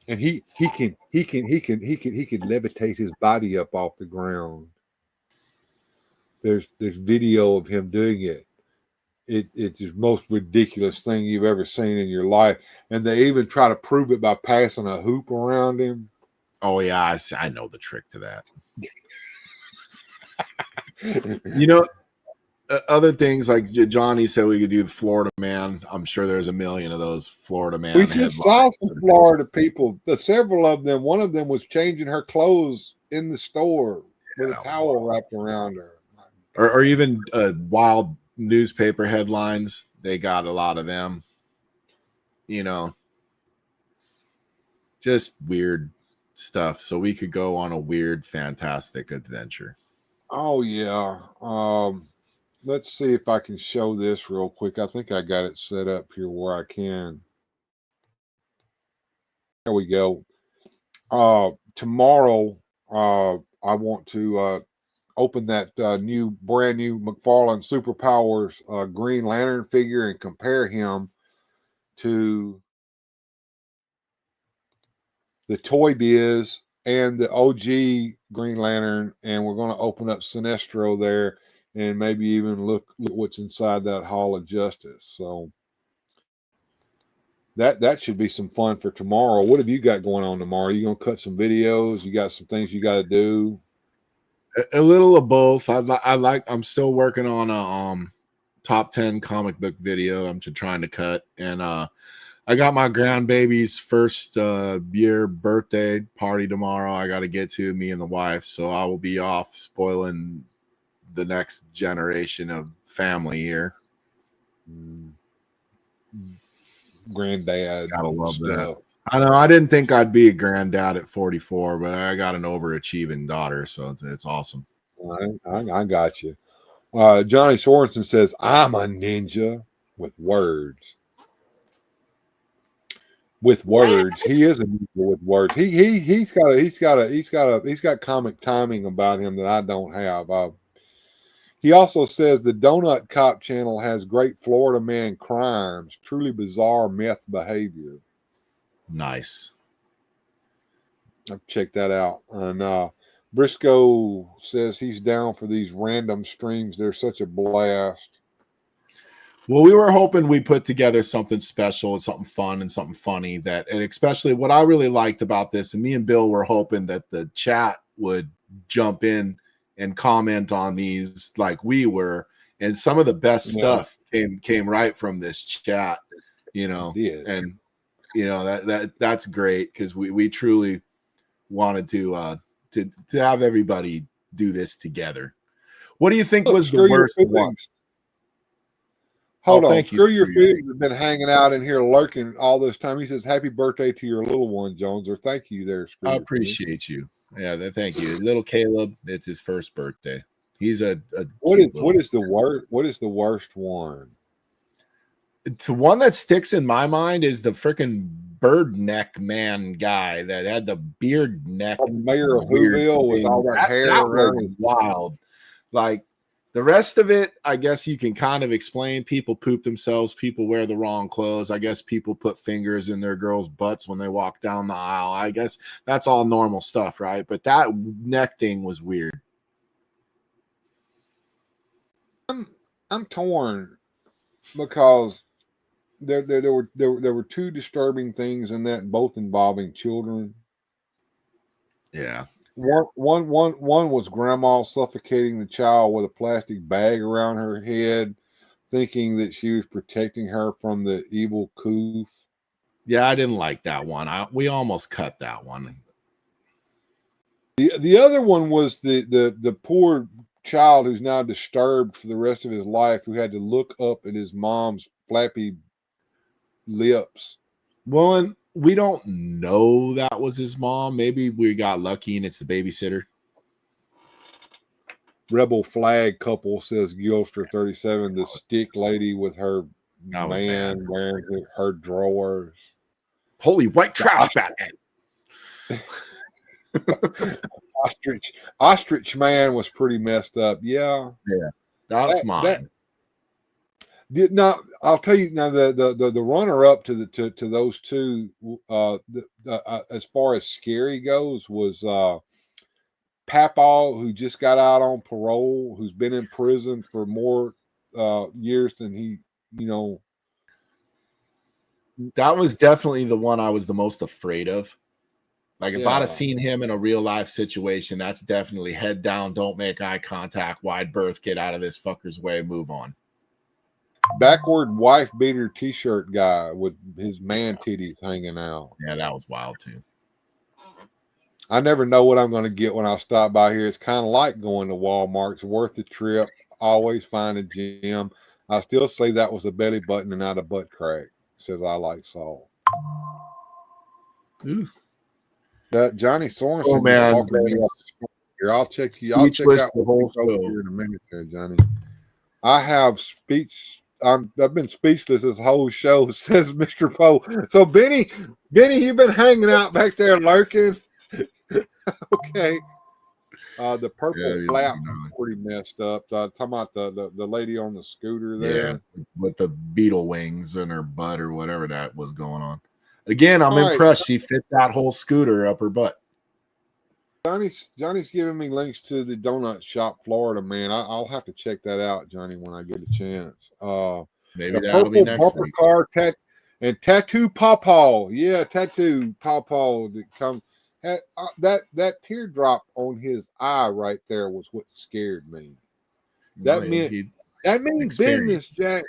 and he can levitate his body up off the ground. There's video of him doing it. It's the most ridiculous thing you've ever seen in your life. And they even try to prove it by passing a hoop around him. Oh, yeah, I know the trick to that. Other things like Johnny said we could do the Florida Man. I'm sure there's a million of those Florida Man. We just saw some Florida people. Several of them. One of them was changing her clothes in the store with a towel wrapped around her. Or even wild newspaper headlines. They got a lot of them. Just weird stuff. So we could go on a weird, fantastic adventure. Oh, yeah. Let's see if I can show this real quick. I think I got it set up here where I can. There we go. Tomorrow, I want to open that brand new McFarlane Superpowers Green Lantern figure and compare him to the Toy Biz and the OG Green Lantern, and we're going to open up Sinestro there, and maybe even look what's inside that Hall of Justice. So that should be some fun for tomorrow. What have you got going on tomorrow? You going to cut some videos? You got some things you got to do? A little of both. I'm still working on a top 10 comic book video I'm trying to cut, and I got my grandbaby's first year birthday party tomorrow. I got to get to, me and the wife, so I will be off spoiling the next generation of family here. Granddad, gotta love stuff. That. I know. I didn't think I'd be a granddad at 44, but I got an overachieving daughter, so it's awesome. I got you. Johnny Sorensen says, "I'm a ninja with words." With words, he is a ninja with words. He's got comic timing about him that I don't have. He also says the Donut Cop channel has great Florida man crimes, truly bizarre meth behavior. Nice. I've checked that out. And Briscoe says he's down for these random streams. They're such a blast. Well, we were hoping we put together something special and something fun and something funny and especially what I really liked about this, and me and Bill were hoping that the chat would jump in and comment on these like we were, and some of the best stuff came right from this chat, and that's great, because we truly wanted to have everybody do this together. What do you think was the worst one? Hold on. Screw your feelings have been hanging out in here lurking all this time. He says, "Happy birthday to your little one, Jonezer." Thank you there, Screw. I appreciate you. Yeah, thank you. Little Caleb, it's his first birthday. He's what is the worst one? The one that sticks in my mind is the freaking bird neck man guy that had the beard neck. Mayor of Whoville with all that hair around his wild. Like, the rest of it, I guess you can kind of explain. People poop themselves. People wear the wrong clothes. I guess people put fingers in their girls' butts when they walk down the aisle. I guess that's all normal stuff, right? But that neck thing was weird. I'm torn because there were two disturbing things in that, both involving children. Yeah. One was grandma suffocating the child with a plastic bag around her head, thinking that she was protecting her from the evil Koof. Yeah, I didn't like that one. We almost cut that one. The other one was the poor child who's now disturbed for the rest of his life, who had to look up at his mom's flappy lips. Well, and we don't know that was his mom. Maybe we got lucky and it's the babysitter. Rebel flag couple, says Gilster 37. The stick lady with her man wearing her drawers. Holy white trash Batman. Ostrich man was pretty messed up. Yeah, that's mine. Now I'll tell you now, the runner up to those two, as far as scary goes, was Papaw, who just got out on parole, who's been in prison for more years than he, That was definitely the one I was the most afraid of. Like, if I'd have seen him in a real life situation, that's definitely head down, don't make eye contact, wide berth, get out of this fucker's way, move on. Backward wife beater t-shirt guy with his man titties hanging out. Yeah, that was wild too. I never know what I'm going to get when I stop by here. It's kind of like going to Walmart. It's worth the trip. Always find a gem. I still say that was a belly button and not a butt crack. Says I like salt. Ooh. That Johnny Sorensen. Oh man, here, I'll check out the whole show here in a minute, there, Johnny. I have speech. I've been speechless this whole show, says Mr. Poe. So Benny, you've been hanging out back there lurking. Okay. The purple flap was pretty messed up. Talking about the lady on the scooter there. Yeah, with the beetle wings in her butt or whatever that was going on. Again, I'm All right. impressed. She fit that whole scooter up her butt. Johnny's giving me links to the Donut Shop, Florida, man. I'll have to check that out, Johnny, when I get a chance. Maybe The that'll be purple next bumper week. car and tattoo pawpaw. Yeah, tattoo pawpaw that comes. That teardrop on his eye right there was what scared me. That means business, Jack.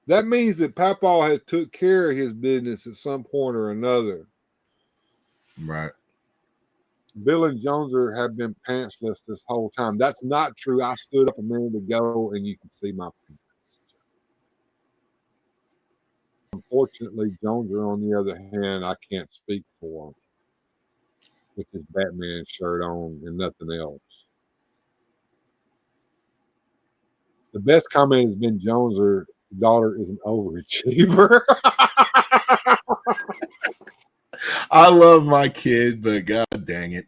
That means that Pawpaw has took care of his business at some point or another. Right. Bill and Jonezer have been pantsless this whole time. That's not true. I stood up a minute ago and you can see my pants. Unfortunately, Jonezer, on the other hand, I can't speak for him with his Batman shirt on and nothing else. The best comment has been Jonezer, daughter is an overachiever. I love my kid, but god dang it.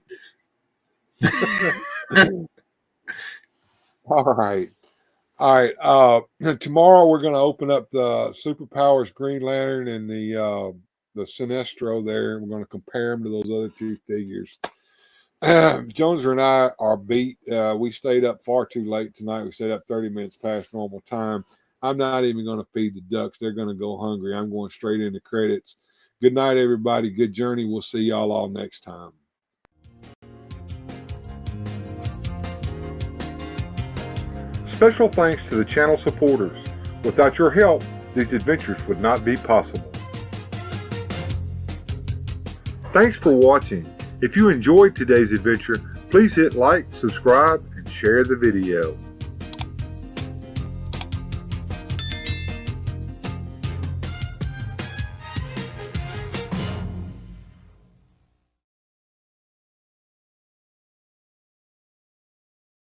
All right. Tomorrow we're going to open up the Superpowers Green Lantern and the Sinestro there. We're going to compare them to those other two figures. Jonezer and I are beat. We stayed up far too late tonight. We stayed up 30 minutes past normal time. I'm not even going to feed the ducks. They're going to go hungry. I'm going straight into credits. Good night, everybody. Good journey. We'll see y'all all next time. Special thanks to the channel supporters. Without your help, these adventures would not be possible. Thanks for watching. If you enjoyed today's adventure, please hit like, subscribe, and share the video.